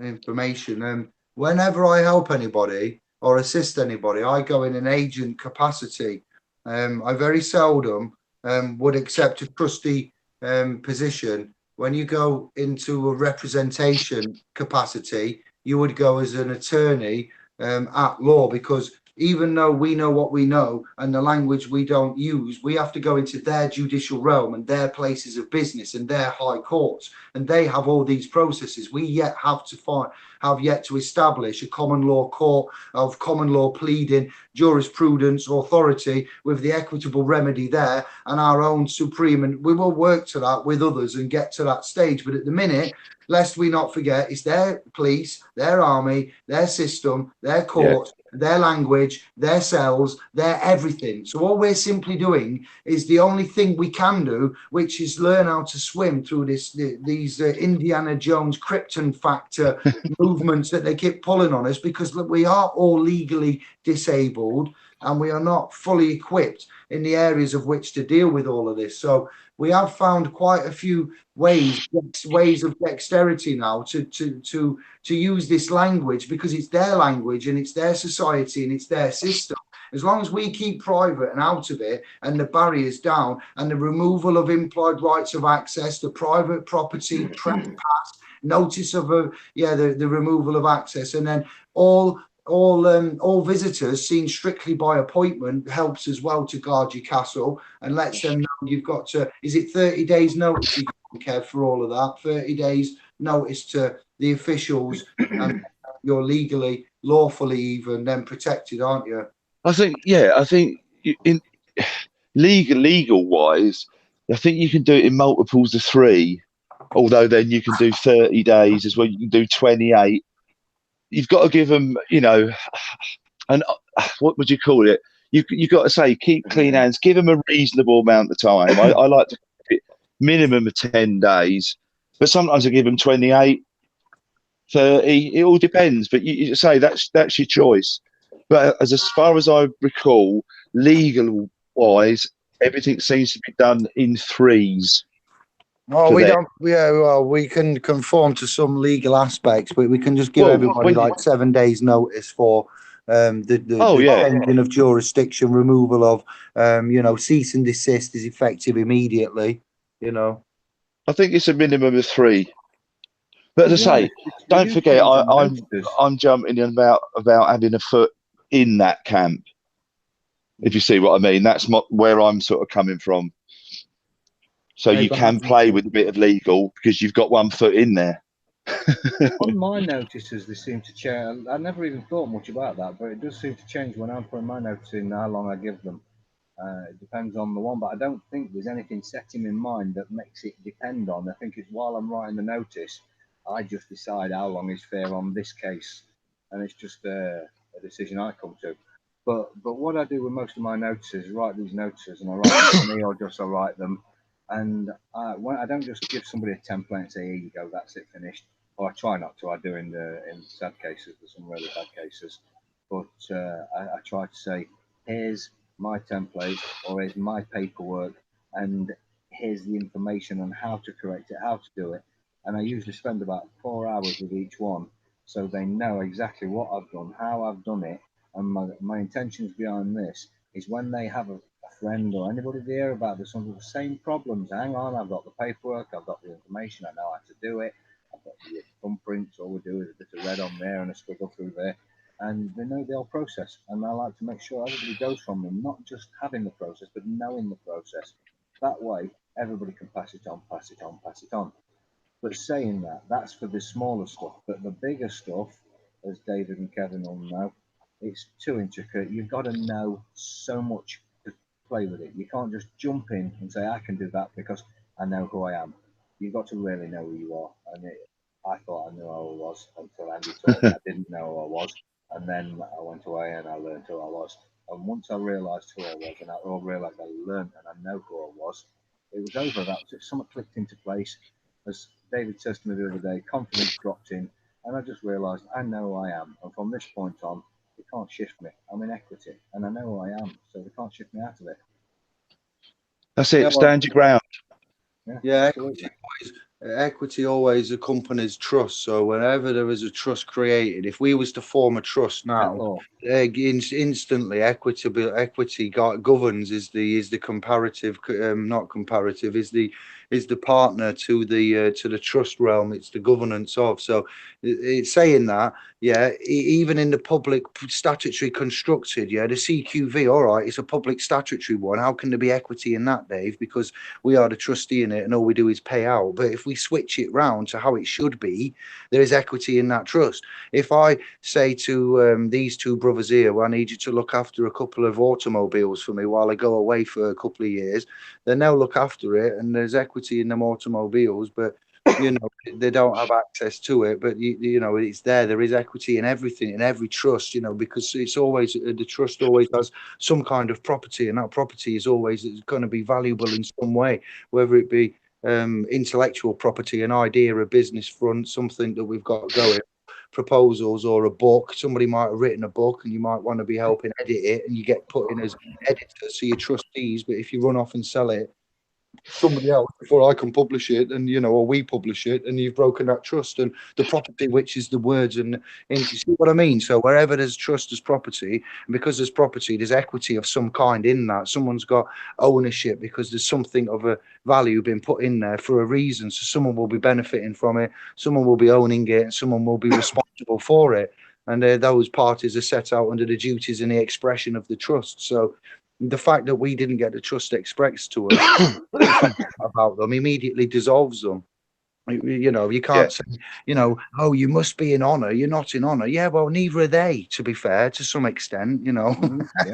information. Whenever I help anybody or assist anybody, I go in an agent capacity. I very seldom would accept a trustee position. When you go into a representation capacity, you would go as an attorney at law, because even though we know what we know and the language we don't use, we have to go into their judicial realm and their places of business and their high courts, and they have all these processes. We have yet to establish a common law court of common law pleading, jurisprudence, authority with the equitable remedy there and our own supreme. And we will work to that with others and get to that stage. But at the minute, lest we not forget, it's their police, their army, their system, their courts, their language, their cells, their everything. So all we're simply doing is the only thing we can do, which is learn how to swim through these Indiana Jones Krypton factor movements that they keep pulling on us, because look, we are all legally disabled and we are not fully equipped in the areas of which to deal with all of this. So we have found quite a few ways of dexterity now to use this language, because it's their language and it's their society and it's their system. As long as we keep private and out of it, and the barriers down, and the removal of implied rights of access, the private property trespass, notice of the removal of access, and then all visitors seen strictly by appointment helps as well to guard your castle, and lets them know you've got to, is it 30 days notice, Kev, for all of that? 30 days notice to the officials, and you're legally, lawfully even then protected, aren't you? I think in legal wise, I think you can do it in multiples of 3. Although then you can do 30 days as well. You can do 28. You've got to give them, and what would you call it? You got to say, keep clean hands. Give them a reasonable amount of time. I like to keep it minimum of 10 days, but sometimes I give them 28, 30. It all depends. But you say that's your choice. But as far as I recall, legal wise, everything seems to be done in 3s. Oh, we don't. Yeah, well, we can conform to some legal aspects, but we can just give everybody like 7 days notice for the changing of jurisdiction, removal of, cease and desist is effective immediately. I think it's a minimum of 3. But as I say, don't forget, I'm jumping in about having a foot in that camp. If you see what I mean, that's where I'm sort of coming from. So you can play with a bit of legal because you've got 1 foot in there. On my notices, they seem to change. I never even thought much about that, but it does seem to change when I'm putting my notice in, how long I give them. It depends on the one, but I don't think there's anything set in mind that makes it depend on. I think it's while I'm writing the notice, I just decide how long is fair on this case, and it's just a decision I come to. But what I do with most of my notices, write these notices, and I write them for me, or just I write them. And I don't just give somebody a template and say, here you go, that's it, finished. Or I try not to. I do in sad cases, there's some really bad cases. But I try to say, here's my template, or here's my paperwork, and here's the information on how to correct it, how to do it. And I usually spend about 4 hours with each one, so they know exactly what I've done, how I've done it. And my intentions behind this is when they have a friend or anybody there about some of the same problems. Hang on, I've got the paperwork, I've got the information, I know how to do it. I've got the thumbprints, all we do is a bit of red on there and a squiggle through there. And they know the whole process. And I like to make sure everybody goes from them, not just having the process, but knowing the process. That way, everybody can pass it on, pass it on, pass it on. But saying that, that's for the smaller stuff. But the bigger stuff, as David and Kevin all know, it's too intricate. You've got to know so much to play with it. You can't just jump in and say, I can do that because I know who I am. You've got to really know who you are. And I thought I knew who I was until Andy told me I didn't know who I was. And then I went away and I learned who I was. And once I realised who I was, and I realised I learned and I know who I was, it was over. That something clicked into place. As David says to me the other day, confidence dropped in, and I just realised I know who I am. And from this point on, they can't shift me. I'm in equity, and I know who I am, so they can't shift me out of it. That's it. Stand your ground. Yeah, equity always accompanies trust. So whenever there is a trust created, if we was to form a trust now, instantly equity governs, is the comparative, not comparative, is the partner to the trust realm. It's the governance of. So it's saying that, even in the public statutory constructed, the CQV, all right, it's a public statutory one. How can there be equity in that, Dave? Because we are the trustee in it, and all we do is pay out. But if we switch it round to how it should be, there is equity in that trust. If I say to these two brothers here, well, I need you to look after a couple of automobiles for me while I go away for a couple of years, then they'll look after it, and there's equity in them automobiles, but they don't have access to it. But it's there is equity in everything, in every trust, because it's always, the trust always has some kind of property, and that property is always going to be valuable in some way, whether it be intellectual property, an idea, a business front, something that we've got going, proposals, or a book. Somebody might have written a book and you might want to be helping edit it, and you get put in as editor, so you're trustees. But if you run off and sell it, somebody else before I can publish it, and or we publish it, and you've broken that trust and the property, which is the words, and you see what I mean. So wherever there's trust, there's property, and because there's property, there's equity of some kind in that. Someone's got ownership because there's something of a value being put in there for a reason. So someone will be benefiting from it, someone will be owning it, and someone will be responsible for it. And those parties are set out under the duties and the expression of the trust. So the fact that we didn't get the trust expressed to us about them immediately dissolves them. You can't say, oh, you must be in honor. You're not in honor. Yeah, well, neither are they, to be fair, to some extent, Yeah.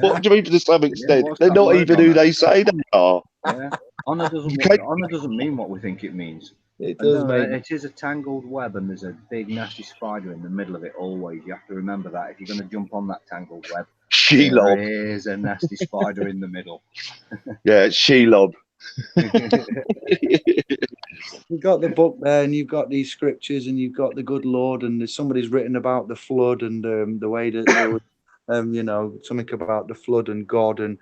What do you mean to some extent? what's They're that not word, even who honour? they say they are. Yeah, honor You can't- doesn't mean what we think it means. it And does no, make it is a tangled web, and there's a big nasty spider in the middle of it always. You have to remember that if you're going to jump on that tangled web, Shelob. there is a nasty spider in the middle. Yeah, it's Shelob. you've got the book there, and you've got these scriptures, and you've got the good Lord, and there's somebody's written about the flood, and the way that there was something about the flood and God, and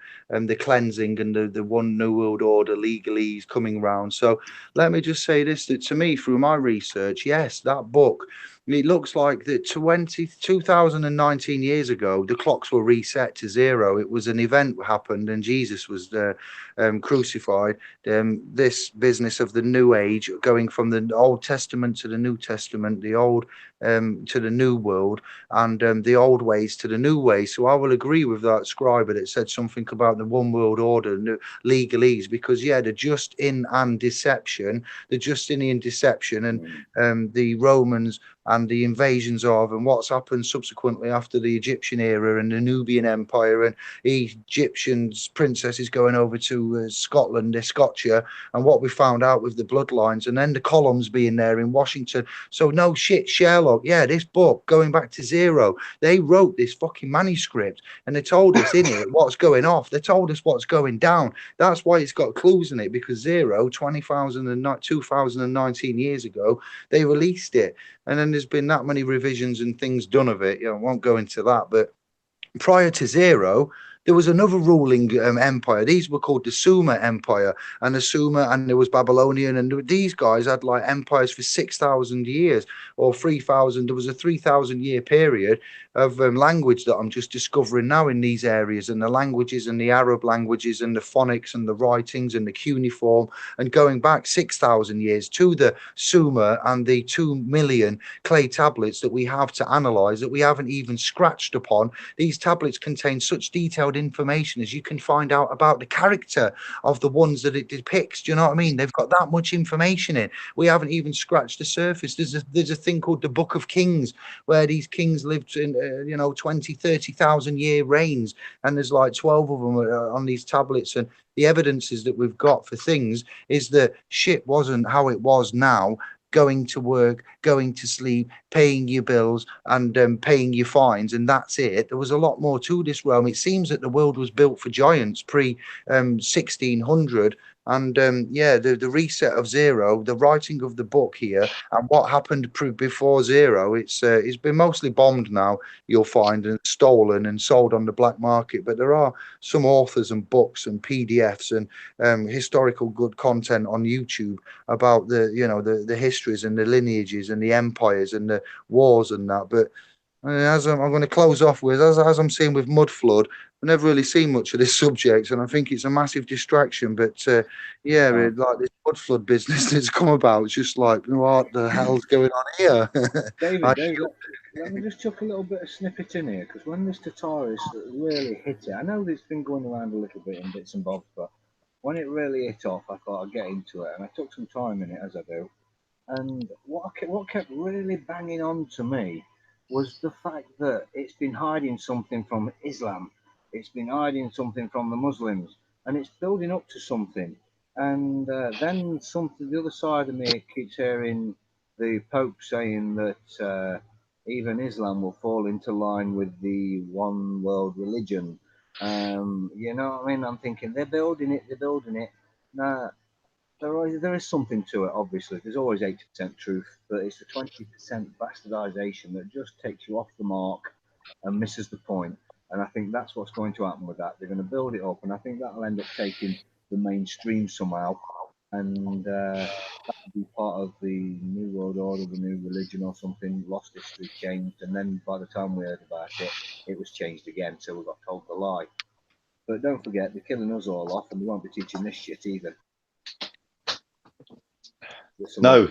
the cleansing, and the one new world order legalese coming round. So let me just say this, that to me, through my research, yes, that book, it looks like that 2019 years ago, the clocks were reset to zero. It was an event happened, and Jesus was crucified. This business of the new age, going from the Old Testament to the New Testament, the old to the new world, and the old ways to the new ways. So I will agree with that scribe that said something about the one world order, legalese, because the Justinian deception, the Justinian deception, and the Romans and the invasions of, and what's happened subsequently after the Egyptian era and the Nubian Empire, and Egyptians princesses going over to Scotland, Scotia, and what we found out with the bloodlines, and then the columns being there in Washington. So no shit, Sherlock. Yeah, this book going back to zero. They wrote this fucking manuscript, and they told us in it what's going off. They told us what's going down. That's why it's got clues in it, because zero, 2019 years ago, they released it. And then there's been that many revisions and things done of it. I won't go into that, but prior to zero, there was another ruling empire. These were called the Sumer Empire, and the Sumer, and there was Babylonian, and these guys had like empires for 6,000 years or 3,000. There was a 3,000-year period of language that I'm just discovering now in these areas, and the languages, and the Arab languages, and the phonics, and the writings, and the cuneiform, and going back 6,000 years to the Sumer, and the 2 million clay tablets that we have to analyze that we haven't even scratched upon. These tablets contain such detailed information as you can find out about the character of the ones that it depicts. Do you know what I mean? They've got that much information in. We haven't even scratched the surface. There's a thing called the Book of Kings, where these kings lived in 20, 30,000 year reigns, and there's like 12 of them on these tablets. And the evidences that we've got for things is that shit wasn't how it was now. Going to work, going to sleep, paying your bills, and paying your fines, and that's it. There was a lot more to this realm. It seems that the world was built for giants pre 1600. And the reset of zero, the writing of the book here, and what happened before zero, it's been mostly bombed now, you'll find, and stolen and sold on the black market. But there are some authors and books and PDFs and historical good content on YouTube about the histories and the lineages and the empires and the wars and that. But as I'm going to close off with, as I'm seeing with Mud Flood, I've never really seen much of this subject, and I think it's a massive distraction. But like this Mud Flood business that's come about, it's just like, what the hell's going on here? David, let me just chuck a little bit of snippet in here, because when this Tataris really hit it, I know it's been going around a little bit in bits and bobs, but when it really hit off, I thought I'd get into it, and I took some time in it, as I do. And what kept really banging on to me was the fact that it's been hiding something from Islam, it's been hiding something from the Muslims, and it's building up to something. And then something, the other side of me keeps hearing the Pope saying that even Islam will fall into line with the one world religion. You know what I mean? I'm thinking they're building it. Now, there is something to it, obviously. There's always 80% truth, but it's the 20% bastardization that just takes you off the mark and misses the point. And I think that's what's going to happen with that. They're going to build it up, and I think that'll end up taking the mainstream somehow. and that would be part of the New World Order, the new religion or something. Lost history, changed, and then by the time we heard about it, it was changed again. So we got told the lie. But don't forget, they're killing us all off, and they won't be teaching this shit either. No,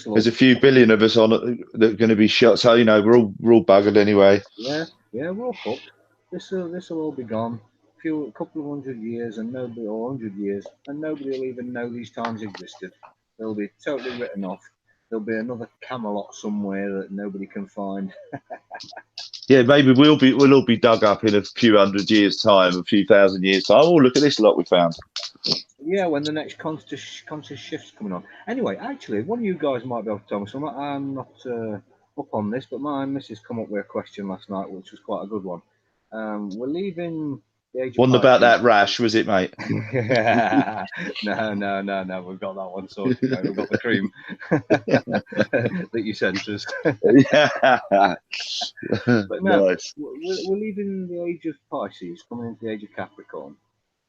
there's a few billion of us on that are going to be shot. So you know, we're all buggered anyway. Yeah, we're all fucked. This'll all be gone. A couple of 100 years, and nobody, or 100 years, and nobody will even know these times existed. They'll be totally written off. There'll be another Camelot somewhere that nobody can find. Yeah, maybe we'll all be dug up in a few 100 years' time, a few 1,000 years' time. Oh, look at this lot we found. Yeah, when the next conscious shift's coming on. Anyway, actually, one of you guys might be able to tell me. So I'm not up on this, but my missus come up with a question last night, which was quite a good one. We're leaving the age of Wasn't about Pisces. that rash, was it, mate? No. We've got that one sorted, mate. We've got the cream that you sent us. But no, Nice. we're leaving the age of Pisces, coming into the age of Capricorn,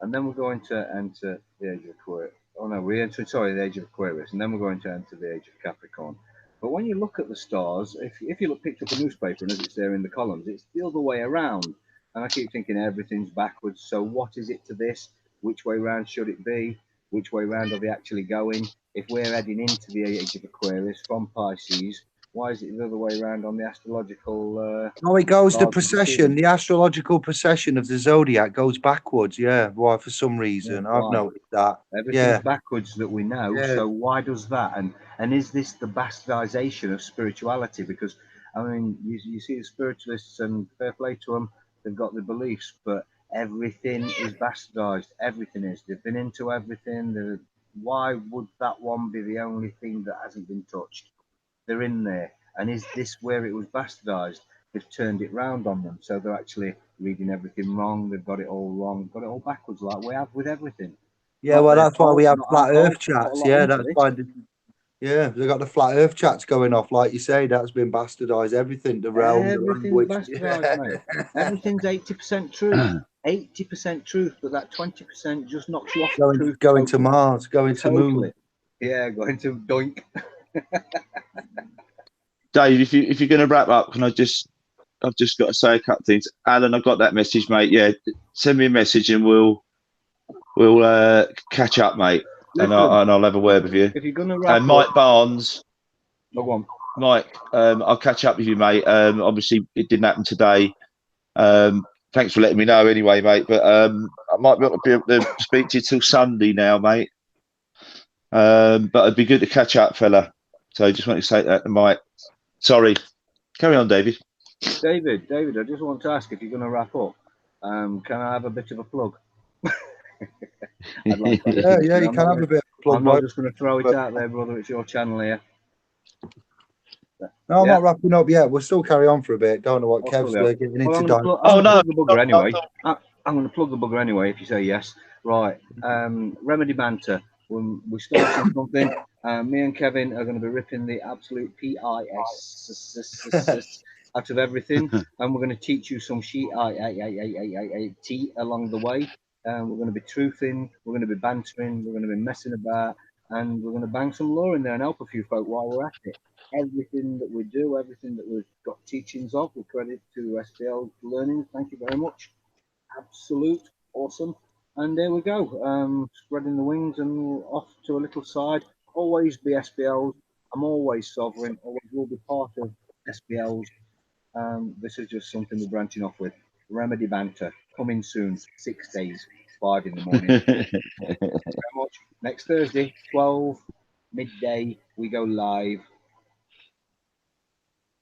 and then we're going to enter the age of Aquarius. Oh no, the age of Aquarius, and then we're going to enter the age of Capricorn. But when you look at the stars, if you picked up a newspaper and as it's there in the columns, it's the other way around. And I keep thinking everything's backwards. So what is it to this? Which way round should it be? Which way round are they actually going? If we're heading into the age of Aquarius from Pisces, why is it the other way around on the astrological? No, it goes the God's procession, the astrological procession of the zodiac goes backwards. Yeah, why? For some reason, Yeah, I've why? noticed that. Everything's Yeah, backwards that we know. yeah. So why does that? And is this the bastardization of spirituality? Because I mean, you see the spiritualists, and fair play to them, they've got the beliefs, but everything is bastardized. Everything is. They've been into everything. Why would that one be the only thing that hasn't been touched? They're in there. And is this where it was bastardized? They've turned it round on them. So they're actually reading everything wrong. They've got it all wrong, got it all backwards, like we have with everything. Yeah, Not well, their that's why we fault, have not our flat Earth fault. Put a chats. lot Yeah, into that's this. why. Yeah, they got the flat Earth chats going off, like you say. That's been bastardized. Everything, the realm, the Everything's language. bastardized, mate. Everything's 80% truth. 80% truth, but that 20% just knocks you off the truth. Going to Mars, going to Totally. Moon. Yeah, going to doink. Dave, if you're going to wrap up, I've just got to say a couple of things. Alan, I got that message, mate. Yeah, send me a message and we'll catch up, mate. Listen, and I'll have a word with you. If you're going to wrap And Mike up, Barnes, go on. Mike, I'll catch up with you, mate. Obviously, it didn't happen today. Thanks for letting me know anyway, mate. But I might not be able to speak to you till Sunday now, mate. But it'd be good to catch up, fella. So I just want to say that to Mike. Sorry. Carry on, David. David, I just want to ask if you're going to wrap up. Can I have a bit of a plug? I'd like to Yeah, you can have a bit of a plug. I'm not just going to throw it out there, brother. It's your channel here. No, I'm not wrapping up yet. We'll still carry on for a bit. Don't know what Kev's getting into. I'm going to plug the bugger anyway. I'm going to plug the bugger anyway, if you say yes. Right. Remedy Banter. When we start something, me and Kevin are going to be ripping the absolute PIS out of everything, and we're going to teach you some T along the way. We're going to be truthing, we're going to be bantering, we're going to be messing about, and we're going to bang some law in there and help a few folk while we're at it. Everything that we do, everything that we've got teachings of, we credit to SPL Learning. Thank you very much. Absolute awesome. And there we go. Spreading the wings and off to a little side. Always be SPLs. I'm always sovereign. Always will be part of SPLs. This is just something we're branching off with. Remedy Banter coming soon. 6 days, 5 in the morning. Thank you very much. Next Thursday, 12 midday, we go live.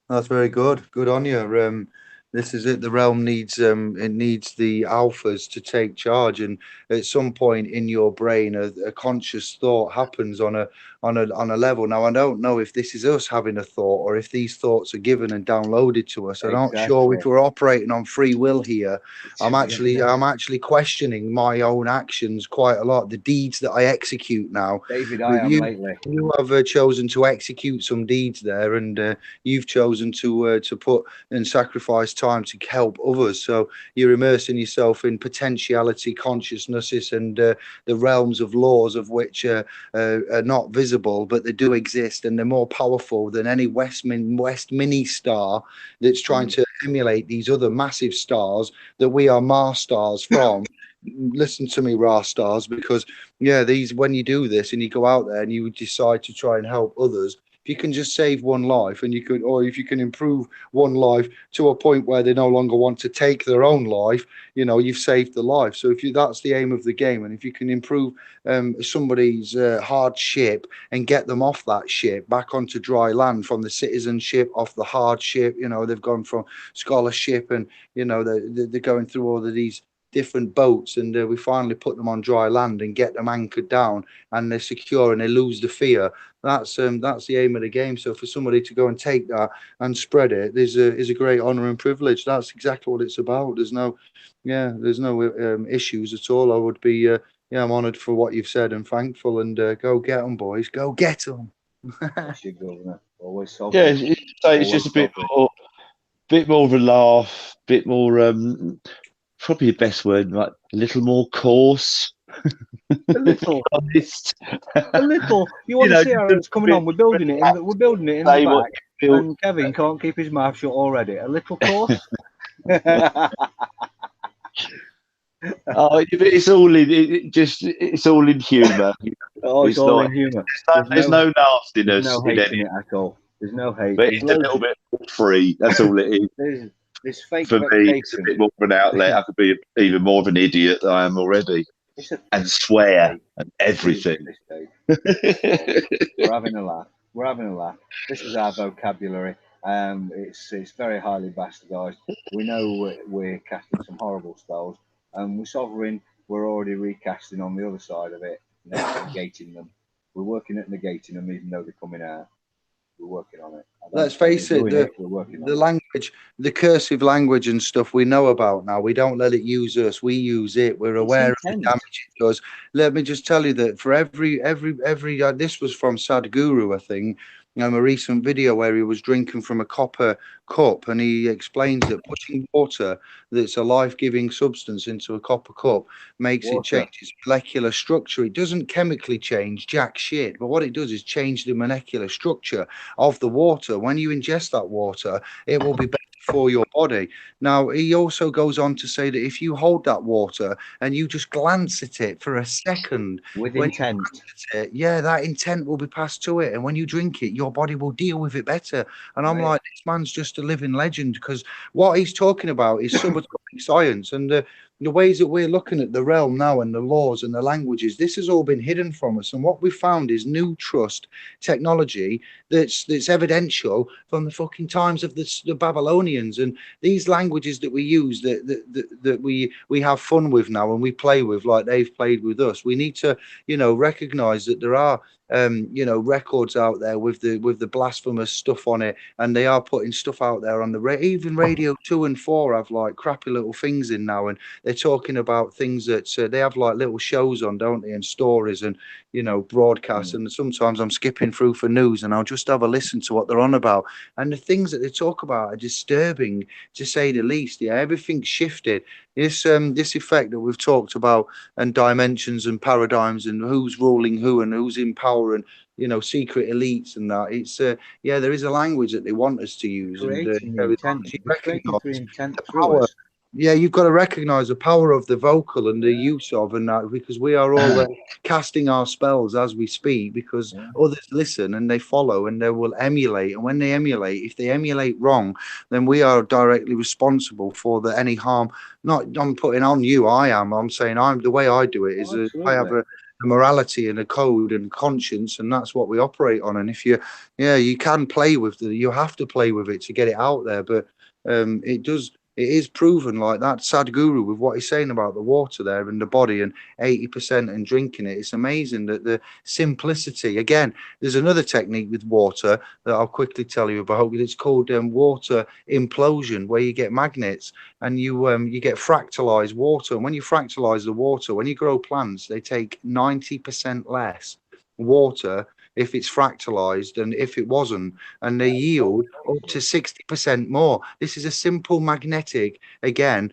That's very good. Good on you. This is it. The realm needs it needs the alphas to take charge, and at some point in your brain, a conscious thought happens on on a level. Now, I don't know if this is us having a thought or if these thoughts are given and downloaded to us. I'm not sure if we're operating on free will here. I'm actually questioning my own actions quite a lot. The deeds that I execute now. David, I am lately. You have chosen to execute some deeds there, and you've chosen to put and sacrifice time to help others. So you're immersing yourself in potentiality, consciousnesses, and the realms of laws of which are not visible, but they do exist, and they're more powerful than any West Mini star that's trying to emulate these other massive stars that we are Mars stars from. Listen to me, Ra stars, because these, when you do this and you go out there and you decide to try and help others, if you can just save one life, and you could, or if you can improve one life to a point where they no longer want to take their own life, you've saved the life. So that's the aim of the game, and if you can improve somebody's hard ship and get them off that ship back onto dry land, from the citizenship off the hard ship, they've gone from scholarship, and they're going through all of these different boats, and we finally put them on dry land and get them anchored down, and they're secure and they lose the fear. That's the aim of the game. So for somebody to go and take that and spread it is a great honor and privilege. That's exactly what it's about. There's no issues at all. I would be I'm honored for what you've said and thankful, and go get them, boys, go get them. Always so. Yeah, it's just a bit more of a laugh, bit more probably the best word, like a little more coarse. A little. Honest. A little. You want to see how it's coming on? We're building it in the back, and Kevin can't keep his mouth shut already. A little coarse. It's all in. It's all in humour. It's all in humour. There's no nastiness. There's no hate in it at all. There's no hate. But it's a little bit free. That's all it is. There's fake for me. It's a bit more of an outlet. I could be even more of an idiot than I am already, and swear and everything. We're having a laugh. We're having a laugh. This is our vocabulary. It's very highly bastardized. We know we're casting some horrible spells, and we're sovereign. We're already recasting on the other side of it, negating them. We're working at negating them, even though they're coming out. We're working on it. Let's face it, the language, the cursive language and stuff we know about now. We don't let it use us. We use it. We're aware of the damage it does. Let me just tell you that for every this was from Sadhguru, I think, a recent video where he was drinking from a copper cup, and he explains that pushing water, that's a life-giving substance, into a copper cup makes it change its molecular structure. It doesn't chemically change jack shit, but what it does is change the molecular structure of the water. When you ingest that water, it will be better for your body. Now, he also goes on to say that if you hold that water and you just glance at it for a second with intent, that intent will be passed to it, and when you drink it, your body will deal with it better. And I'm like, this man's just a living legend, because what he's talking about is subatomic science, and the ways that we're looking at the realm now, and the laws and the languages, this has all been hidden from us. And what we found is new trust technology that's evidential from the fucking times of the Babylonians. And these languages that we use, that we have fun with now and we play with, like they've played with us, we need to recognize that there are records out there with the blasphemous stuff on it, and they are putting stuff out there on even Radio 2 and 4 have like crappy little things in now, and they're talking about things that they have like little shows on, don't they, and stories and broadcasts. And sometimes I'm skipping through for news and I'll just have a listen to what they're on about, and the things that they talk about are disturbing, to say the least. Everything's shifted. This effect that we've talked about, and dimensions and paradigms, and who's ruling who and who's in power, and secret elites and that. It's there is a language that they want us to use, creating and intent through us. Yeah, you've got to recognize the power of the vocal and the use of, and that, because we are all casting our spells as we speak, because others listen and they follow and they will emulate. And when they emulate, if they emulate wrong, then we are directly responsible for any harm. Not I'm putting on you. I'm saying the way I do it is I have a morality and a code and conscience, and that's what we operate on. And if you can play with you have to play with it to get it out there, but it does It is proven like that. Sadhguru, with what he's saying about the water there and the body and 80% and drinking it. It's amazing that the simplicity. Again, there's another technique with water that I'll quickly tell you about. It's called water implosion, where you get magnets and you get fractalized water. And when you fractalize the water, when you grow plants, they take 90% less water if it's fractalized than if it wasn't, and they yield up to 60% more. This is a simple magnetic, again,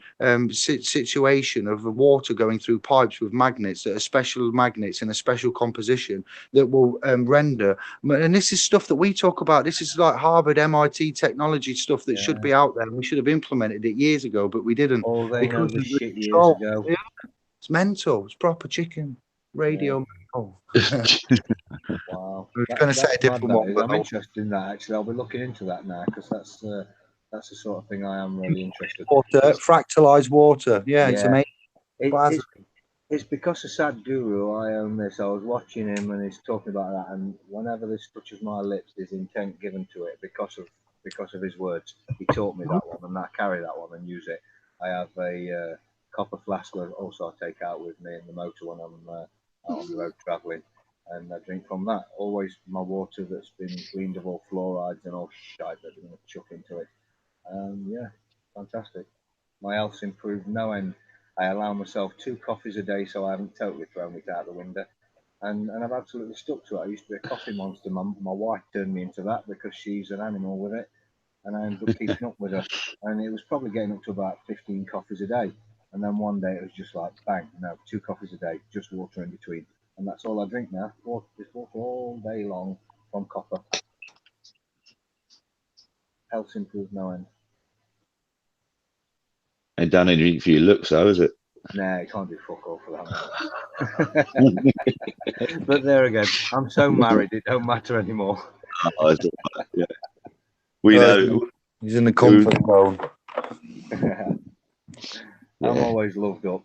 situation of the water going through pipes with magnets that are special magnets in a special composition that will render. And this is stuff that we talk about. This is like Harvard, MIT technology stuff that should be out there. We should have implemented it years ago, but we didn't. All they know this shit years control. ago. Yeah. It's mental. It's proper chicken radio. Mental. Wow. I was going to say a different one, but I'm interested in that, actually. I'll be looking into that now, because that's the sort of thing I am really interested in. Water, fractalized water. Yeah, it's amazing. It's because of Sadhguru I own this. I was watching him and he's talking about that, and whenever this touches my lips, there's intent given to it because of his words. He taught me that one, and I carry that one and use it. I have a copper flask that also I take out with me in the motor when I'm out on the road travelling, and I drink from that. Always my water that's been cleaned of all fluorides and all shite that I'm going to chuck into it. Yeah, fantastic. My health's improved no end. I allow myself 2 coffees a day, so I haven't totally thrown it out the window. And I've absolutely stuck to it. I used to be a coffee monster. My wife turned me into that because she's an animal with it, and I ended up keeping up with her. And it was probably getting up to about 15 coffees a day. And then one day it was just like, bang, no, 2 coffees a day, just water in between. And that's all I drink now. Just water all day long from copper. Health's improved no end. And done anything for your looks, though, is it? Nah, you can't do fuck all for that. But there again, I'm so married, it don't matter anymore. Oh, yeah. We know. He's in the comfort zone. I'm always loved up.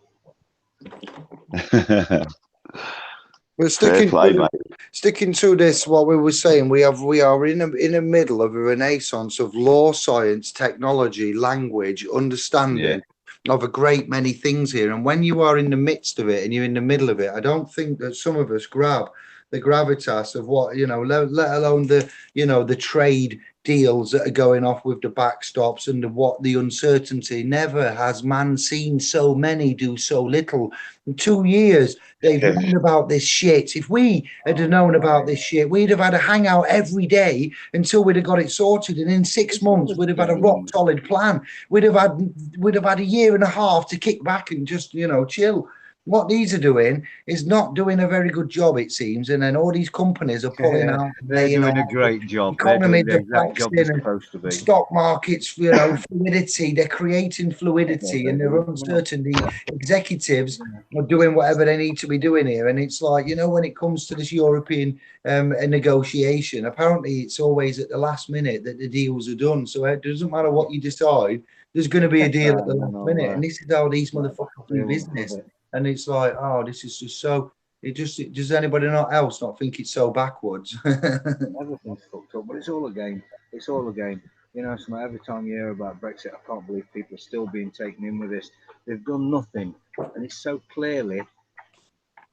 We're sticking to this. What we were saying, we are in the middle of a renaissance of law, science, technology, language, understanding of a great many things here. And when you are in the midst of it and you're in the middle of it, I don't think that some of us grab the gravitas of what, let alone the trade deals that are going off with the backstops and the uncertainty. Never has man seen so many do so little. In 2 years, they've known about this shit. If we had known about this shit, we'd have had a hangout every day until we'd have got it sorted. And in 6 months, we'd have had a rock solid plan. We'd have had a year and a half to kick back and just, chill. What these are doing is not doing a very good job, it seems, and then all these companies are pulling out. They're doing a great job. Economy, the exact job they're supposed to be. Stock markets, fluidity. They're creating fluidity, and they're uncertain. The executives are doing whatever they need to be doing here, and it's like, when it comes to this European negotiation, apparently it's always at the last minute that the deals are done. So it doesn't matter what you decide. There's going to be a deal at the last minute, and this is how these motherfuckers do business. And it's like, this is just so. Does anybody else not think it's so backwards? Everything's fucked up, but it's all a game. It's all a game. So every time you hear about Brexit, I can't believe people are still being taken in with this. They've done nothing, and it's so clearly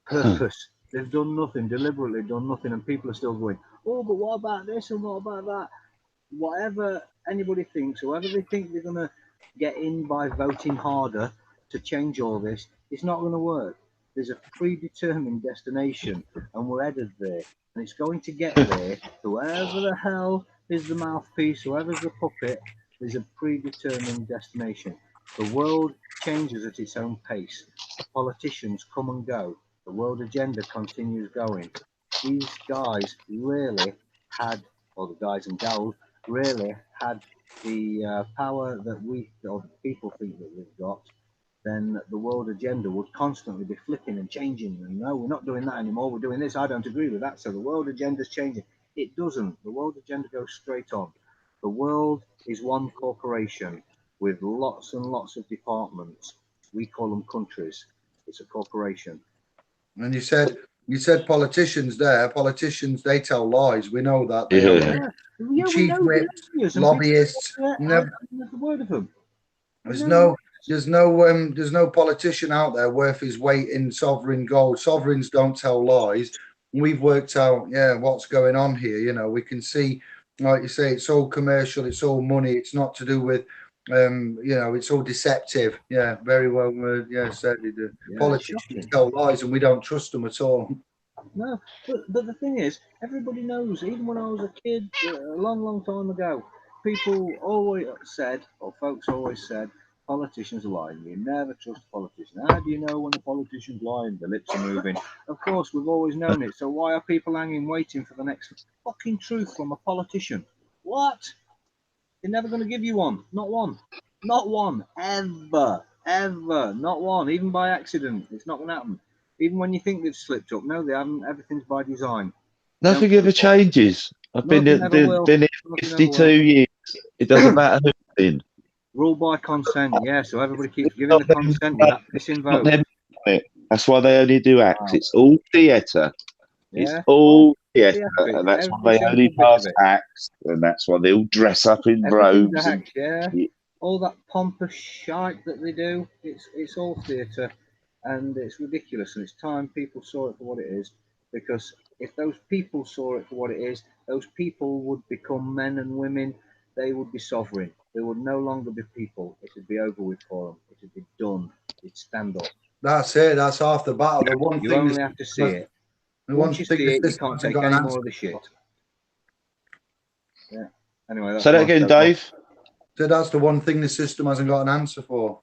purpose. They've done nothing, deliberately done nothing, and people are still going, oh, but what about this and what about that? Whatever anybody thinks, whoever they think they're going to get in by voting harder to change all this, it's not going to work. There's a predetermined destination, and we're headed there, and it's going to get there. Whoever the hell is the mouthpiece, whoever's the puppet, there's a predetermined destination. The world changes at its own pace. Politicians come and go. The world agenda continues going. These guys really had, or the guys and gals, really had the power that we, or the people think that we've got. Then the world agenda would constantly be flipping and changing. And no, we're not doing that anymore. We're doing this. I don't agree with that. So the world agenda is changing. It doesn't. The world agenda goes straight on. The world is one corporation with lots and lots of departments. We call them countries. It's a corporation. And you said politicians there. Politicians, they tell lies. We know that. Chief whips, lobbyists. Never the word of them. There's No. there's no politician out there worth his weight in sovereign gold. Sovereigns don't tell lies. We've worked out, what's going on here. You know, we can see, like you say, it's all commercial, it's all money, it's not to do with, it's all deceptive. Yeah, very well, said. The Yeah, politicians shocking. tell lies, and we don't trust them at all. No, but the thing is, everybody knows. Even when I was a kid, a long, long time ago, people always said, or folks always said, politicians are lying. You never trust a politician. How do you know when a politician's lying? The lips are moving. Of course, we've always known it. So why are people hanging, waiting for the next fucking truth from a politician? What? They're never going to give you one. Not one. Not one. Ever. Ever. Not one. Even by accident. It's not going to happen. Even when you think they've slipped up. No, they haven't. Everything's by design. Nothing ever changes. I've been Nothing ever will. been here Nothing ever 52 will. years. It doesn't matter who's in. Rule by consent. Yeah, so everybody keeps giving the consent with that pissing Not vote. them doing it. That's why they only do acts. Wow. It's all theatre. It's Yeah. all theatre. Theatrics. And that's why Every they only single bit pass of it. acts. And that's why they all dress up in Everything's robes. And act, yeah. All that pompous shite that they do, it's all theatre, and it's ridiculous. And it's time people saw it for what it is, because if those people saw it for what it is, those people would become men and women. They would be sovereign. They would no longer be people. It would be over with for them. It would be done. It'd stand up. That's it. That's half the battle. The one You thing only have to see it. the one Once you thing see the it, you system can't hasn't take got an any answer more of the for. shit. Yeah. Anyway, that's say that my again, soapbox. Dave. So that's the one thing the system hasn't got an answer for.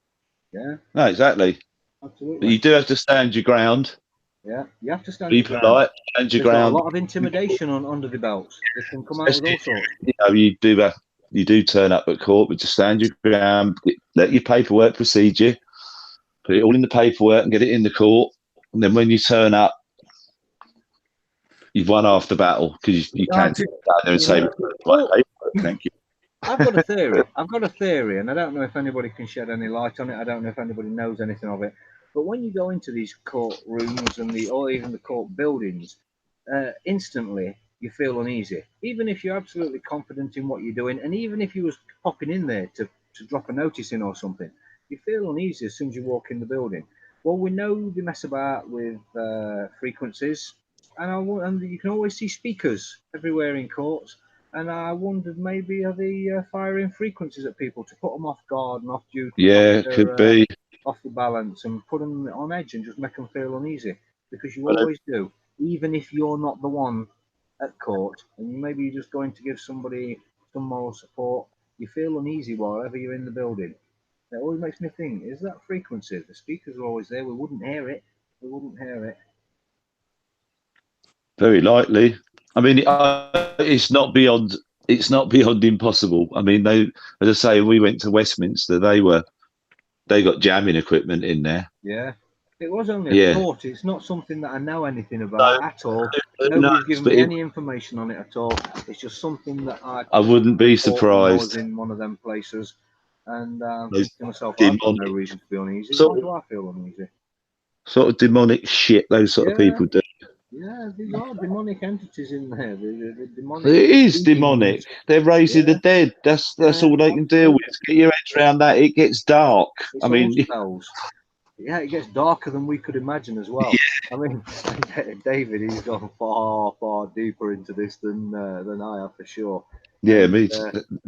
Yeah, No, exactly. But absolutely. you do have to stand your ground. Yeah, you have to stand Be your ground. polite. Stand your They've got a ground. lot of intimidation under the belts. They can come out with all sorts. You know, you do turn up at court, but just stand your ground. Let your paperwork precede you. Put it all in the paperwork and get it in the court. And then when you turn up, you've won half the battle, because you can't sit down there and say, Well, thank you. I've got a theory. And I don't know if anybody can shed any light on it. I don't know if anybody knows anything of it. But when you go into these court rooms or even the court buildings, instantly you feel uneasy. Even if you're absolutely confident in what you're doing, and even if you was popping in there to drop a notice in or something, you feel uneasy as soon as you walk in the building. Well, we know they mess about with frequencies, and you can always see speakers everywhere in courts. And I wondered, maybe are they firing frequencies at people to put them off guard and off duty, Yeah, could be. off the balance, and put them on edge and just make them feel uneasy, because you Well, always do, even if you're not the one at court, and maybe you're just going to give somebody some moral support. You feel uneasy wherever you're in the building. It always makes me think: is that frequency? The speakers are always there. We wouldn't hear it. We wouldn't hear it. Very likely. I mean, it's not beyond. It's not beyond impossible. I mean, as I say, we went to Westminster. They got jamming equipment in there. Yeah. It was only a thought. It's not something that I know anything about at all. Nobody's given me any information on it at all. It's just something that I wouldn't be thought when I surprised. was in one of them places, and thinking to myself, I've got no reason to be uneasy. Why do I feel uneasy? Sort of demonic shit those sort of people do. Yeah, these are demonic entities in there. The demonic. It is beings. demonic. They're raising the dead. That's all they can deal with. Get your heads around that. It gets dark. It's I mean, spells. Yeah, it gets darker than we could imagine as well. I mean, David, he's gone far, far deeper into this than I have for sure. Yeah, and, me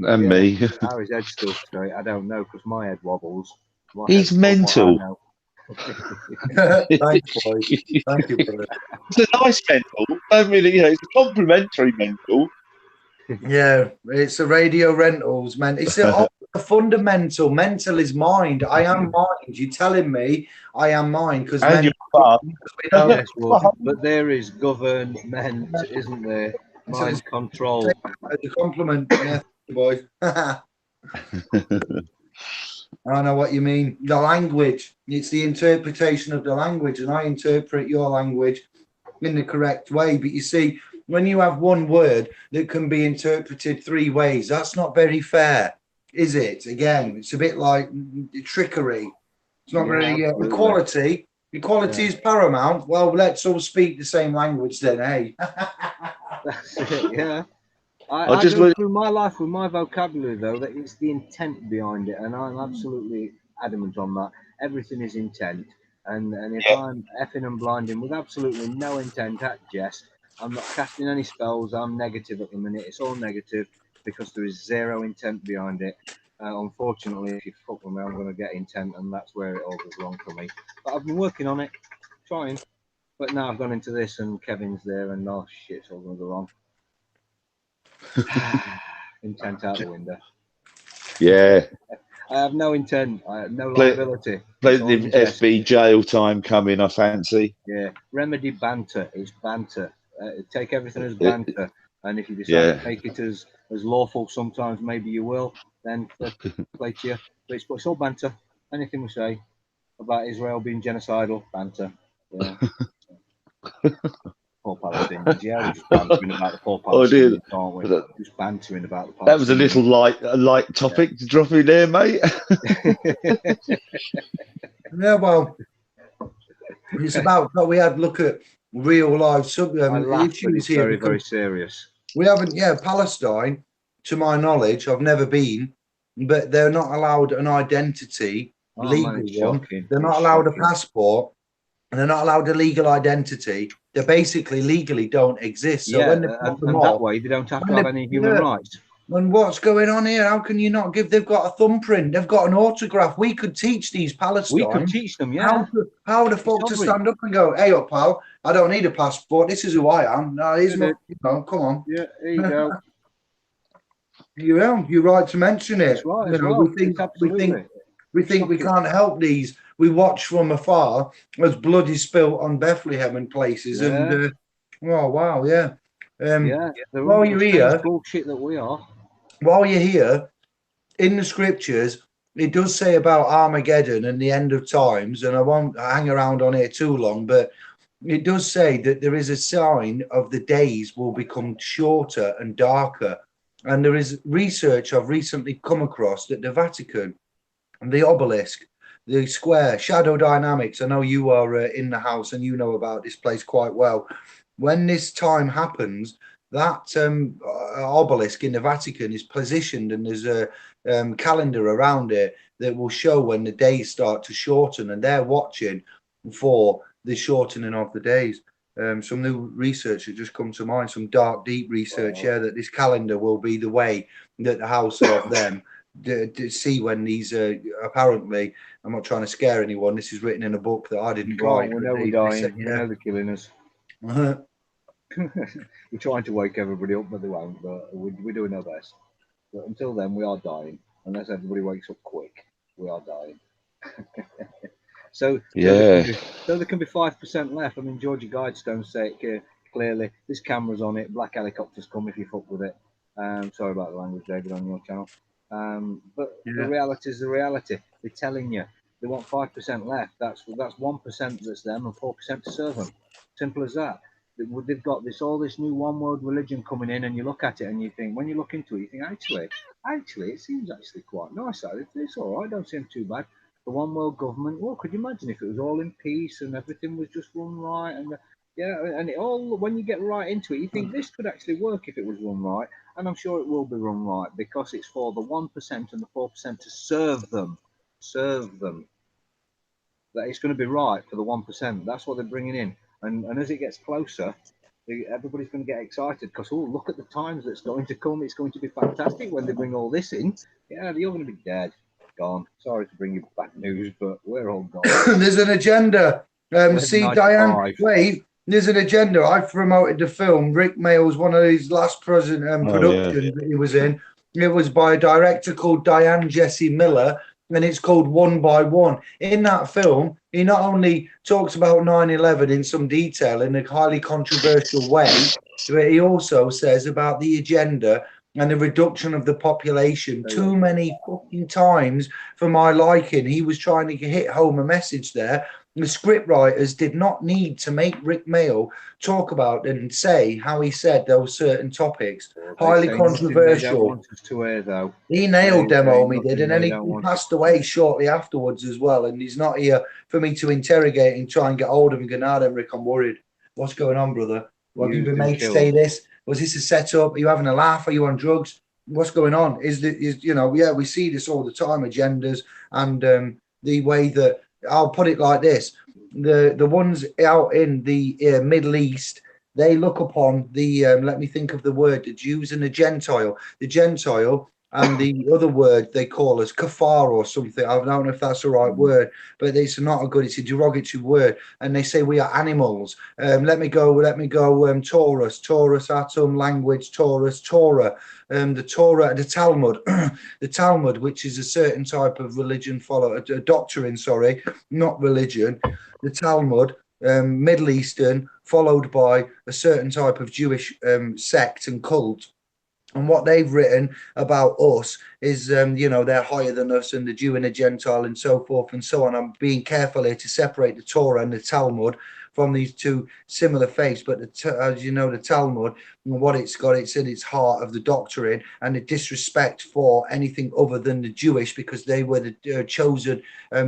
and me. How his head's still straight, I don't know, because my head wobbles. He's mental. Thanks, boys. Thank you for that. It's a nice mental. I mean, it's a complimentary mental. Yeah, it's a radio rentals, man. It's a fundamental. Mental is mind. I am mind. You're telling me I am mind, because yes, but there is government, isn't there? Mind control. As a compliment, yeah, boys. I know what you mean. The language. It's the interpretation of the language, and I interpret your language in the correct way. But you see, when you have one word that can be interpreted 3 ways, that's not very fair, is it? Again, it's a bit like trickery. It's not very equality. Equality is paramount. Well, let's all speak the same language then, eh? That's it, yeah. I just go want- through my life with my vocabulary, though, that it's the intent behind it, and I'm absolutely adamant on that. Everything is intent, and if I'm effing and blinding with absolutely no intent at jest, I'm not casting any spells. I'm negative at the minute. It's all negative because there is zero intent behind it. Unfortunately, if you fuck with me, I'm going to get intent, and that's where it all goes wrong for me. But I've been working on it, trying. But now I've gone into this, and Kevin's there, and oh shit, it's all going to go wrong. Intent out the window. yeah, I have no intent. I have no Play- liability. It's all plenty of in jest. FB jail time coming, I fancy. Yeah. Remedy banter. It's banter. Take everything as banter. And if you decide Yeah. to take it as lawful, sometimes maybe you will, then play to you. But it's all banter. Anything we say about Israel being genocidal, banter. Yeah. Poor Palestinians. Yeah, we're just bantering about the poor Oh, dear. Palestinians, aren't we? That- Just bantering about the Palestinians. That was a little light topic to drop in there, mate. Yeah, well, it's about that we had look at real life I laugh, but issues it's here. very, because very serious. we haven't, Palestine, to my knowledge, I've never been, but they're not allowed an identity, Oh, legal man, it's one. shocking. They're not It's allowed shocking. a passport, and they're not allowed a legal identity. They basically legally don't exist. So Yeah, when they pop them and that off, way they don't have to when have they- any human yeah. rights. and what's going on here? How can you not give? They've got a thumbprint. They've got an autograph. We could teach these We Palestine could teach them, yeah. how the fuck to stand up and go, hey up, pal, I don't need a passport. This is who I am. No, he's not. Come on. Yeah, there you go. You're right to mention it. That's right. You As know, well. we think It's absolutely. we can't help these. We watch from afar as blood is spilt on Bethlehem and places. Yeah. And oh wow, yeah. Yeah, they're while all you're the same here- bullshit that we are. While you're here, in the scriptures, it does say about Armageddon and the end of times, and I won't hang around on here too long, but it does say that there is a sign of the days will become shorter and darker. And there is research I've recently come across that the Vatican, the obelisk, the square, shadow dynamics, I know you are in the house and you know about this place quite well. When this time happens, that obelisk in the Vatican is positioned, and there's a calendar around it that will show when the days start to shorten, and they're watching for the shortening of the days. Some new research has just come to mind, some dark, deep research, that this calendar will be the way that the house of them to see when these apparently, I'm not trying to scare anyone, this is written in a book that I didn't write. We know we're dying. We know they're killing us. We're trying to wake everybody up, but they won't. But we're doing our best. But until then, we are dying. Unless everybody wakes up quick, we are dying. So there can be 5% left. I mean, Georgie Guidestones say it clearly. This camera's on it. Black helicopters come if you fuck with it. Sorry about the language, David, on your channel. But the reality is the reality. They're telling you they want 5% left. That's 1% that's them and 4% to serve them. Simple as that. They've got all this new one world religion coming in, and you look at it and you think, when you look into it, you think actually it seems actually quite nice. It's all right. Don't seem too bad. The one world government. Well, could you imagine if it was all in peace and everything was just run right? And and it all, when you get right into it, you think this could actually work if it was run right. And I'm sure it will be run right because it's for the 1% and the 4% to serve them. That it's going to be right for the 1%. That's what they're bringing in. And as it gets closer, everybody's going to get excited because, look at the times that's going to come. It's going to be fantastic when they bring all this in. Yeah, you're going to be dead. Gone. Sorry to bring you bad news, but we're all gone. There's an agenda. See, 95. Diane, wait, there's an agenda. I promoted the film. Rick Mayall's one of his last present productions that he was in. It was by a director called Diane Jessie Miller, and it's called One by One. In that film, he not only talks about 9/11 in some detail in a highly controversial way, but he also says about the agenda and the reduction of the population too many fucking times for my liking. He was trying to hit home a message there. The scriptwriters did not need to make Rick Mayall talk about and say how he said those certain topics. Highly controversial. He nailed them, homie did, and then he passed away shortly afterwards as well. And he's not here for me to interrogate and try and get hold of him and go, nah, then Rick, I'm worried. What's going on, brother? Well, have you been made to say this? Was this a setup? Are you having a laugh? Are you on drugs? What's going on? Yeah, we see this all the time, agendas and the way that, I'll put it like this, the ones out in the Middle East, they look upon the let me think of the word, the Jews and the Gentile and the other word they call us kafar or something. I don't know if that's the right word, but it's not a good, it's a derogatory word, and they say we are animals. Let me go Taurus, atom, language, Taurus, Torah, the Torah, the Talmud, the Talmud, which is a certain type of religion a doctrine, sorry, not religion, the Talmud, Middle Eastern, followed by a certain type of Jewish sect and cult. And what they've written about us is, they're higher than us, and the Jew and the Gentile, and so forth and so on. I'm being careful here to separate the Torah and the Talmud from these two similar faiths. But as you know, the Talmud, what it's got, it's in its heart of the doctrine and the disrespect for anything other than the Jewish, because they were the chosen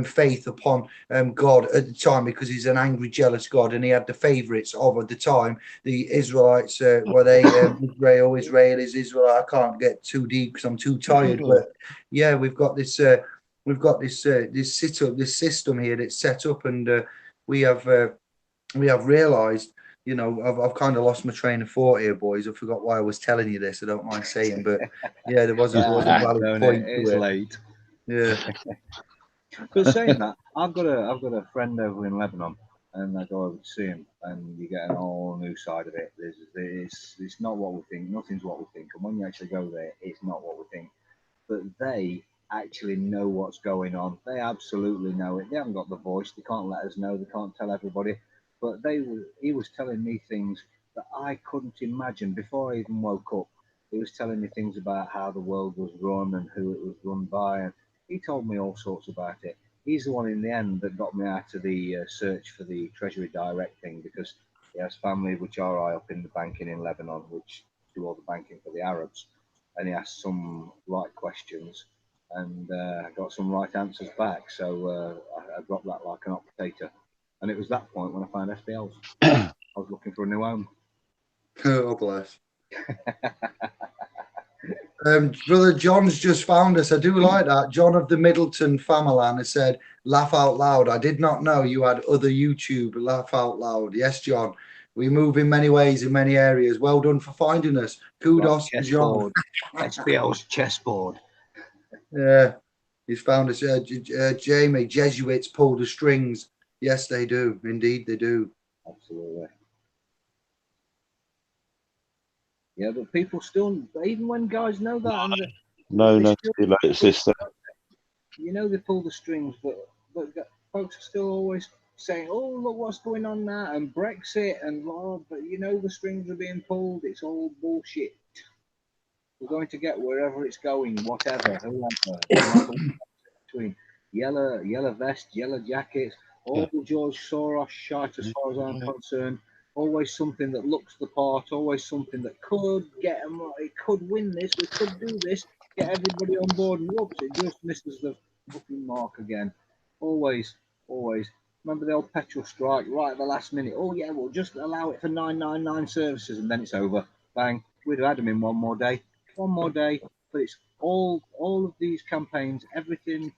faith upon God at the time, because he's an angry, jealous God, and he had the favorites of at the time, the Israelites. Israel is Israel. I can't get too deep because I'm too tired. But yeah, we've got this system here that's set up, and we have realised, I've kind of lost my train of thought here, boys. I forgot why I was telling you this. I don't mind saying, but yeah, there was a valid point it's to it. late. Yeah. But saying that, I've got a friend over in Lebanon, and I go over to see him, and you get an whole new side of it. It's not what we think. Nothing's what we think. And when you actually go there, it's not what we think. But they actually know what's going on. They absolutely know it. They haven't got the voice. They can't let us know. They can't tell everybody. But he was telling me things that I couldn't imagine before I even woke up. He was telling me things about how the world was run and who it was run by, and he told me all sorts about it. He's the one in the end that got me out of the search for the Treasury Direct thing, because he has family which are high up in the banking in Lebanon, which do all the banking for the Arabs. And he asked some right questions and got some right answers back. So I dropped that like an hot potato. And it was that point when I found SPLs. I was looking for a new home. Oh, bless. Brother John's just found us. I do like that. John of the Middleton family has said, laugh out loud. I did not know you had other YouTube. Laugh out loud. Yes, John. We move in many ways, in many areas. Well done for finding us. Kudos to John. SPL's chessboard. Yeah, he's found us. Jamie, Jesuits pull the strings. Yes, they do. Indeed, they do. Absolutely. Yeah, but people still, even when guys know that, and no, too late, sister. They pull the strings, but folks are still always saying, "Oh, look what's going on now," and Brexit, and but the strings are being pulled. It's all bullshit. We're going to get wherever it's going, whatever, whoever. Between yellow vest, yellow jackets, all the George Soros shite, as far as I'm concerned. Always something that looks the part, always something that could get them right. It could win this, we could do this, get everybody on board, and whoops, it just misses the fucking mark again. Always. Remember the old petrol strike right at the last minute? Oh yeah, we'll just allow it for 999 services, and then it's over. Bang. We'd have had them in one more day. But it's all of these campaigns, everything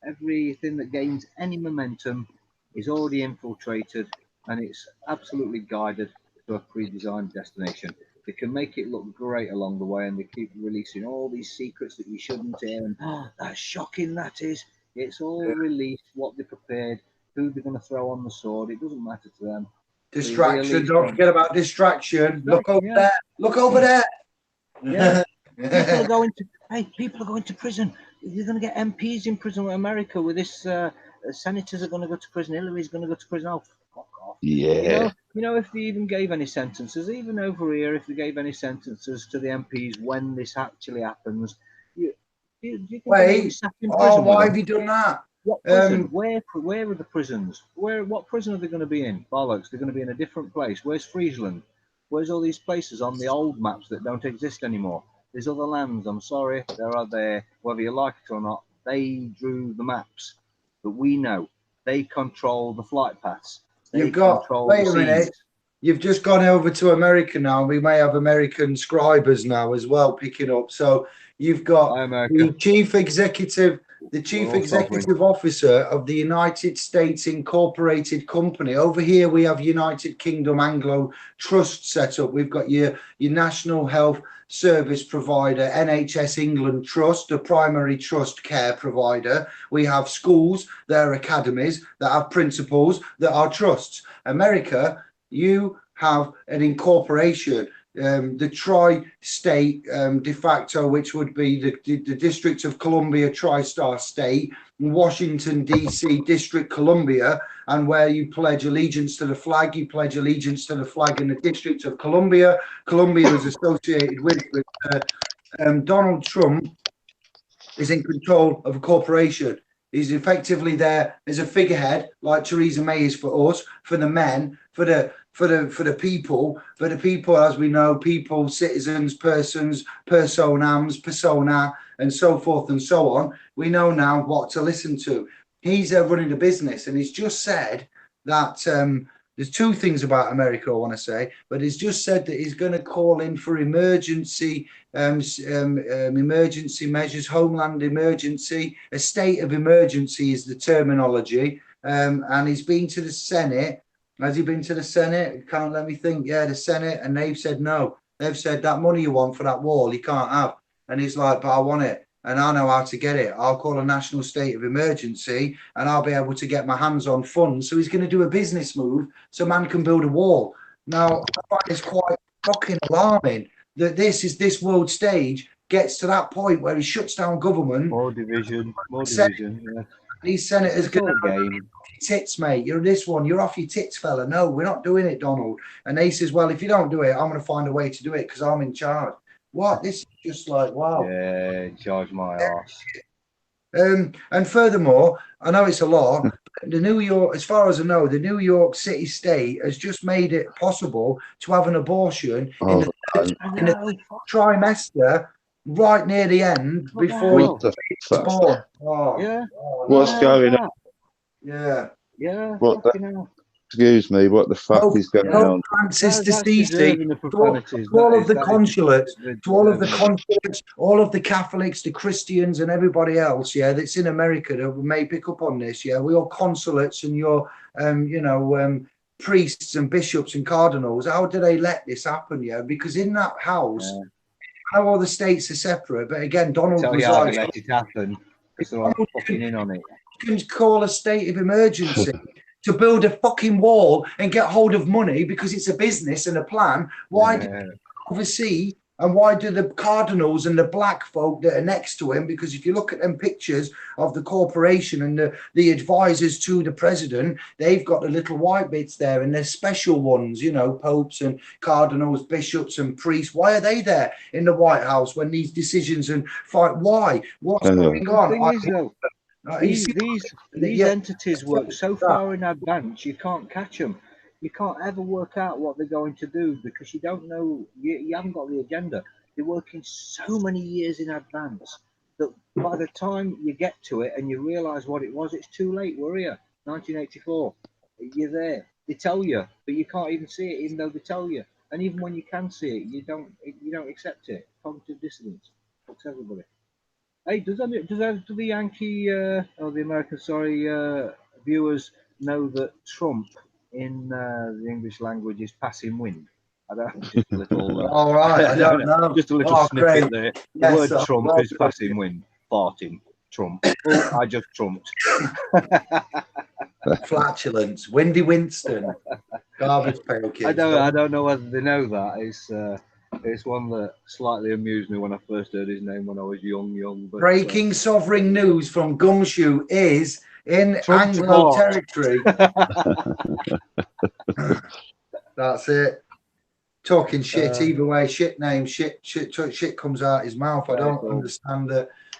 that gains any momentum is already infiltrated, and it's absolutely guided to a pre-designed destination. They can make it look great along the way, and they keep releasing all these secrets that you shouldn't hear, and that's shocking, that is. It's all released, what they prepared, who they're going to throw on the sword. It doesn't matter to them. Distraction. Don't forget about distraction. Look over there. Look over there. Yeah. People are going to prison. You're going to get MPs in prison with America with this. Senators are going to go to prison. Hillary's going to go to prison. Oh, fuck off. Yeah. If they even gave any sentences, even over here, if they gave any sentences to the MPs when this actually happens, do you think they'll be sat in prison? Why have you done that? What prison? Where are the prisons? What prison are they going to be in? Bollocks, they're going to be in a different place. Where's Friesland? Where's all these places on the old maps that don't exist anymore? There's other lands, I'm sorry, there are there, whether you like it or not. They drew the maps, but we know they control the flight paths. Wait a minute. you've just gone over to America now. We may have American scribers now as well picking up. So you've got Hi, America. the chief executive officer of the United States Incorporated Company. Over here we have United Kingdom Anglo Trust set up. We've got your National Health Service provider, NHS England Trust, the primary trust care provider. We have schools, their academies that have principals that are trusts. America, you have an incorporation, the tri-state de facto, which would be the District of Columbia tri-star state, Washington DC District Columbia, and where you pledge allegiance to the flag, you pledge allegiance to the flag in the District of Columbia. Columbia is associated with Donald Trump is in control of a corporation. He's effectively there as a figurehead, like Theresa May is for us, for the men, for the people, as we know, people, citizens, persons, persona, and so forth and so on. We know now what to listen to. He's running the business, and he's just said that there's two things about America I want to say, but he's just said that he's going to call in for emergency measures, homeland emergency, a state of emergency is the terminology, and he's been to the Senate. Has he been to the Senate? Can't let me think. Yeah, the Senate, and they've said no. They've said that money you want for that wall, you can't have. And he's like, but I want it, and I know how to get it. I'll call a national state of emergency, and I'll be able to get my hands on funds. So he's going to do a business move so man can build a wall. Now, I find it's quite fucking alarming that this world stage gets to that point where he shuts down government. More division. Yeah. These senators going to tits, mate. You're this one. You're off your tits, fella. No, we're not doing it, Donald. And he says, well, if you don't do it, I'm going to find a way to do it because I'm in charge. What? This is just like, wow. Yeah, charge my ass. And furthermore, I know it's a law. The New York, as far as I know, the New York City state has just made it possible to have an abortion in the trimester, right near the end, before What you're born. Oh, Yeah. What's going on? yeah. Yeah. What the, excuse me, what the fuck is going on? Francis Assisi, to all of the consulates, all of the Catholics, the Christians, and everybody else, yeah, that's in America that may pick up on this, yeah, we all consulates and your, priests and bishops and cardinals. How do they let this happen? Yeah, because in that house, how all the states are separate, but again, Donald tell was you how like, to let it happen because they're all fucking in on it. can call a state of emergency to build a fucking wall and get hold of money because it's a business and a plan. Why do they oversee, and why do the cardinals and the black folk that are next to him? Because if you look at them pictures of the corporation and the advisors to the president, they've got the little white bits there, and they're special ones, you know, popes and cardinals, bishops and priests. Why are they there in the White House when these decisions and fight? Why? What's going on? These entities work so far in advance, you can't catch them. You can't ever work out what they're going to do because you don't know, you haven't got the agenda. They're working so many years in advance that by the time you get to it and you realise what it was, it's too late. We're here, 1984. You're there. They tell you, but you can't even see it, even though they tell you. And even when you can see it, you don't accept it. Cognitive dissonance. Fucks everybody. Hey, do the Yankee or the American, viewers know that Trump in the English language is passing wind? I don't. Just a little. All right, I don't know. Just a little snippet there. The word Trump is passing wind. Farting. Trump. Oh, I just trumped. Flatulence. Windy Winston. Garbage pail kids. I don't know whether they know that. It's one that slightly amused me when I first heard his name when I was young. But, breaking sovereign news from Gumshoe is in Anglo territory. That's it. Talking shit either way. Shit name. Shit comes out his mouth. I don't understand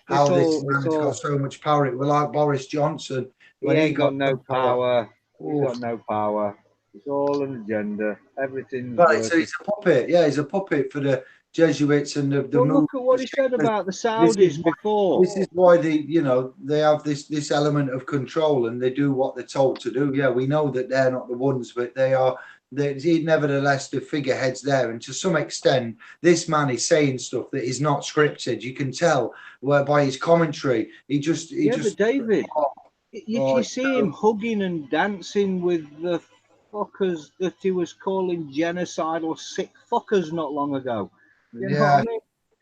how this man's got so much power. It was like Boris Johnson. When he got no power. He's got no power. It's all an agenda. Everything. Right, so he's a puppet. Yeah, he's a puppet for the Jesuits and the well, look at what he said about the Saudis before. This is why they have this element of control and they do what they're told to do. Yeah, we know that they're not the ones, but they are nevertheless the figurehead's there, and to some extent, this man is saying stuff that is not scripted. You can tell by his commentary. But David, you see him hugging and dancing with the fuckers that he was calling genocidal sick fuckers not long ago. You know what I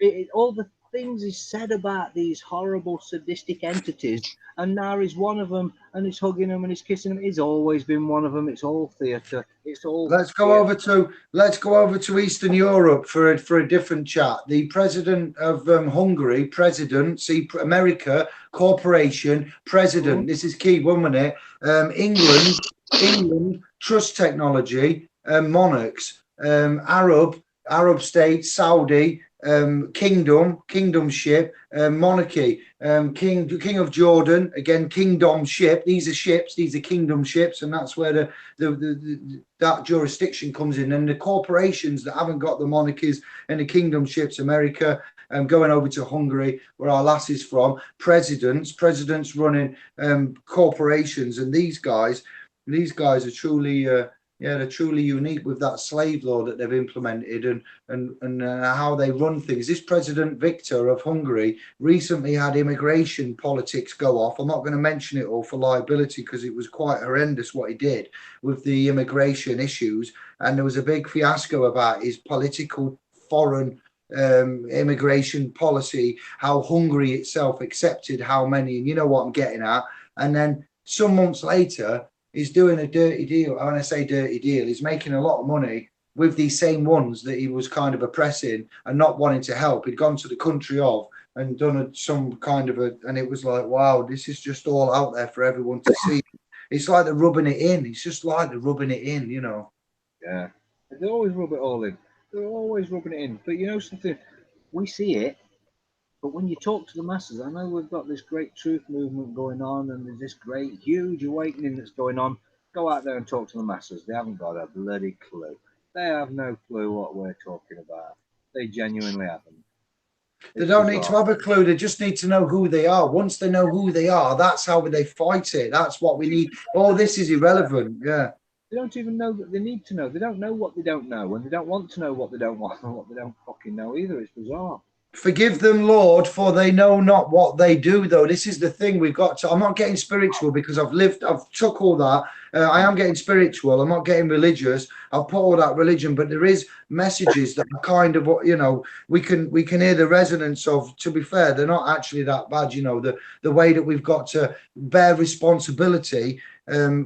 mean? All the things he said about these horrible sadistic entities, and now he's one of them, and he's hugging them and he's kissing them. He's always been one of them. It's all theatre. It's all. Let's go over to Eastern Europe for a different chat. The president of Hungary, America, corporation, president. This is key. 1 minute. England, trust technology, monarchs, Arab states, Saudi, kingdomship, monarchy, king of Jordan, again, kingdomship. These are ships, these are kingdom ships, and that's where that jurisdiction comes in. And the corporations that haven't got the monarchies and the kingdomships, America, going over to Hungary, where our lass is from, presidents running corporations, and these guys are truly they're truly unique with that slave law that they've implemented and how they run things. This President Victor of Hungary recently had immigration politics go off. I'm not going to mention it all for liability because it was quite horrendous what he did with the immigration issues. And there was a big fiasco about his political foreign immigration policy, how Hungary itself accepted how many, and you know what I'm getting at. And then some months later, he's doing a dirty deal. When I say dirty deal, he's making a lot of money with these same ones that he was kind of oppressing and not wanting to help. He'd gone to the country of and done some kind of and it was like, wow, this is just all out there for everyone to see. It's like they're rubbing it in. It's just like they're rubbing it in, you know. Yeah, they always rub it all in. They're always rubbing it in. But you know something? We see it. But when you talk to the masses, I know we've got this great truth movement going on and there's this great, huge awakening that's going on. Go out there and talk to the masses. They haven't got a bloody clue. They have no clue what we're talking about. They genuinely haven't. They don't need to have a clue. They just need to know who they are. Once they know who they are, that's how they fight it. That's what we need. Oh, this is irrelevant. Yeah. They don't even know that they need to know. They don't know what they don't know, and they don't want to know what they don't want and what they don't fucking know either. It's bizarre. Forgive them, Lord, for they know not what they do, though. This is the thing we've got to. I'm not getting spiritual because I've took all that. I am getting spiritual. I'm not getting religious. I've put all that religion, but there is messages that are kind of, you know, we can hear the resonance of. To be fair, they're not actually that bad, you know, the way that we've got to bear responsibility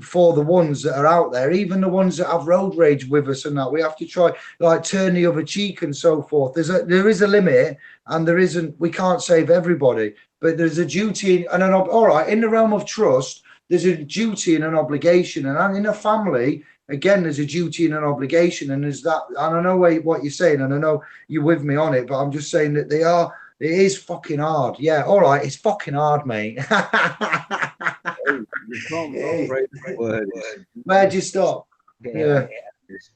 for the ones that are out there, even the ones that have road rage with us and that. We have to try, like, turn the other cheek and so forth. There is a limit, and there isn't. We can't save everybody, but there's a duty and an all right in the realm of trust. There's a duty and an obligation, and in a family, again, there's a duty and an obligation, and there's that. And I know what you're saying, and I know you're with me on it, but I'm just saying that they are. It is fucking hard. Yeah, all right, it's fucking hard, mate. Where'd you stop? Yeah.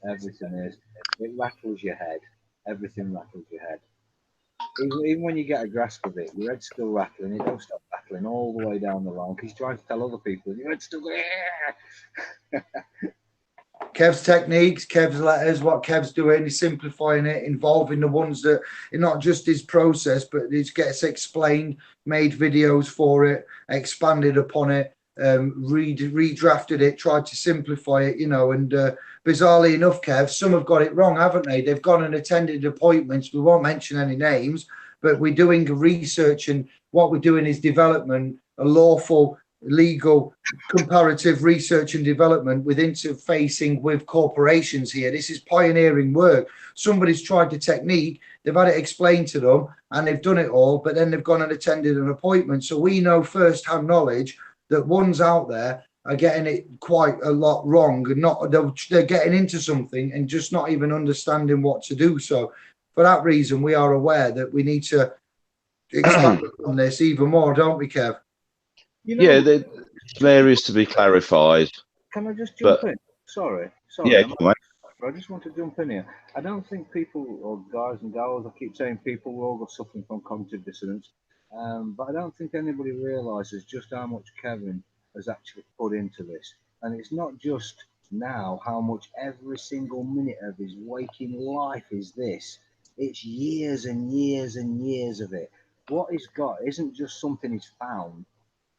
Everything is. It rattles your head. Everything rattles your head. Even when you get a grasp of it, your head's still rattling. It don't stop rattling all the way down the line because you're trying to tell other people your head's still there. Kev's techniques, Kev's letters, what Kev's doing, he's simplifying it, involving the ones that not just his process, but it gets explained, made videos for it, expanded upon it, redrafted it, tried to simplify it, you know, and bizarrely enough, Kev, some have got it wrong, haven't they? They've gone and attended appointments. We won't mention any names, but we're doing research, and what we're doing is development, a lawful, legal, comparative research and development with interfacing with corporations here. This is pioneering work. Somebody's tried the technique, they've had it explained to them, and they've done it all, but then they've gone and attended an appointment. So we know first-hand knowledge that ones out there are getting it quite a lot wrong, and they're getting into something and just not even understanding what to do. So for that reason, we are aware that we need to expand on this even more, don't we, Kev? You know, Yeah, there's areas to be clarified. Can I just jump in? Sorry. Yeah, I just want to jump in here. I don't think people, or guys and girls, I keep saying people, we're all suffering from cognitive dissonance, but I don't think anybody realises just how much Kevin has actually put into this. And it's not just now how much every single minute of his waking life is this. It's years and years and years of it. What he's got isn't just something he's found.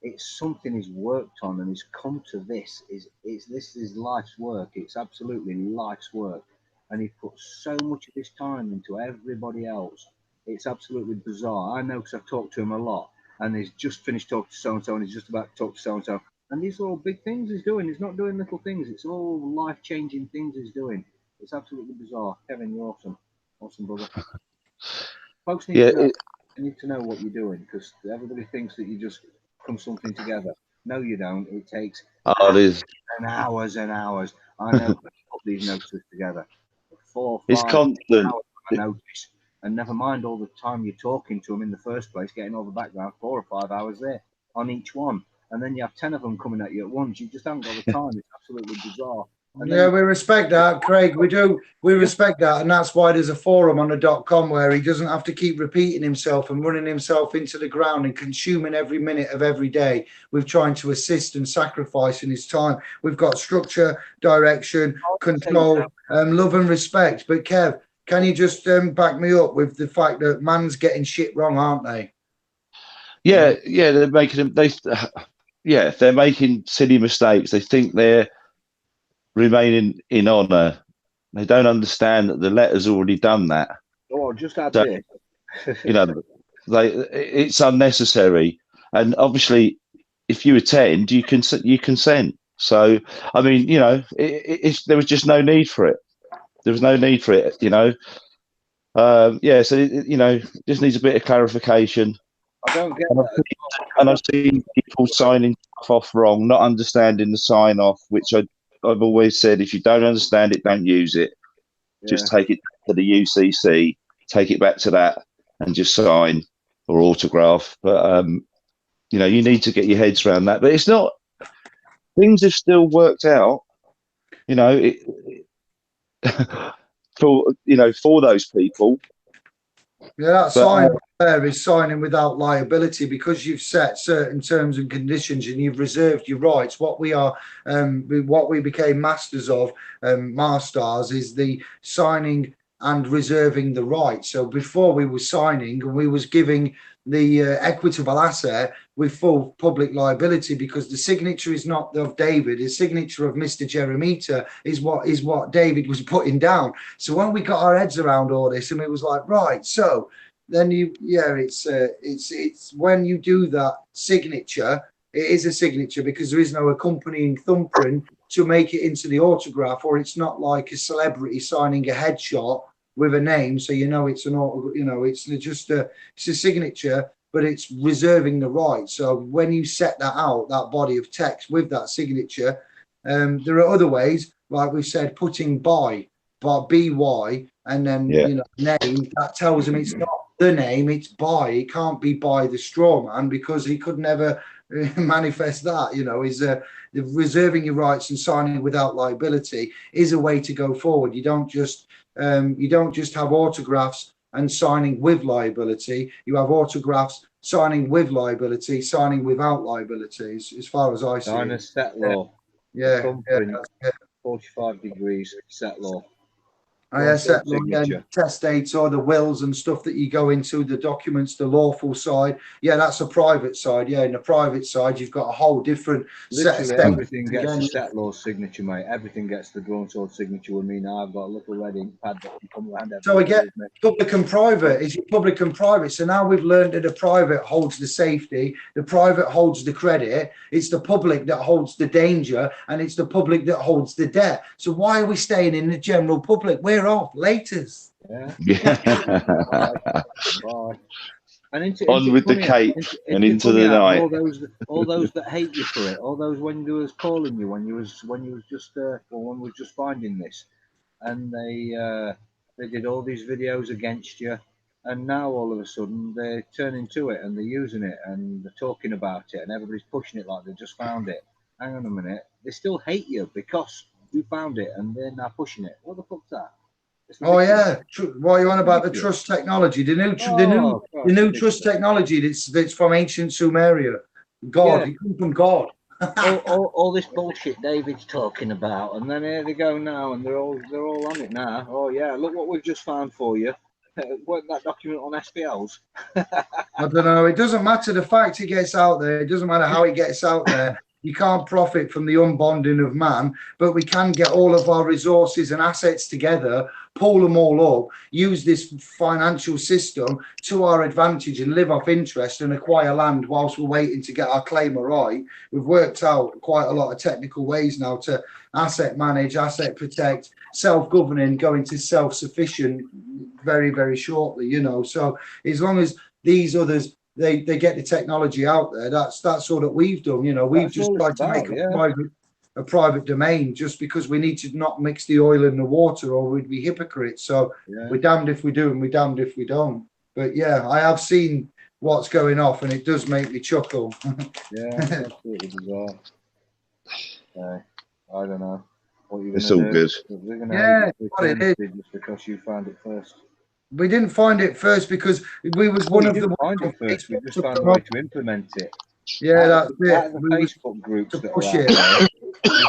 It's something he's worked on, and he's come to this. This is life's work. It's absolutely life's work, and he puts so much of his time into everybody else. It's absolutely bizarre. I know because I've talked to him a lot, and he's just finished talking to so and so, and he's just about to talk to so and so. And these are all big things he's doing. He's not doing little things. It's all life-changing things he's doing. It's absolutely bizarre. Kevin, you're awesome, awesome brother. Folks need Yeah, to know. You need to know what you're doing, because everybody thinks that you just come something together. No, you don't. It takes it is. and hours and hours. I know to put these notices together. 4, It's 5 constant. hours of a notice. And never mind all the time you're talking to them in the first place, getting all the background, 4 or 5 hours there on each one. And then you have 10 of them coming at you at once. You just haven't got the time. It's absolutely bizarre. And Yeah, we respect that, Craig. We do. We respect that, and that's why there's a forum on the .com where he doesn't have to keep repeating himself and running himself into the ground and consuming every minute of every day with trying to assist and sacrificing his time. We've got structure, direction, control, love and respect. But Kev, can you just back me up with the fact that man's getting shit wrong, aren't they? Yeah, they're making them. They're making silly mistakes. They think they're remaining in honour. They don't understand that the letter's already done that. Oh, just add So, this. It's unnecessary. And obviously, if you attend, you consent. So, I mean, there was just no need for it. There was no need for it, So, just needs a bit of clarification. I don't get that. And I've seen people signing stuff off wrong, not understanding the sign off, which I've always said, if you don't understand it, don't use it. Yeah. Just take it to the UCC, take it back to that, and just sign or autograph. But you need to get your heads around that. But it's not. Things have still worked out. For those people. Yeah, that sign there is signing without liability, because you've set certain terms and conditions and you've reserved your rights. What we became masters of, Masters, is the signing and reserving the right. So before we were signing, and we was giving the equitable asset with full public liability, because the signature is not of David. The signature of Mr. Jeremita is what David was putting down. So when we got our heads around all this, and it was like, right, so then it's when you do that signature, it is a signature because there is no accompanying thumbprint to make it into the autograph, or it's not like a celebrity signing a headshot with a name, so it's it's just it's a signature, but it's reserving the right. So when you set that out, that body of text with that signature, there are other ways, like we said, putting by BY, and then name, that tells them it's not the name, it's by. It can't be by the straw man, because he could never manifest that. The reserving your rights and signing without liability is a way to go forward. You don't just have autographs and signing with liability. You have autographs, signing with liability, signing without liability, as far as I see. Sign a set law. Yeah. 45 degrees set law. Set law, testates, or the wills and stuff that you go into, the documents, the lawful side. Yeah, that's a private side. Yeah, in the private side, you've got a whole different set of everything gets the set law signature, mate. Everything gets the drawn sword signature with me now. I've got a little red ink pad that can come around. So again, public and private is public and private. So now we've learned that the private holds the safety, the private holds the credit, it's the public that holds the danger, and it's the public that holds the debt. So why are we staying in the general public? We're off. Laters. Bye. And on with the cape and into the night. All those that hate you for it, all those when you was calling you, when you was just when we was just finding this, and they did all these videos against you, and now all of a sudden they're turning to it and they're using it and they're talking about it, and everybody's pushing it like they just found it. Hang on a minute, they still hate you because you found it and they're now pushing it. What the fuck's that? Oh yeah, what are you on about? The trust technology, the new trust technology that's from ancient Sumeria. God, it comes from God. all this bullshit David's talking about, and then here they go now, and they're all on it now. Oh yeah, look what we've just found for you. Work that document on SPLs. I don't know. It doesn't matter the fact it gets out there. It doesn't matter how it gets out there. You can't profit from the unbonding of man, but we can get all of our resources and assets together, pull them all up, use this financial system to our advantage and live off interest and acquire land whilst we're waiting to get our claim right. We've worked out quite a lot of technical ways now to asset manage, asset protect, self-governing, going to self-sufficient very, very shortly, you know. So as long as these others they get the technology out there, that's all that we've done, you know. We've That's just all tried it's to about, make yeah. a private domain just because we need to not mix the oil in the water or we'd be hypocrites. So Yeah. we're damned if we do and we're damned if we don't. But yeah, I have seen what's going off and it does make me chuckle. Yeah, it's absolutely bizarre. I don't know what you're It's gonna all do. good. They're gonna Yeah, hate you for what it is. eternity just because you found it first. We didn't find it first because we was one We of the didn't find it first. We Facebook just to found a come way up. to implement it. Yeah, that's Out it. of the We was Facebook groups to that push are out it. there,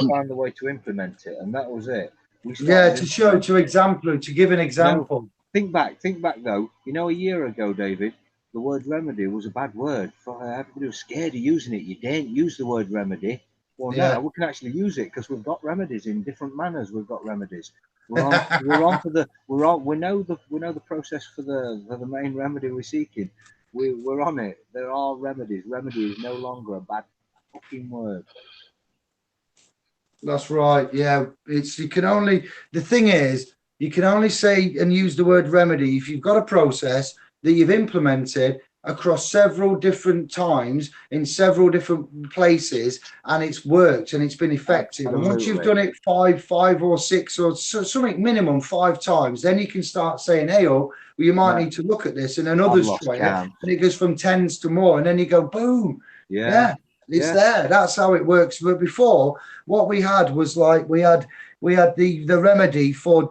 we found a way to implement it, and that was it. We Yeah, started to show, to example, to give an You know, example. think back though. You know, a year ago, David, the word remedy was a bad word. For everybody was scared of using it. You daren't use the word remedy. Well, Yeah. now we can actually use it because we've got remedies in different manners. We've got remedies. We know the process for the main remedy we're seeking. We're on it. There are remedies. Remedy is no longer a bad fucking word. That's right. Yeah, it's the thing is you can only say and use the word remedy if you've got a process that you've implemented across several different times in several different places and it's worked and it's been effective. And once you've Absolutely. done it five or six or something minimum 5 times, then you can start saying, hey, oh, well, you might Right. need to look at this. And then I've others lost try it count. and it goes from tens to more. And then you go, boom. Yeah. It's there. That's how it works. But before, what we had was like we had the remedy for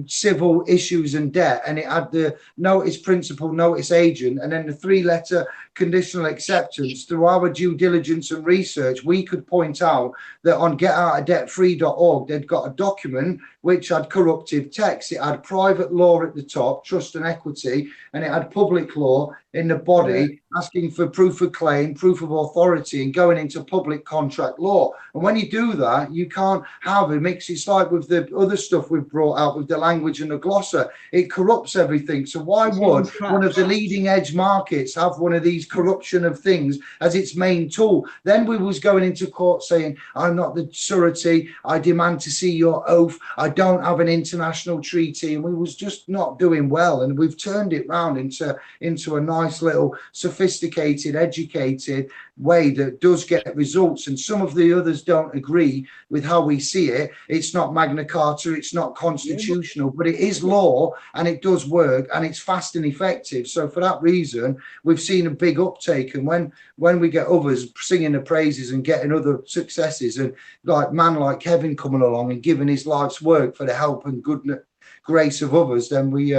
civil issues and debt, and it had the notice principal, notice agent, and then the 3-letter conditional acceptance. Through our due diligence and research, we could point out that on getoutofdebtfree.org, they'd got a document which had corruptive text. It had private law at the top, trust and equity, and it had public law in the body, asking for proof of claim, proof of authority, and going into public contract law. And when you do that, you can't have a mix. It's like with the other stuff we've brought out with the language and the glossa, it corrupts everything. So why would one of the leading edge markets have one of these corruption of things as its main tool? Then we was going into court saying, I'm not the surety, I demand to see your oath, I don't have an international treaty, and we was just not doing well. And we've turned it round into a nice little sophisticated, educated way that does get results. And some of the others don't agree with how we see it. It's not Magna Carta, it's not constitutional, but it is law and it does work and it's fast and effective. So for that reason, we've seen a big uptake. And when we get others singing the praises and getting other successes, and like man like Kevin coming along and giving his life's work for the help and goodness grace of others, then we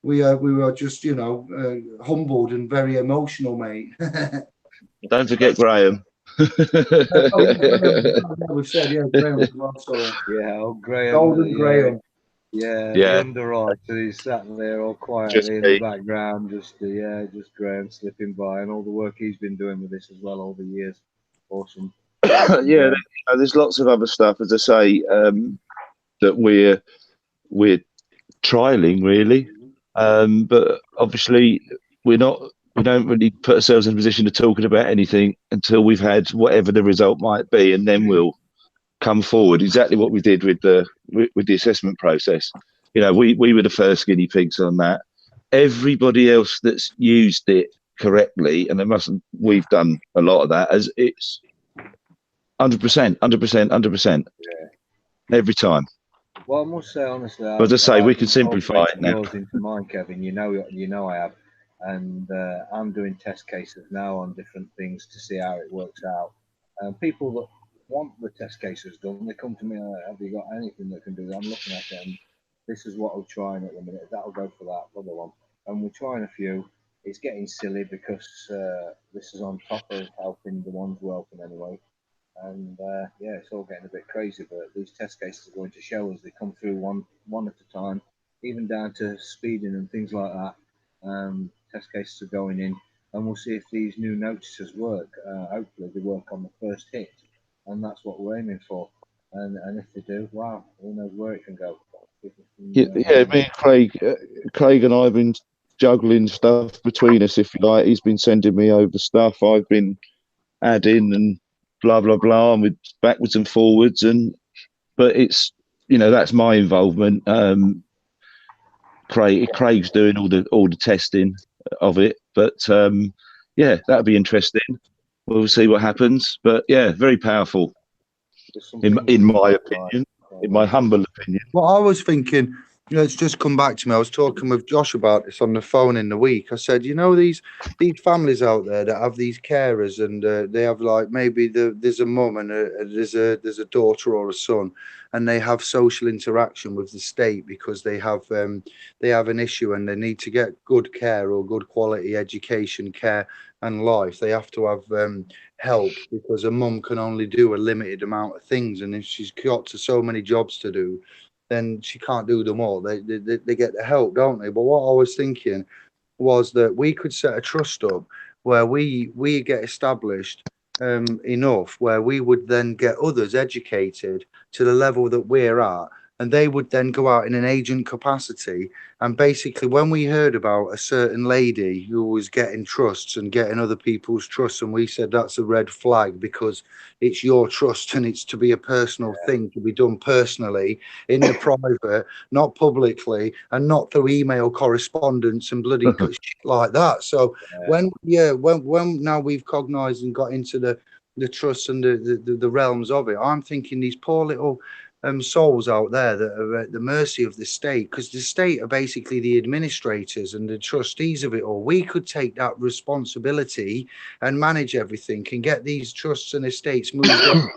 were just, you know, humbled and very emotional, mate. Don't forget Graham. We said, yeah, Graham. Sorry. Yeah, old Graham. Golden Graham. Yeah, Yeah. the underwriter. He's sat there all quietly in the background, just Graham slipping by, and all the work he's been doing with this as well all the years. Awesome. Yeah, there's lots of other stuff, as I say, that we're trialing really, but obviously we don't really put ourselves in a position of talking about anything until we've had whatever the result might be, and then we'll come forward. Exactly what we did with the assessment process. You know, we were the first guinea pigs on that. Everybody else that's used it correctly, and we've done a lot of that, as it's 100%, every time. Well, I must say honestly, As I say, we can simplify it now. yours into mine, Kevin. You know I have, and I'm doing test cases now on different things to see how it works out. And people that want the test cases done, they come to me. Have you got anything that can do that? I'm looking at it, and this is what we're trying at the minute. That'll go for that other one, and we're trying a few. It's getting silly because this is on top of helping the ones we're helping anyway. And yeah, it's all getting a bit crazy. But these test cases are going to show us. They come through one at a time, even down to speeding and things like that. Test cases are going in, and we'll see if these new notices work. Hopefully, they work on the first hit, and that's what we're aiming for. And if they do, wow, who knows where it can go. Yeah, me and Craig and I have been juggling stuff between us, if you like. He's been sending me over stuff. I've been adding and blah blah blah, and with backwards and forwards, but it's that's my involvement. Craig's doing all the testing of it, but yeah, that'll be interesting. We'll see what happens, but yeah, very powerful in my opinion, in my humble opinion. Well, I was thinking, it's just come back to me. I was talking with Josh about this on the phone in the week. I said, these families out there that have these carers, and they have like maybe there's a mum and there's a daughter or a son, and they have social interaction with the state because they have an issue and they need to get good care or good quality education, care, and life. They have to have help because a mum can only do a limited amount of things, and if she's got to so many jobs to do, then she can't do them all. They get the help, don't they? But what I was thinking was that we could set a trust up where we get established enough where we would then get others educated to the level that we're at, and they would then go out in an agent capacity. And basically, when we heard about a certain lady who was getting trusts and getting other people's trusts, and we said that's a red flag because it's your trust and it's to be a personal thing, to be done personally in the private, not publicly, and not through email correspondence and bloody shit like that. So when now we've cognized and got into the trust and the realms of it, I'm thinking these poor little souls out there that are at the mercy of the state, because the state are basically the administrators and the trustees of it all. We could take that responsibility and manage everything and get these trusts and estates moved on.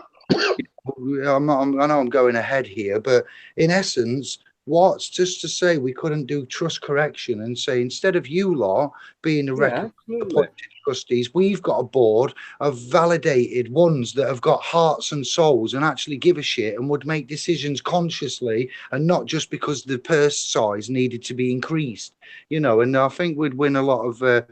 I know I'm going ahead here, but in essence, what's just to say we couldn't do trust correction and say, instead of you lot being the appointed trustees, we've got a board of validated ones that have got hearts and souls and actually give a shit and would make decisions consciously and not just because the purse size needed to be increased, and I think we'd win a lot of I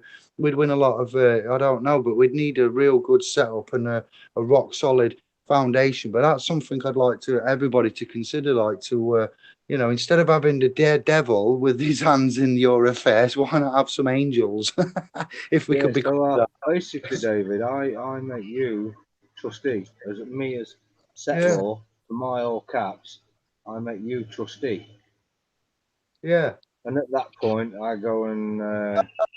don't know, but we'd need a real good setup and a rock solid foundation. But that's something I'd like to everybody to consider, like to instead of having the daredevil with his hands in your affairs, why not have some angels? If we could be basically, David, I make you trustee as me as settlor for my all caps. I make you trustee. Yeah. And at that point, I go and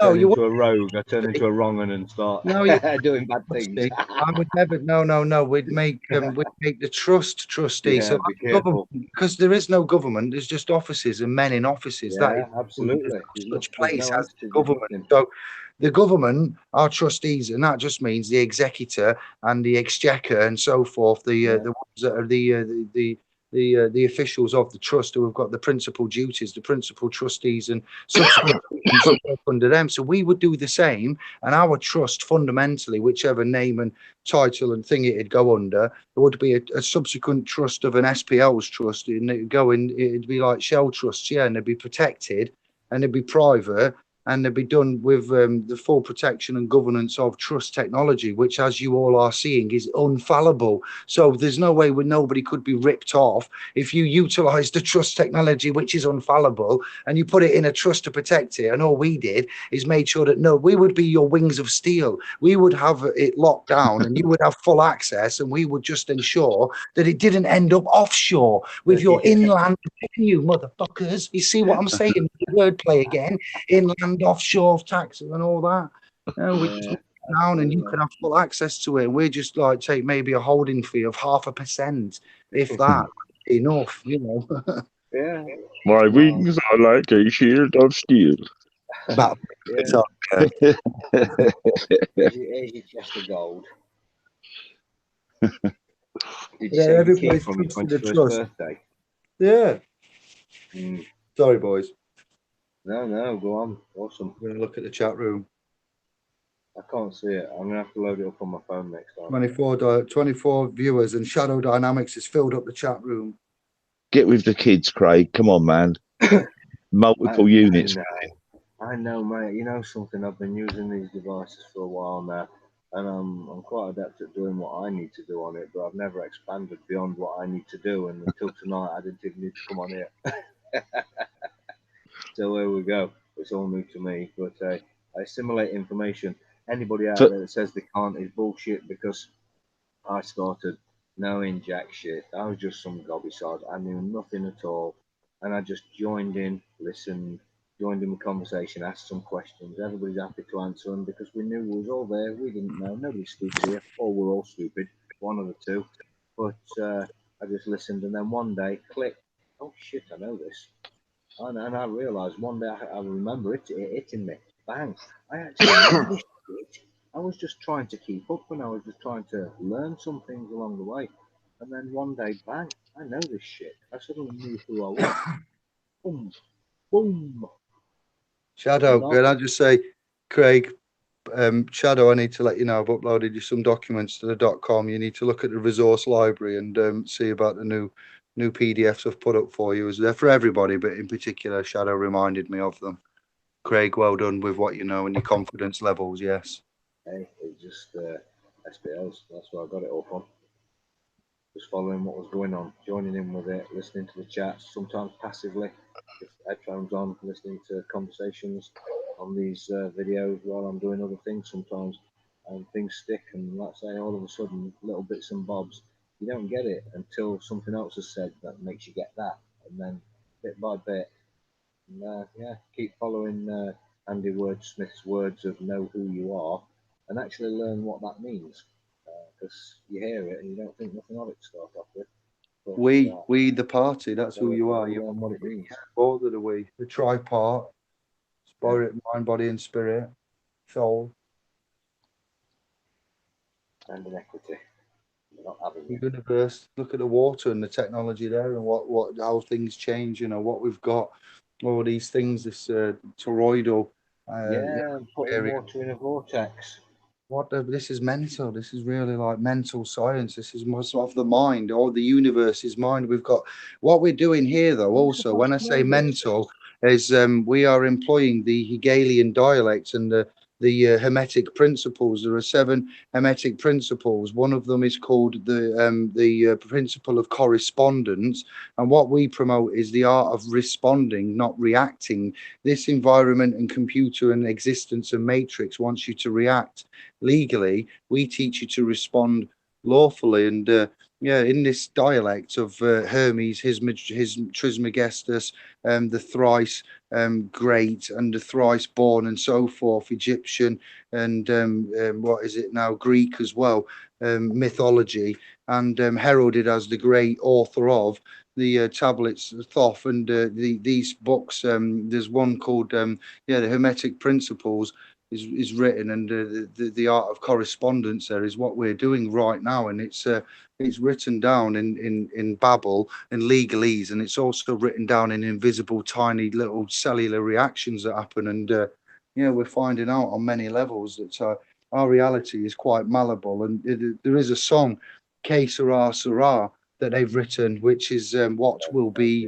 turn into a rogue. I turn into a wrong un and start doing bad things. I would never. No. We'd make the trust trustee. Yeah, So be careful. because there is no government. There's just offices and men in offices. Yeah, that is absolutely. such place as government. So the government are trustees, and that just means the executor and the exchequer and so forth. The ones that are the officials of the trust who have got the principal duties, the principal trustees, and subsequent under them. So we would do the same, and our trust fundamentally, whichever name and title and thing it'd go under, there would be a subsequent trust of an SPL's trust, and it'd be like shell trusts, and they'd be protected and they'd be private. And they'd be done with the full protection and governance of trust technology, which, as you all are seeing, is unfallible. So there's no way where nobody could be ripped off if you utilize the trust technology, which is unfallible, and you put it in a trust to protect it. And all we did is made sure that we would be your wings of steel. We would have it locked down and you would have full access, and we would just ensure that it didn't end up offshore with your inland revenue, motherfuckers. You see what I'm saying? Wordplay again. Inland offshore taxes and all that. We just down and you can have full access to it. We just like take maybe a holding fee of 0.5%, if that enough, Yeah. My wings are like a shield of steel. That Here's your chest of gold. Did you say everybody's from your trust the 21st trust. birthday? Yeah. Sorry, boys. No, go on. Awesome. I'm gonna look at the chat room. I can't see it. I'm gonna have to load it up on my phone next time. 24 viewers, and Shadow Dynamics has filled up the chat room. Get with the kids, Craig. Come on, man. Multiple units. I know, mate. You know something? I've been using these devices for a while now, and I'm quite adept at doing what I need to do on it, but I've never expanded beyond what I need to do. And until tonight, I didn't even need to come on here. So there we go. It's all new to me, but I assimilate information. Anybody out there that says they can't is bullshit, because I started knowing jack shit. I was just some gobby-sod. I knew nothing at all. And I just joined in, listened, joined in the conversation, asked some questions. Everybody's happy to answer them because we knew we was all there. We didn't know. Nobody's stupid here. Or we're all stupid. One of the two. But I just listened, and then one day, click. Oh shit, I know this. And I realised one day, I remember it hitting me. Bang. I actually know this shit. I was just trying to keep up, and I was just trying to learn some things along the way. And then one day, bang, I know this shit. I suddenly knew who I was. Boom, boom. Shadow, can I just say, Craig, Shadow, I need to let you know I've uploaded you some documents to the .com. You need to look at the resource library and see about the new PDFs I've put up for you. They're for everybody, but in particular, Shadow reminded me of them. Craig, well done with what you know and your confidence levels. Yes. Hey, it's just SPLs. That's where I got it all from. Just following what was going on, joining in with it, listening to the chats, sometimes passively, with headphones on, listening to conversations on these videos while I'm doing other things sometimes. And things stick, and like I say, all of a sudden, little bits and bobs, you don't get it until something else is said that makes you get that. And then bit by bit, and, yeah, keep following Andy Wordsmith's words of know who you are and actually learn what that means. Because you hear it and you don't think nothing of it to start off with. But, We the party, that's who you are. You learn what it means. Both of the we, the tripart, spirit, mind, body, and spirit, soul. And inequity. You're not having The it. universe. Look at the water and the technology there, and how things change. You know what we've got. All these things, this toroidal. Putting water in a vortex. This is mental. This is really like mental science. This is most of the mind, or the universe is mind. We've got what we're doing here, though. Also, when I say mental, is we are employing the Hegelian dialects and the Hermetic principles. There are 7 Hermetic principles. One of them is called the principle of correspondence, and what we promote is the art of responding, not reacting. This environment and computer and existence and matrix wants you to react legally. We teach you to respond lawfully, and in this dialect of Hermes, his Trismegistus, the thrice great and the thrice born and so forth, Egyptian and what is it now, Greek as well, mythology, and heralded as the great author of the tablets Thoth and these books. There's one called the Hermetic Principles is written, and the art of correspondence there is what we're doing right now, and it's written down in Babel and legalese, and it's also written down in invisible tiny little cellular reactions that happen, and we're finding out on many levels that our reality is quite malleable, and there is a song, Que Sera Sera, that they've written, which is what will be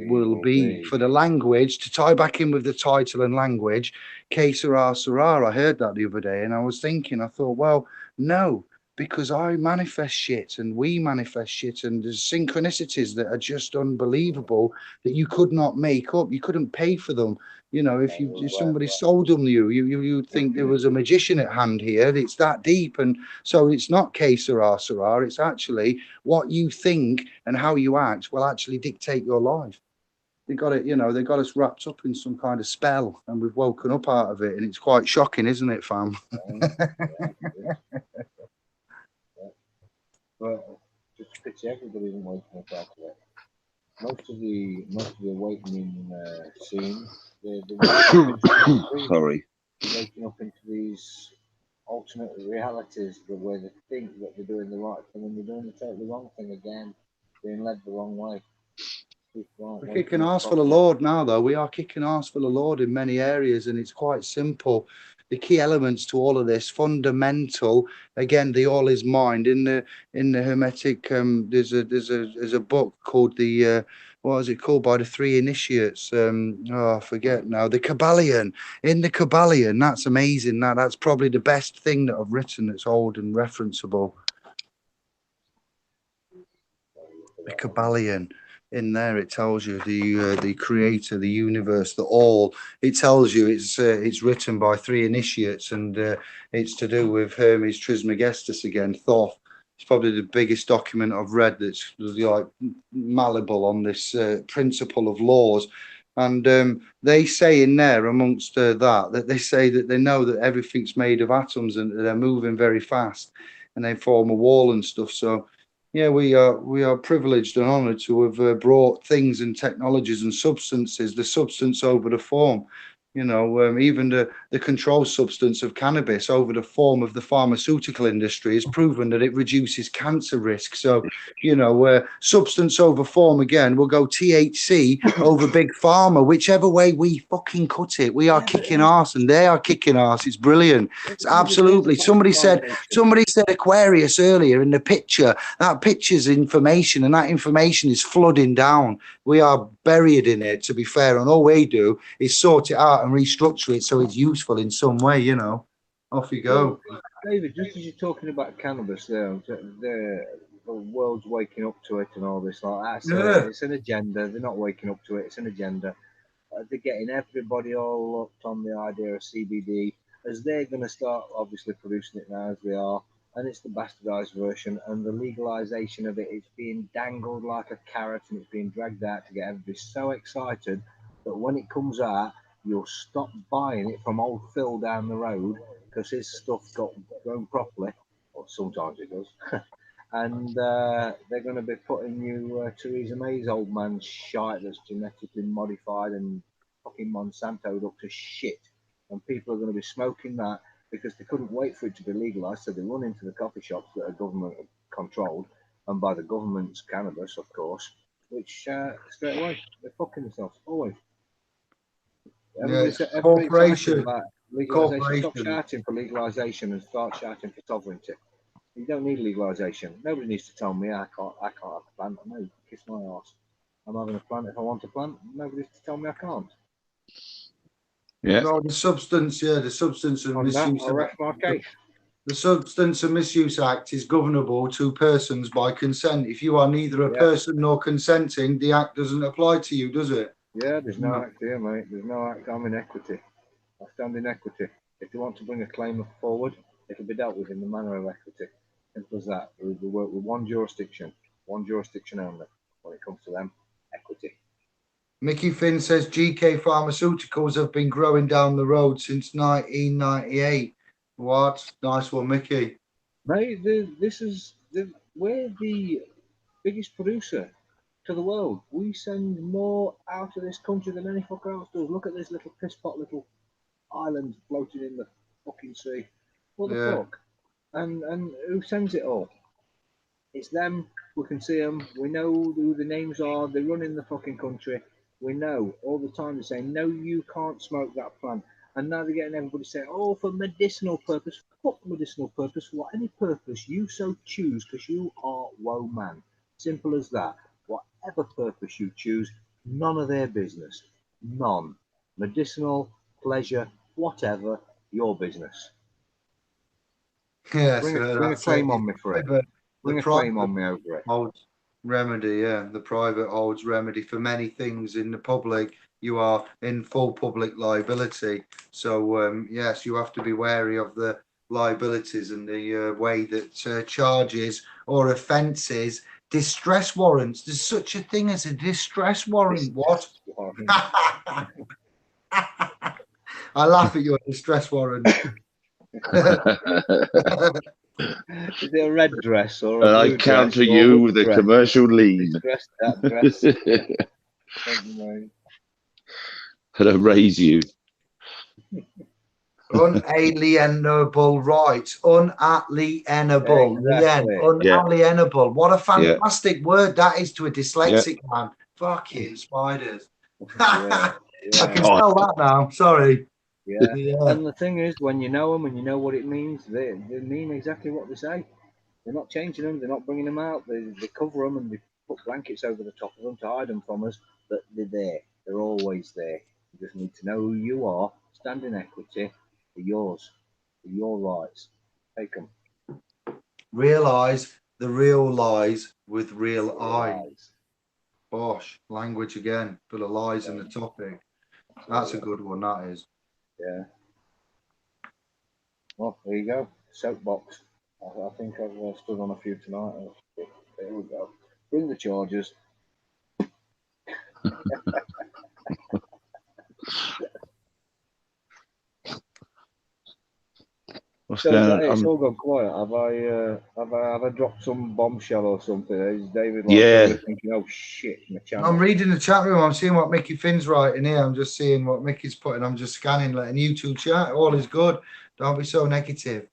for the language, to tie back in with the title and language. Que sera sera. I heard that the other day, and I was thinking, I thought, well, no, because I manifest shit and we manifest shit, and there's synchronicities that are just unbelievable that you could not make up. You couldn't pay for them. If somebody sold them to you'd think there was a magician at hand here. It's that deep. And so it's not que sera sera. It's actually what you think and how you act will actually dictate your life. They got it, they got us wrapped up in some kind of spell, and we've woken up out of it, and it's quite shocking, isn't it, fam? But just pity everybody isn't waking up out of it. Most of the awakening scene, Sorry. waking up into these alternate realities, the way they think that they're doing the right thing and they're doing the totally wrong thing again, being led the wrong way. We're kicking arse for the Lord now, though. We are kicking arse for the Lord in many areas, and it's quite simple. the key elements to all of this, fundamental. Again, the all is mind. In the Hermetic, there's a book called the what is it called, by the three initiates? I forget now. The Kabbalion. In the Kabbalion, that's amazing. That's probably the best thing that I've written that's old and referenceable. The Kabbalion. In there, it tells you the creator, the universe, the all. It tells you it's written by three initiates, and it's to do with Hermes Trismegistus again, Thoth. It's probably the biggest document I've read that's like malleable on this principle of laws. And they say in there, amongst that they say that they know that everything's made of atoms and they're moving very fast, and they form a wall and stuff. So yeah, we are privileged and honoured to have brought things and technologies and substances, the substance over the form. You know, even the controlled substance of cannabis over the form of the pharmaceutical industry has proven that it reduces cancer risk. So, you know, substance over form again, we'll go THC over big pharma, whichever way we fucking cut it. We are kicking arse and they are kicking arse. It's brilliant. It's absolutely. Somebody said Aquarius earlier in the picture. That picture's information, and that information is flooding down. We are buried in it, to be fair, and all we do is sort it out and restructure it so it's useful in some way, you know. Off you go. Well, David, just as you're talking about cannabis there, the world's waking up to it and all this like that. So Yeah. it's an agenda. They're not waking up to it. It's an agenda. They're getting everybody all hooked on the idea of CBD, as they're going to start obviously producing it now, as they are. And it's the bastardized version, and the legalization of it is being dangled like a carrot, and it's being dragged out to get everybody so excited that when it comes out, you'll stop buying it from old Phil down the road because his stuff got grown properly, or sometimes it does. And they're going to be putting you Theresa May's old man's shite that's genetically modified and fucking Monsanto'd up to shit. And people are going to be smoking that because they couldn't wait for it to be legalised, so they run into the coffee shops that are government controlled and by the government's cannabis, of course, which straight away they're fucking themselves always. Everybody's excited about legalisation. Stop shouting for legalisation and start shouting for sovereignty. You don't need legalisation. Nobody needs to tell me I can't have a plant. No, kiss my ass. I'm having a plant if I want a plant. Nobody needs to tell me I can't. Yeah. No, the substance and misuse. I'll rest my case. The Substance and Misuse Act is governable to persons by consent. If you are neither a person nor consenting, the act doesn't apply to you, does it? Yeah, there's no act here, mate. There's no act. I'm in equity. I stand in equity. If you want to bring a claim forward, it'll be dealt with in the manner of equity. Simple as that. We work with one jurisdiction only. When it comes to them, equity. Mickey Finn says GK Pharmaceuticals have been growing down the road since 1998. What? Nice one, Mickey. Mate, we're the biggest producer to the world. We send more out of this country than any fucker else does. Look at this little piss pot little island floating in the fucking sea. What the fuck? And who sends it all? It's them. We can see them. We know who the names are. They run in the fucking country. We know all the time. They're saying, no, you can't smoke that plant. And now they're getting everybody saying, oh, for medicinal purpose. Fuck medicinal purpose. For any purpose you so choose, because you are woe man. Simple as that. Whatever purpose you choose, none of their business. None. Medicinal, pleasure, whatever, your business. Yes, bring a claim on me for it. Bring a claim on me over it. Holds remedy, the private holds remedy for many things. In the public, you are in full public liability. So yes, you have to be wary of the liabilities and the way that charges or offences. Distress warrants. There's such a thing as a distress warrant. What? I laugh at your distress warrant. Is it a red dress or a and blue I counter dress, you with a commercial lean. Dress, that dress. And I raise you. Unalienable rights. Unalienable. Exactly. Unalienable. What a fantastic word that is to a dyslexic man. Fucking spiders. I can spell that now. Sorry. Yeah. Yeah. And the thing is, when you know them and you know what it means, they mean exactly what they say. They're not changing them. They're not bringing them out. They cover them and they put blankets over the top of them to hide them from us. But they're there. They're always there. You just need to know who you are. Stand in equity. They're yours. They're your rights. Take them. Realise the real lies with real eyes. Lies. Bosh, language again, full of lies in the topic. That's a good one, that is. Yeah. Well, there you go. Soapbox. I think I've stood on a few tonight. There we go. Bring the charges. What's So going is on? that it? It's all gone quiet. Have I dropped some bombshell or something? Is David like Yeah. over thinking, oh shit, my channel? I'm reading the chat room. I'm seeing what Mickey Finn's writing here. I'm just seeing what Mickey's putting. I'm just scanning, letting you two chat. All is good. Don't be so negative.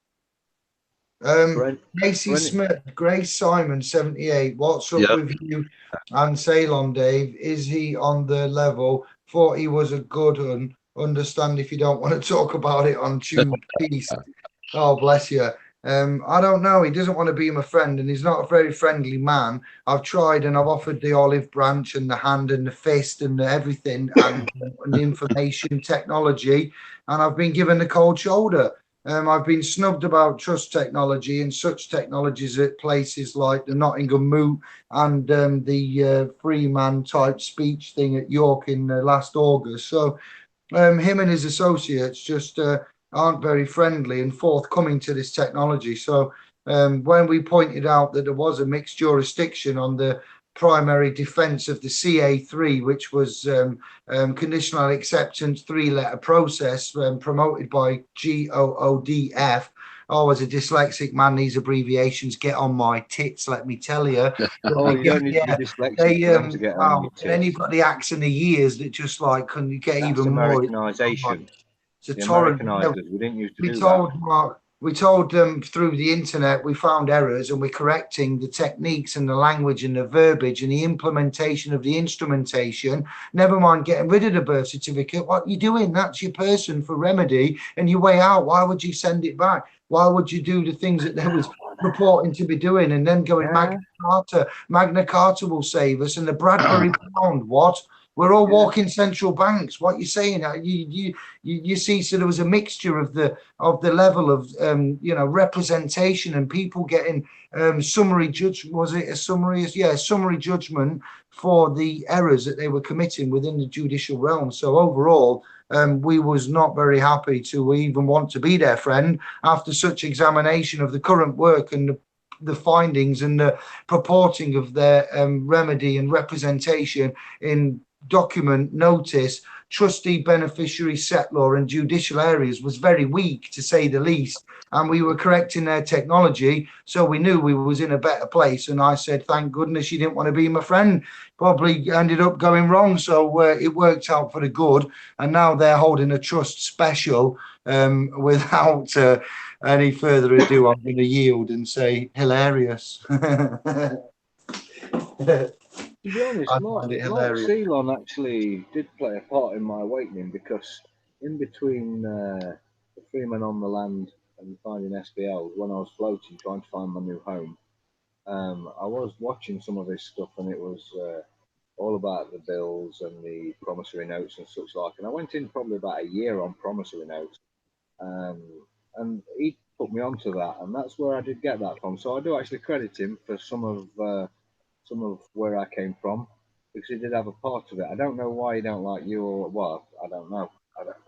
Gracie Smith, Grace Simon, 78. What's up Yep. with you and Ceylon, Dave? Is he on the level? Thought he was a good one. Understand if you don't want to talk about it on Tube. Peace. Oh, bless you. I don't know. He doesn't want to be my friend, and he's not a very friendly man. I've tried, and I've offered the olive branch and the hand and the fist and the everything and the information technology, and I've been given the cold shoulder. I've been snubbed about trust technology and such technologies at places like the Nottingham Moot and the Freeman type speech thing at York in last August. So him and his associates just aren't very friendly and forthcoming to this technology. So when we pointed out that there was a mixed jurisdiction on the primary defense of the CA3, which was conditional acceptance 3-letter process promoted by GOODF. Oh, as a dyslexic man, these abbreviations get on my tits, let me tell you. Oh, you don't need to be dyslexic for them to get on your tits. And then you've got the acts and the years that just like, can you get That's even more? Americanization. It's a The torrent. Americanized us. We didn't used to We do told that. Mark, we told them through the internet, we found errors and we're correcting the techniques and the language and the verbiage and the implementation of the instrumentation. Never mind getting rid of the birth certificate. What are you doing? That's your person for remedy and your way out. Why would you send it back? Why would you do the things that they was reporting to be doing and then going Magna Carta? Magna Carta will save us and the Bradbury Pound. What? We're all walking central banks. What you saying? You see, so there was a mixture of the level of representation and people getting summary judgment. Was it a summary? Yeah, summary judgment for the errors that they were committing within the judicial realm. So overall, we was not very happy to even want to be their friend after such examination of the current work and the findings and the purporting of their remedy and representation in document, notice, trustee, beneficiary, settlor and judicial areas was very weak, to say the least. And we were correcting their technology, so we knew we was in a better place. And I said, thank goodness you didn't want to be my friend. Probably ended up going wrong, so it worked out for the good. And now they're holding a trust special. Without any further ado, I'm going to yield and say hilarious. To be honest, Mark Ceylon actually did play a part in my awakening, because in between the Freeman on the land and finding SBLs, when I was floating trying to find my new home, I was watching some of this stuff, and it was all about the bills and the promissory notes and such like. And I went in probably about a year on promissory notes, and he put me onto that, and that's where I did get that from. So I do actually credit him for some of where I came from, because he did have a part of it. I don't know why he don't like you, or what. I don't know.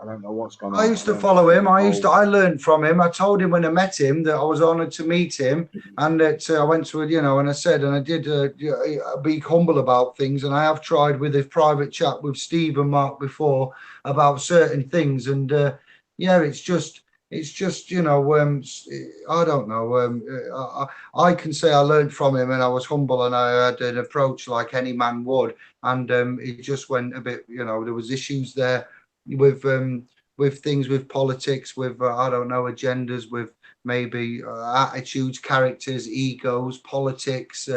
I don't know what's going on. I used to follow him. I learned from him. I told him when I met him that I was honoured to meet him, and that I went to, and I said, and I did be humble about things, and I have tried with a private chat with Steve and Mark before about certain things, and it's just I don't know. I can say I learned from him, and I was humble, and I had an approach like any man would, and it just went a bit. There was issues there with things, with politics, with I don't know, agendas, with maybe attitudes, characters, egos, politics,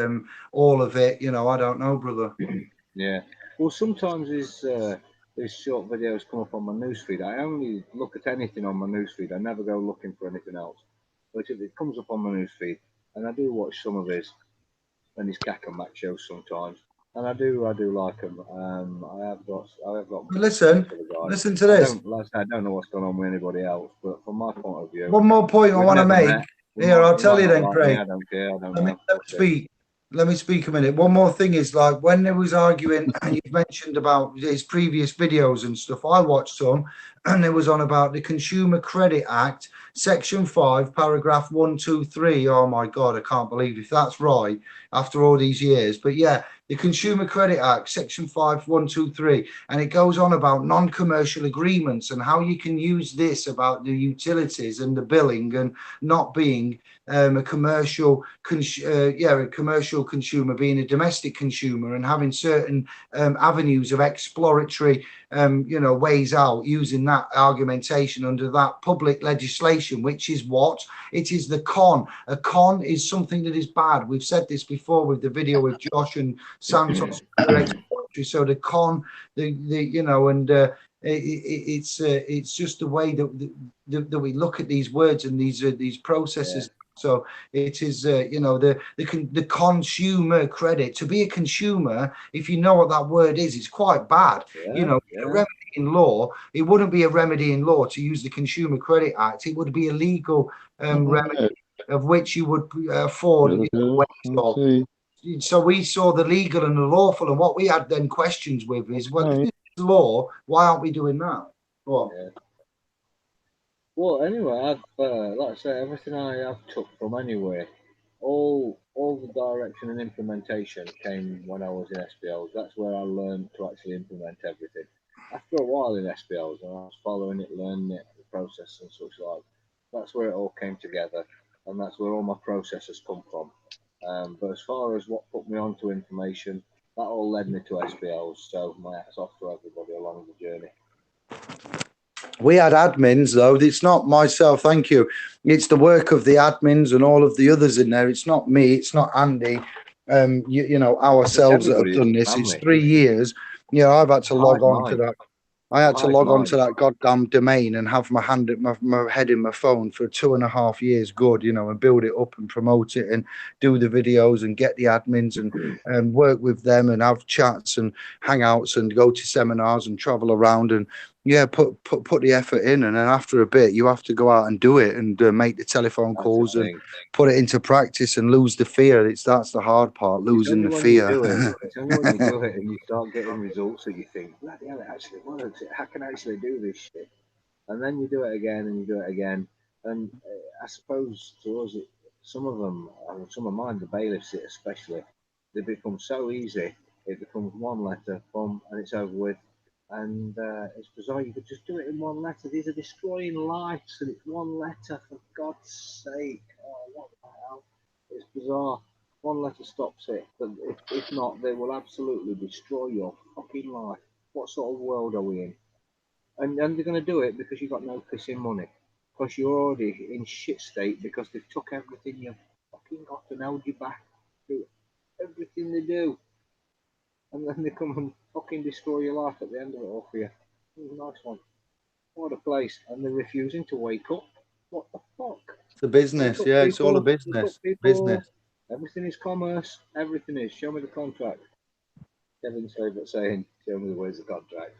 all of it. I don't know, brother. Yeah. Well, sometimes these short videos come up on my newsfeed. I only look at anything on my newsfeed. I never go looking for anything else. But if it comes up on my newsfeed, and I do watch some of his and his cack and mac shows sometimes, and I do like him. I have got But listen for the guy. to I this. don't, like I say, I don't know what's going on with anybody else, but from my point of view, One more point I we've want to never make. met. Here, I'll He tell might you not then, like me. Craig. I don't care. I don't Let me know. let me speak. Let me speak a minute. One more thing is, like, when there was arguing, and you've mentioned about his previous videos and stuff, I watched some, and it was on about the Consumer Credit Act, Section 5, paragraph 123. Oh my God, I can't believe if that's right after all these years. But yeah, the Consumer Credit Act, Section 5, 123, and it goes on about non-commercial agreements and how you can use this about the utilities and the billing and not being a commercial consumer, being a domestic consumer, and having certain avenues of exploratory ways out, using that argumentation under that public legislation, which is what it is. The con, a con is something that is bad. We've said this before with the video with Josh and Santos. So the con, it's just the way that we look at these words and these processes. Yeah. So it is, the consumer credit. To be a consumer, if you know what that word is, it's quite bad. Yeah, a remedy in law, it wouldn't be a remedy in law to use the Consumer Credit Act. It would be a legal remedy of which you would afford. So we saw the legal and the lawful, and what we had then questions with is, well, if this is law, why aren't we doing that? Yeah. Well, anyway, I've like I say, everything I have took from anywhere, all the direction and implementation came when I was in SPLs. That's where I learned to actually implement everything. After a while in SPLs, and I was following it, learning it, the process and such like. That's where it all came together, and that's where all my processes come from. But as far as what put me onto information, that all led me to SPLs. So my hats off to everybody along the journey. We had admins, though. It's not myself, thank you. It's the work of the admins and all of the others in there. It's not me. It's not Andy. Ourselves that have done this. It's 3 years. I've had to log on to that. I had to log on to that goddamn domain and have my head in my phone for 2.5 years good, and build it up and promote it and do the videos and get the admins and work with them and have chats and hangouts and go to seminars and travel around and put the effort in. And then after a bit, you have to go out and do it and make the telephone calls and put it into practice and lose the fear. That's the hard part, losing the fear. It's only when you do it and you start getting results that you think, bloody hell, it actually works. I can actually do this shit. And then you do it again and you do it again. And I suppose to us, some of them, some of mine, the bailiffs especially, they become so easy. It becomes one letter, boom, and it's over with. And it's bizarre. You could just do it in one letter. These are destroying lives, and it's one letter, for God's sake. Oh, what the hell? It's bizarre. One letter stops it, but if not, they will absolutely destroy your fucking life. What sort of world are we in? And they're going to do it because you've got no pissing money. Because you're already in shit state because they've took everything you've fucking got and held you back. Do everything they do. And then they come and fucking destroy your life at the end of it all for you. Nice one. What a place. And they're refusing to wake up. What the fuck? It's a business, yeah, people, it's all a business. Business. Everything is commerce. Everything is. Show me the contract. Kevin's favourite saying, show me the ways of contract.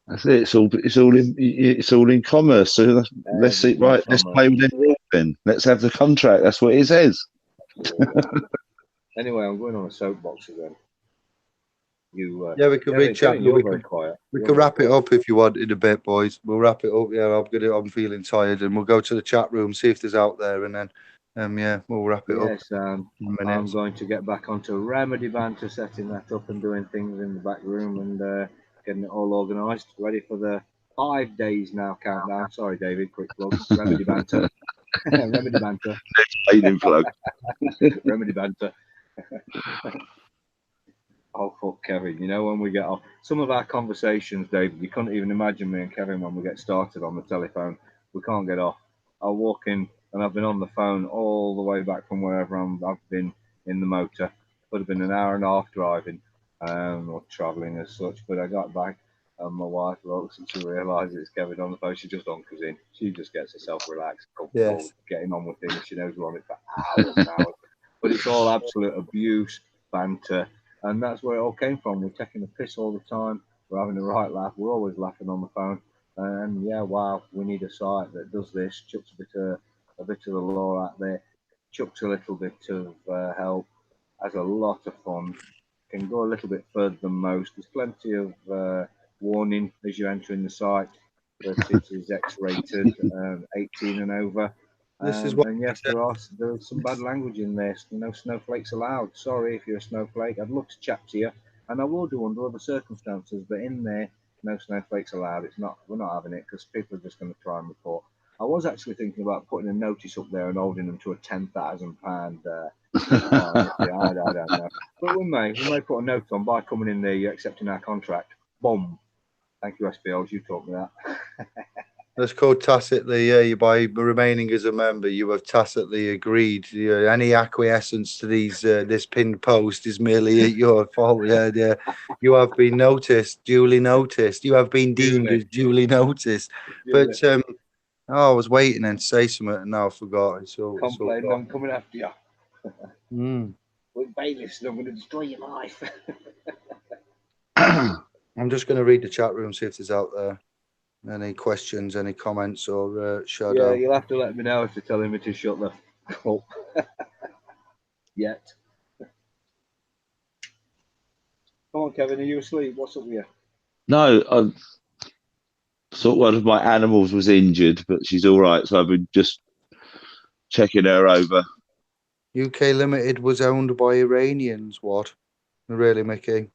That's it. It's all in commerce. So let's see. Right, let's play with it then. Let's have the contract. That's what it says. Anyway, I'm going on a soapbox again. We can reach out. We can wrap it up if you want in a bit, boys. We'll wrap it up. Yeah, I'm feeling tired, and we'll go to the chat room, see if there's out there, and then we'll wrap it up. Yes, I'm going to get back onto Remedy Banter, setting that up and doing things in the back room and getting it all organised, ready for the 5 days now countdown. Sorry, David, quick plug. Remedy Banter. Remedy Banter. Plug. Remedy Banter. Oh, fuck, Kevin. When we get off, some of our conversations, David, you couldn't even imagine me and Kevin when we get started on the telephone. We can't get off. I'll walk in, and I've been on the phone all the way back from wherever I've been in the motor. Could have been an hour and a half driving. or travelling as such. But I got back and my wife looks and she realises it's Kevin on the phone. She just uncles in. She just gets herself relaxed, comfortable, Yes. getting on with things. She knows we're on it for hours and hours. But it's all absolute abuse, banter, and that's where it all came from. We're taking the piss all the time. We're having a right laugh. We're always laughing on the phone. And yeah, wow, we need a site that does this, chucks a bit of the law out there, chucks a little bit of help, has a lot of fun, can go a little bit further than most. There's plenty of warning as you're entering the site that it is X-rated, 18 and over. This is what And yes, there's some bad language in there. No snowflakes allowed. Sorry if you're a snowflake. I'd love to chat to you, and I will do under other circumstances. But in there, no snowflakes allowed. It's not. We're not having it because people are just going to try and report. I was actually thinking about putting a notice up there and holding them to a £10,000 fine. Yeah, I don't know. But we may put a note on by coming in there, you're accepting our contract. Boom. Thank you, SPLs. You taught me that. that's called tacitly. Yeah, you by remaining as a member, you have tacitly agreed. Any acquiescence to these this pinned post is merely your fault. Yeah, yeah. You have been noticed, duly noticed. You have been deemed Duly. as duly noticed. But I was waiting and to say something, and now I forgot. It's all Complain, gone. I'm coming after you. Mm. With bailiffs, and I'm going to destroy your life. I'm just going to read the chat room, see if there's out there any questions, any comments, or Yeah, shadow. you'll have to let me know if you're telling me to shut the up. Yet. Come on, Kevin, are you asleep? What's up with you? No, I thought one of my animals was injured, but she's all right. So I've been just checking her over. UK Limited was owned by Iranians. What? Really, Mickey?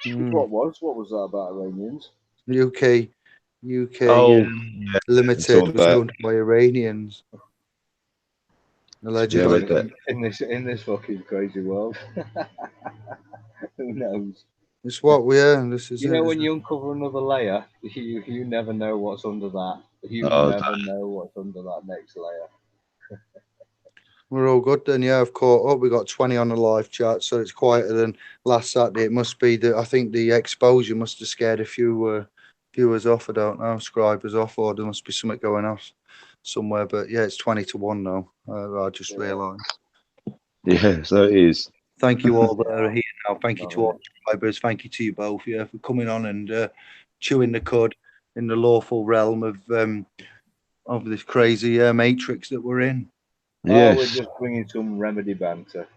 What was that about Iranians? UK Oh, yeah, Limited saw was that. owned by Iranians. Yeah, I Allegedly. read that. In this fucking crazy world. Who knows? It's what we are. This is You know, it. when you uncover another layer, you never know what's under that. You Oh, never know what's under that next layer. We're all good then. Yeah, I've caught up. We got 20 on the live chat, so it's quieter than last Saturday. It must be that I think the exposure must have scared a few viewers off. I don't know, subscribers off, or there must be something going off somewhere. But yeah, it's 20-1 now. I just realised. yeah, so it is. Thank you all that are here now. Thank you Loving to all it. subscribers. Thank you to you both, yeah, for coming on and chewing the cud in the lawful realm of this crazy matrix that we're in. Oh, we're Yes. just bringing some remedy banter.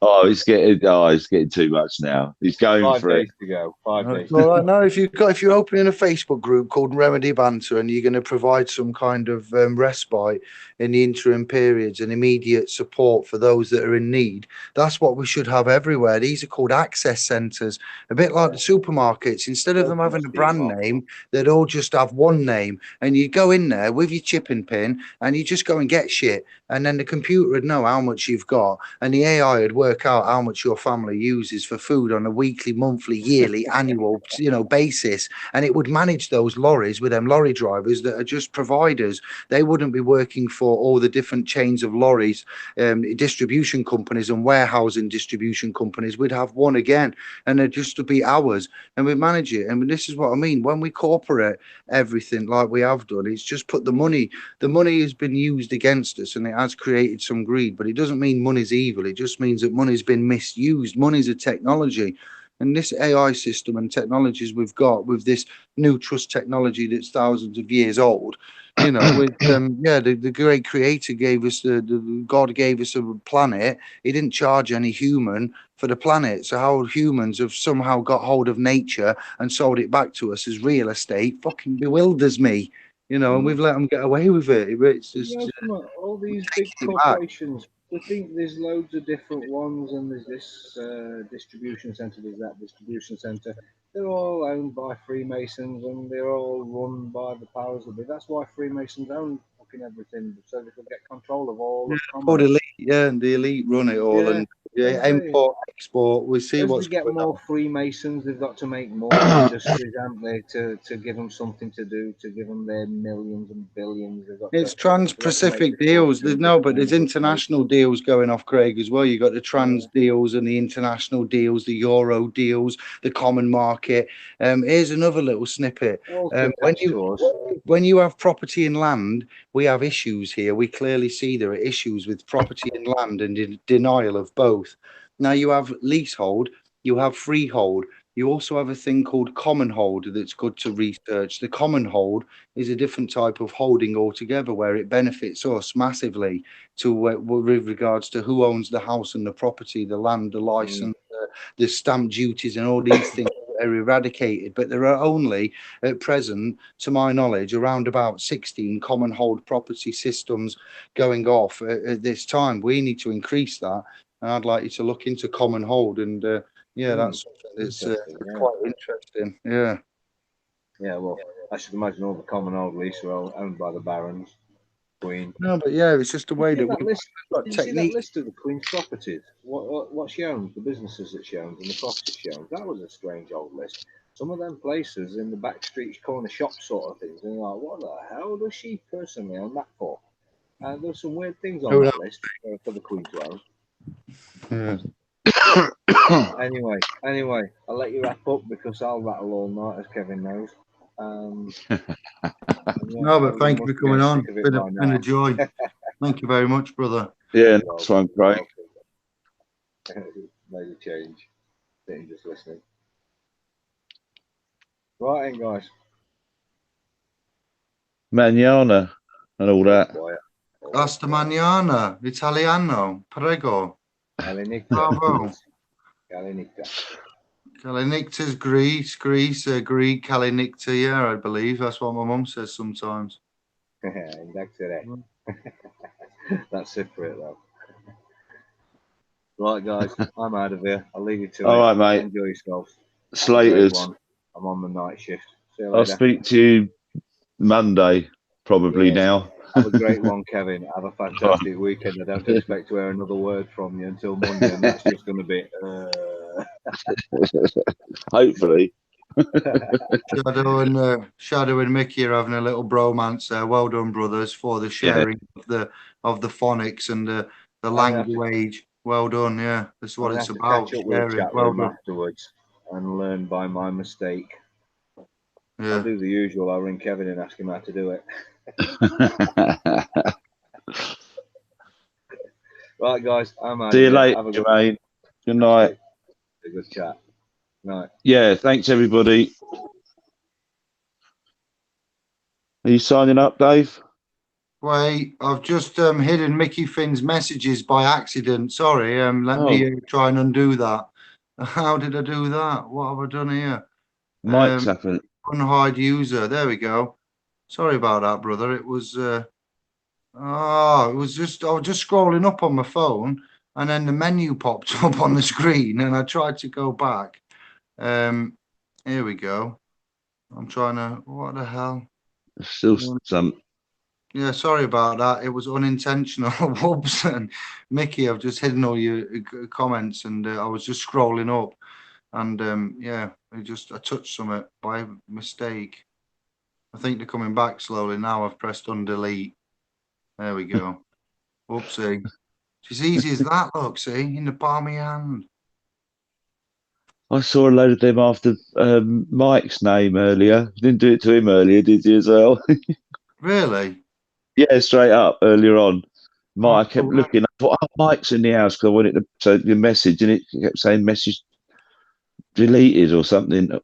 It's getting too much now. He's going 5 for it. days to go. 5 No, days it's to all go. right. No, if you're opening a Facebook group called Remedy Banter and you're going to provide some kind of respite in the interim periods and immediate support for those that are in need, that's what we should have everywhere. These are called access centres, a bit like the supermarkets. Instead of them having a brand name, they'd all just have one name, and you go in there with your chipping pin and you just go and get shit, and then the computer would know how much you've got, and the AI would work out how much your family uses for food on a weekly, monthly, yearly, annual, basis, and it would manage those lorries with them lorry drivers that are just providers. They wouldn't be working for all the different chains of lorries, distribution companies and warehousing distribution companies. We'd have one again, and it'd just to be ours, and we manage it. And this is what I mean when we corporate everything like we have done. It's just put the money has been used against us, and it has created some greed, but it doesn't mean money's evil. It just means that money's been misused. Money's a technology, and this AI system and technologies we've got with this new trust technology that's thousands of years old, with the great creator gave us the God gave us a planet. He didn't charge any human for the planet. So how humans have somehow got hold of nature and sold it back to us as real estate fucking bewilders me. And we've let them get away with it. It's just All these big taking it back. corporations, they think there's loads of different ones, and there's this distribution centre, there's that distribution centre. They're all owned by Freemasons, and they're all run by the powers that be. That's why Freemasons own fucking everything, so they can get control of all of Called commerce. elite, yeah, and the elite run it all, Yeah. and Yeah, import, export. We see As what's they get going more on. Freemasons, they've got to make more industries, haven't they, to give them something to do, to give them their millions and billions. It's They've got to make trans-Pacific the deals. There's fortunes of no, but there's Chinese international Freemasons. deals going off, Craig, as well. You got the trans deals and the international deals, the Euro deals, the common market. Here's another little snippet. All to When attach to us. you have property and land, we have issues here. We clearly see there are issues with property and land and denial of both. Now you have leasehold, you have freehold. You also have a thing called common hold that's good to research. The common hold is a different type of holding altogether where it benefits us massively to with regards to who owns the house and the property, the land, the license, the stamp duties and all these things are eradicated. But there are only at present, to my knowledge, around about 16 common hold property systems going off at this time. We need to increase that. And I'd like you to look into common hold and yeah, that's something that's Interesting, yeah. quite interesting. Yeah. Yeah, well, I should imagine all the common old lease are all owned by the barons, Queen. No, but yeah, it's just a way that That we've list, got did you see that technique. list of the Queen's properties? What she owns, the businesses that she owns, and the properties she owns? That was a strange old list. Some of them places in the back streets, corner shops, sort of things. And you're like, what the hell does she personally own that for? There's some weird things on Oh, that list for the Queen to own. yeah. Anyway, I'll let you wrap up because I'll rattle all night, as Kevin knows. Yeah, No, but everyone thank you must for be getting coming on. sick of it Been by been now. a joy. Thank you very much, brother. Yeah, Well, nice one, Craig. made a change. Sitting just listening. Right, then, guys. Manana and all that. Quiet. Hasta mañana, Italiano, prego. Galenicta. Bravo. Galenicta. Kalinicta's Greece, Greek, Kalinicta, yeah, I believe. That's what my mum says sometimes. That's separate, though. Right, guys. I'm out of here. I'll leave you to All it. right, mate. Enjoy yourselves. Have a great Slaters. one. I'm on the night shift. See you I'll later. speak to you Monday, probably Yes. now. Have a great one, Kevin. Have a fantastic weekend. I don't expect to hear another word from you until Monday, and that's just going to be. Hopefully. Shadow and Mickey are having a little bromance there. Well done, brothers, for the sharing of the phonics and the language. Well done, yeah. This is what I'll it's have to about. catch up with the Sharing. chat Well room done. afterwards and learn by my mistake. Yeah. I'll do the usual. I'll ring Kevin and ask him how to do it. Right, guys. I'm out See you of here. later, Have a good Jermaine. Good night. A good chat. Night. Yeah, thanks, everybody. Are you signing up, Dave? Wait, I've just hidden Mickey Finn's messages by accident. Sorry. Let me try and undo that. How did I do that? What have I done here? Mike's happened. Unhide user. There we go. Sorry about that, brother. It was it was just I was just scrolling up on my phone and then the menu popped up on the screen and I tried to go back. Here we go. I'm trying to what the hell? Still some. Yeah, sorry about that. It was unintentional. Whoops. And Mickey, I've just hidden all your comments and I was just scrolling up and yeah, I touched something by mistake. I think they're coming back slowly now. I've pressed undelete. There we go. Whoopsie. It's as easy as that, look, see, in the palm of your hand. I saw a load of them after Mike's name earlier. Didn't do it to him earlier, did you as well? Really? Yeah, straight up earlier on. Mike Oh, kept looking. I thought, oh, Mike's in the house because I wanted to so the message, and it kept saying message deleted or something like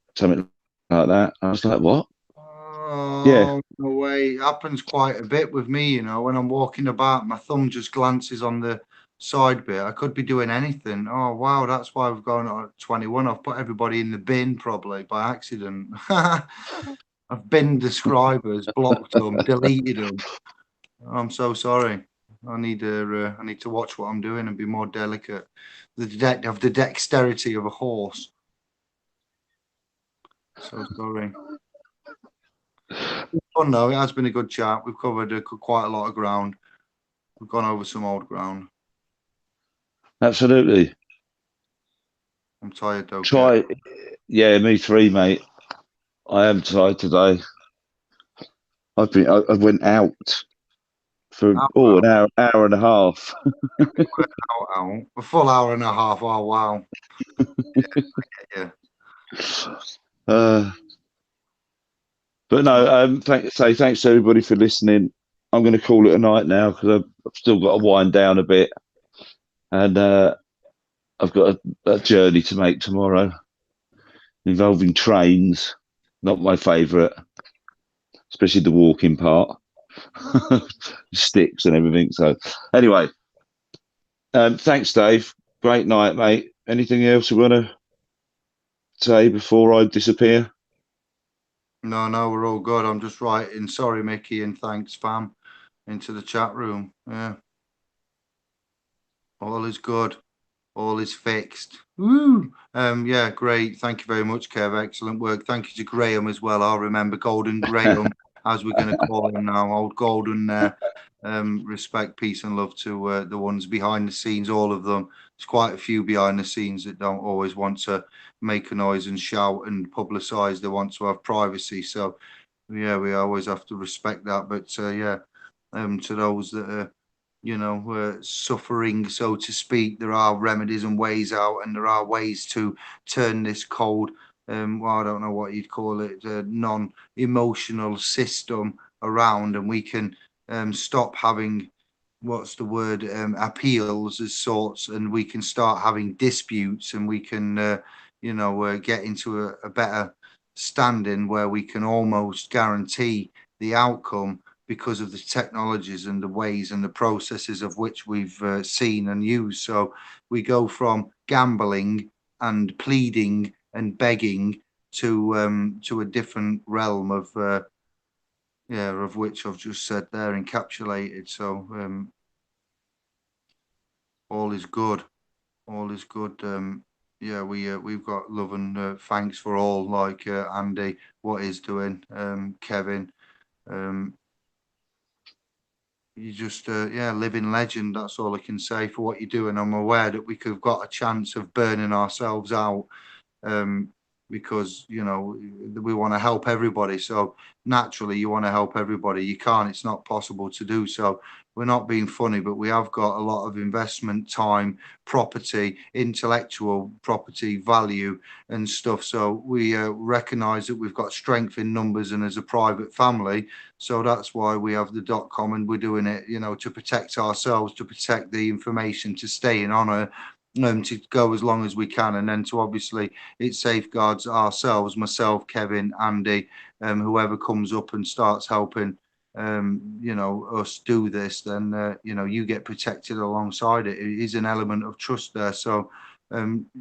that. I was like, what? Oh, Yeah. no way. It happens quite a bit with me, you know, when I'm walking about, my thumb just glances on the side bit. I could be doing anything. Oh, wow, that's why we've gone on 21. I've put everybody in the bin probably by accident. I've binned the scribers, blocked them, deleted them. I'm so sorry. I need to watch what I'm doing and be more delicate. The dexterity of a horse. So sorry. Fun though. It has been a good chat. We've covered quite a lot of ground. We've gone over some old ground. Absolutely. I'm tired though. Kev. Try. Yeah, me three, mate. I am tired today. I went out for Hour, an hour and a half. hour, a full hour and a half. Oh wow. Yeah. Uh, but no, thanks to everybody for listening. I'm going to call it a night now because I've still got to wind down a bit, and I've got a journey to make tomorrow involving trains. Not my favourite, especially the walking part, sticks and everything. So, anyway, thanks, Dave. Great night, mate. Anything else you want to say before I disappear? No, we're all good. I'm just writing. Sorry, Mickey, and thanks, fam, into the chat room. Yeah. All is good. All is fixed. Woo! Yeah, great. Thank you very much, Kev. Excellent work. Thank you to Graham as well. I'll remember Golden Graham, as we're going to call him now. Old Golden there. Respect, peace, and love to the ones behind the scenes, all of them. There's quite a few behind the scenes that don't always want to make a noise and shout and publicise. They want to have privacy. So, yeah, we always have to respect that. But yeah, to those that are suffering, so to speak, there are remedies and ways out, and there are ways to turn this cold, well, I don't know what you'd call it, non-emotional system around, and we can stop having, what's the word, appeals as sorts, and we can start having disputes, and we can, get into a better standing where we can almost guarantee the outcome because of the technologies and the ways and the processes of which we've seen and used. So we go from gambling and pleading and begging to a different realm of of which I've just said there, encapsulated. So all is good. All is good. Yeah, we've got love and thanks for all, like Andy, what he's doing, Kevin. You just living legend, that's all I can say for what you do, and I'm aware that we could have got a chance of burning ourselves out, um, because we want to help everybody. So naturally, you want to help everybody. You can't. It's not possible to do so. We're not being funny, but we have got a lot of investment, time, property, intellectual property value, and stuff. So we recognise that we've got strength in numbers and as a private family. So that's why we have the .com, and we're doing it, to protect ourselves, to protect the information, to stay in honour, to go as long as we can, and then to obviously it safeguards ourselves, myself, Kevin, Andy, whoever comes up and starts helping, us do this, then you get protected alongside it. It is an element of trust there. So,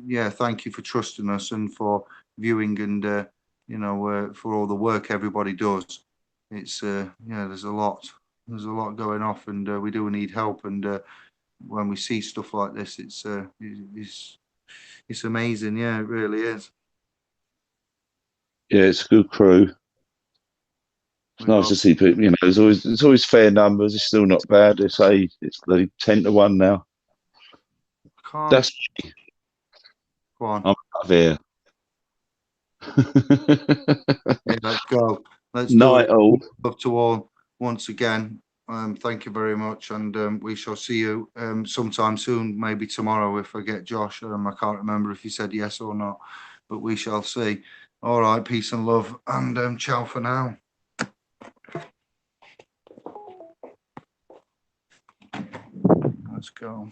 yeah, thank you for trusting us and for viewing and for all the work everybody does. It's there's a lot going off, and we do need help, and when we see stuff like this, it's amazing. Yeah, it really is. Yeah, it's a good crew. It's nice to see people. There's always fair numbers. It's still not bad. They say it's bloody 10-1 now. That's Go on. I'm up here. Yeah, let's go. Let's Night do it. all. Love to all once again. Thank you very much, and we shall see you sometime soon, maybe tomorrow if I get Josh. I can't remember if he said yes or not, but we shall see. All right, peace and love, and ciao for now. Let's go.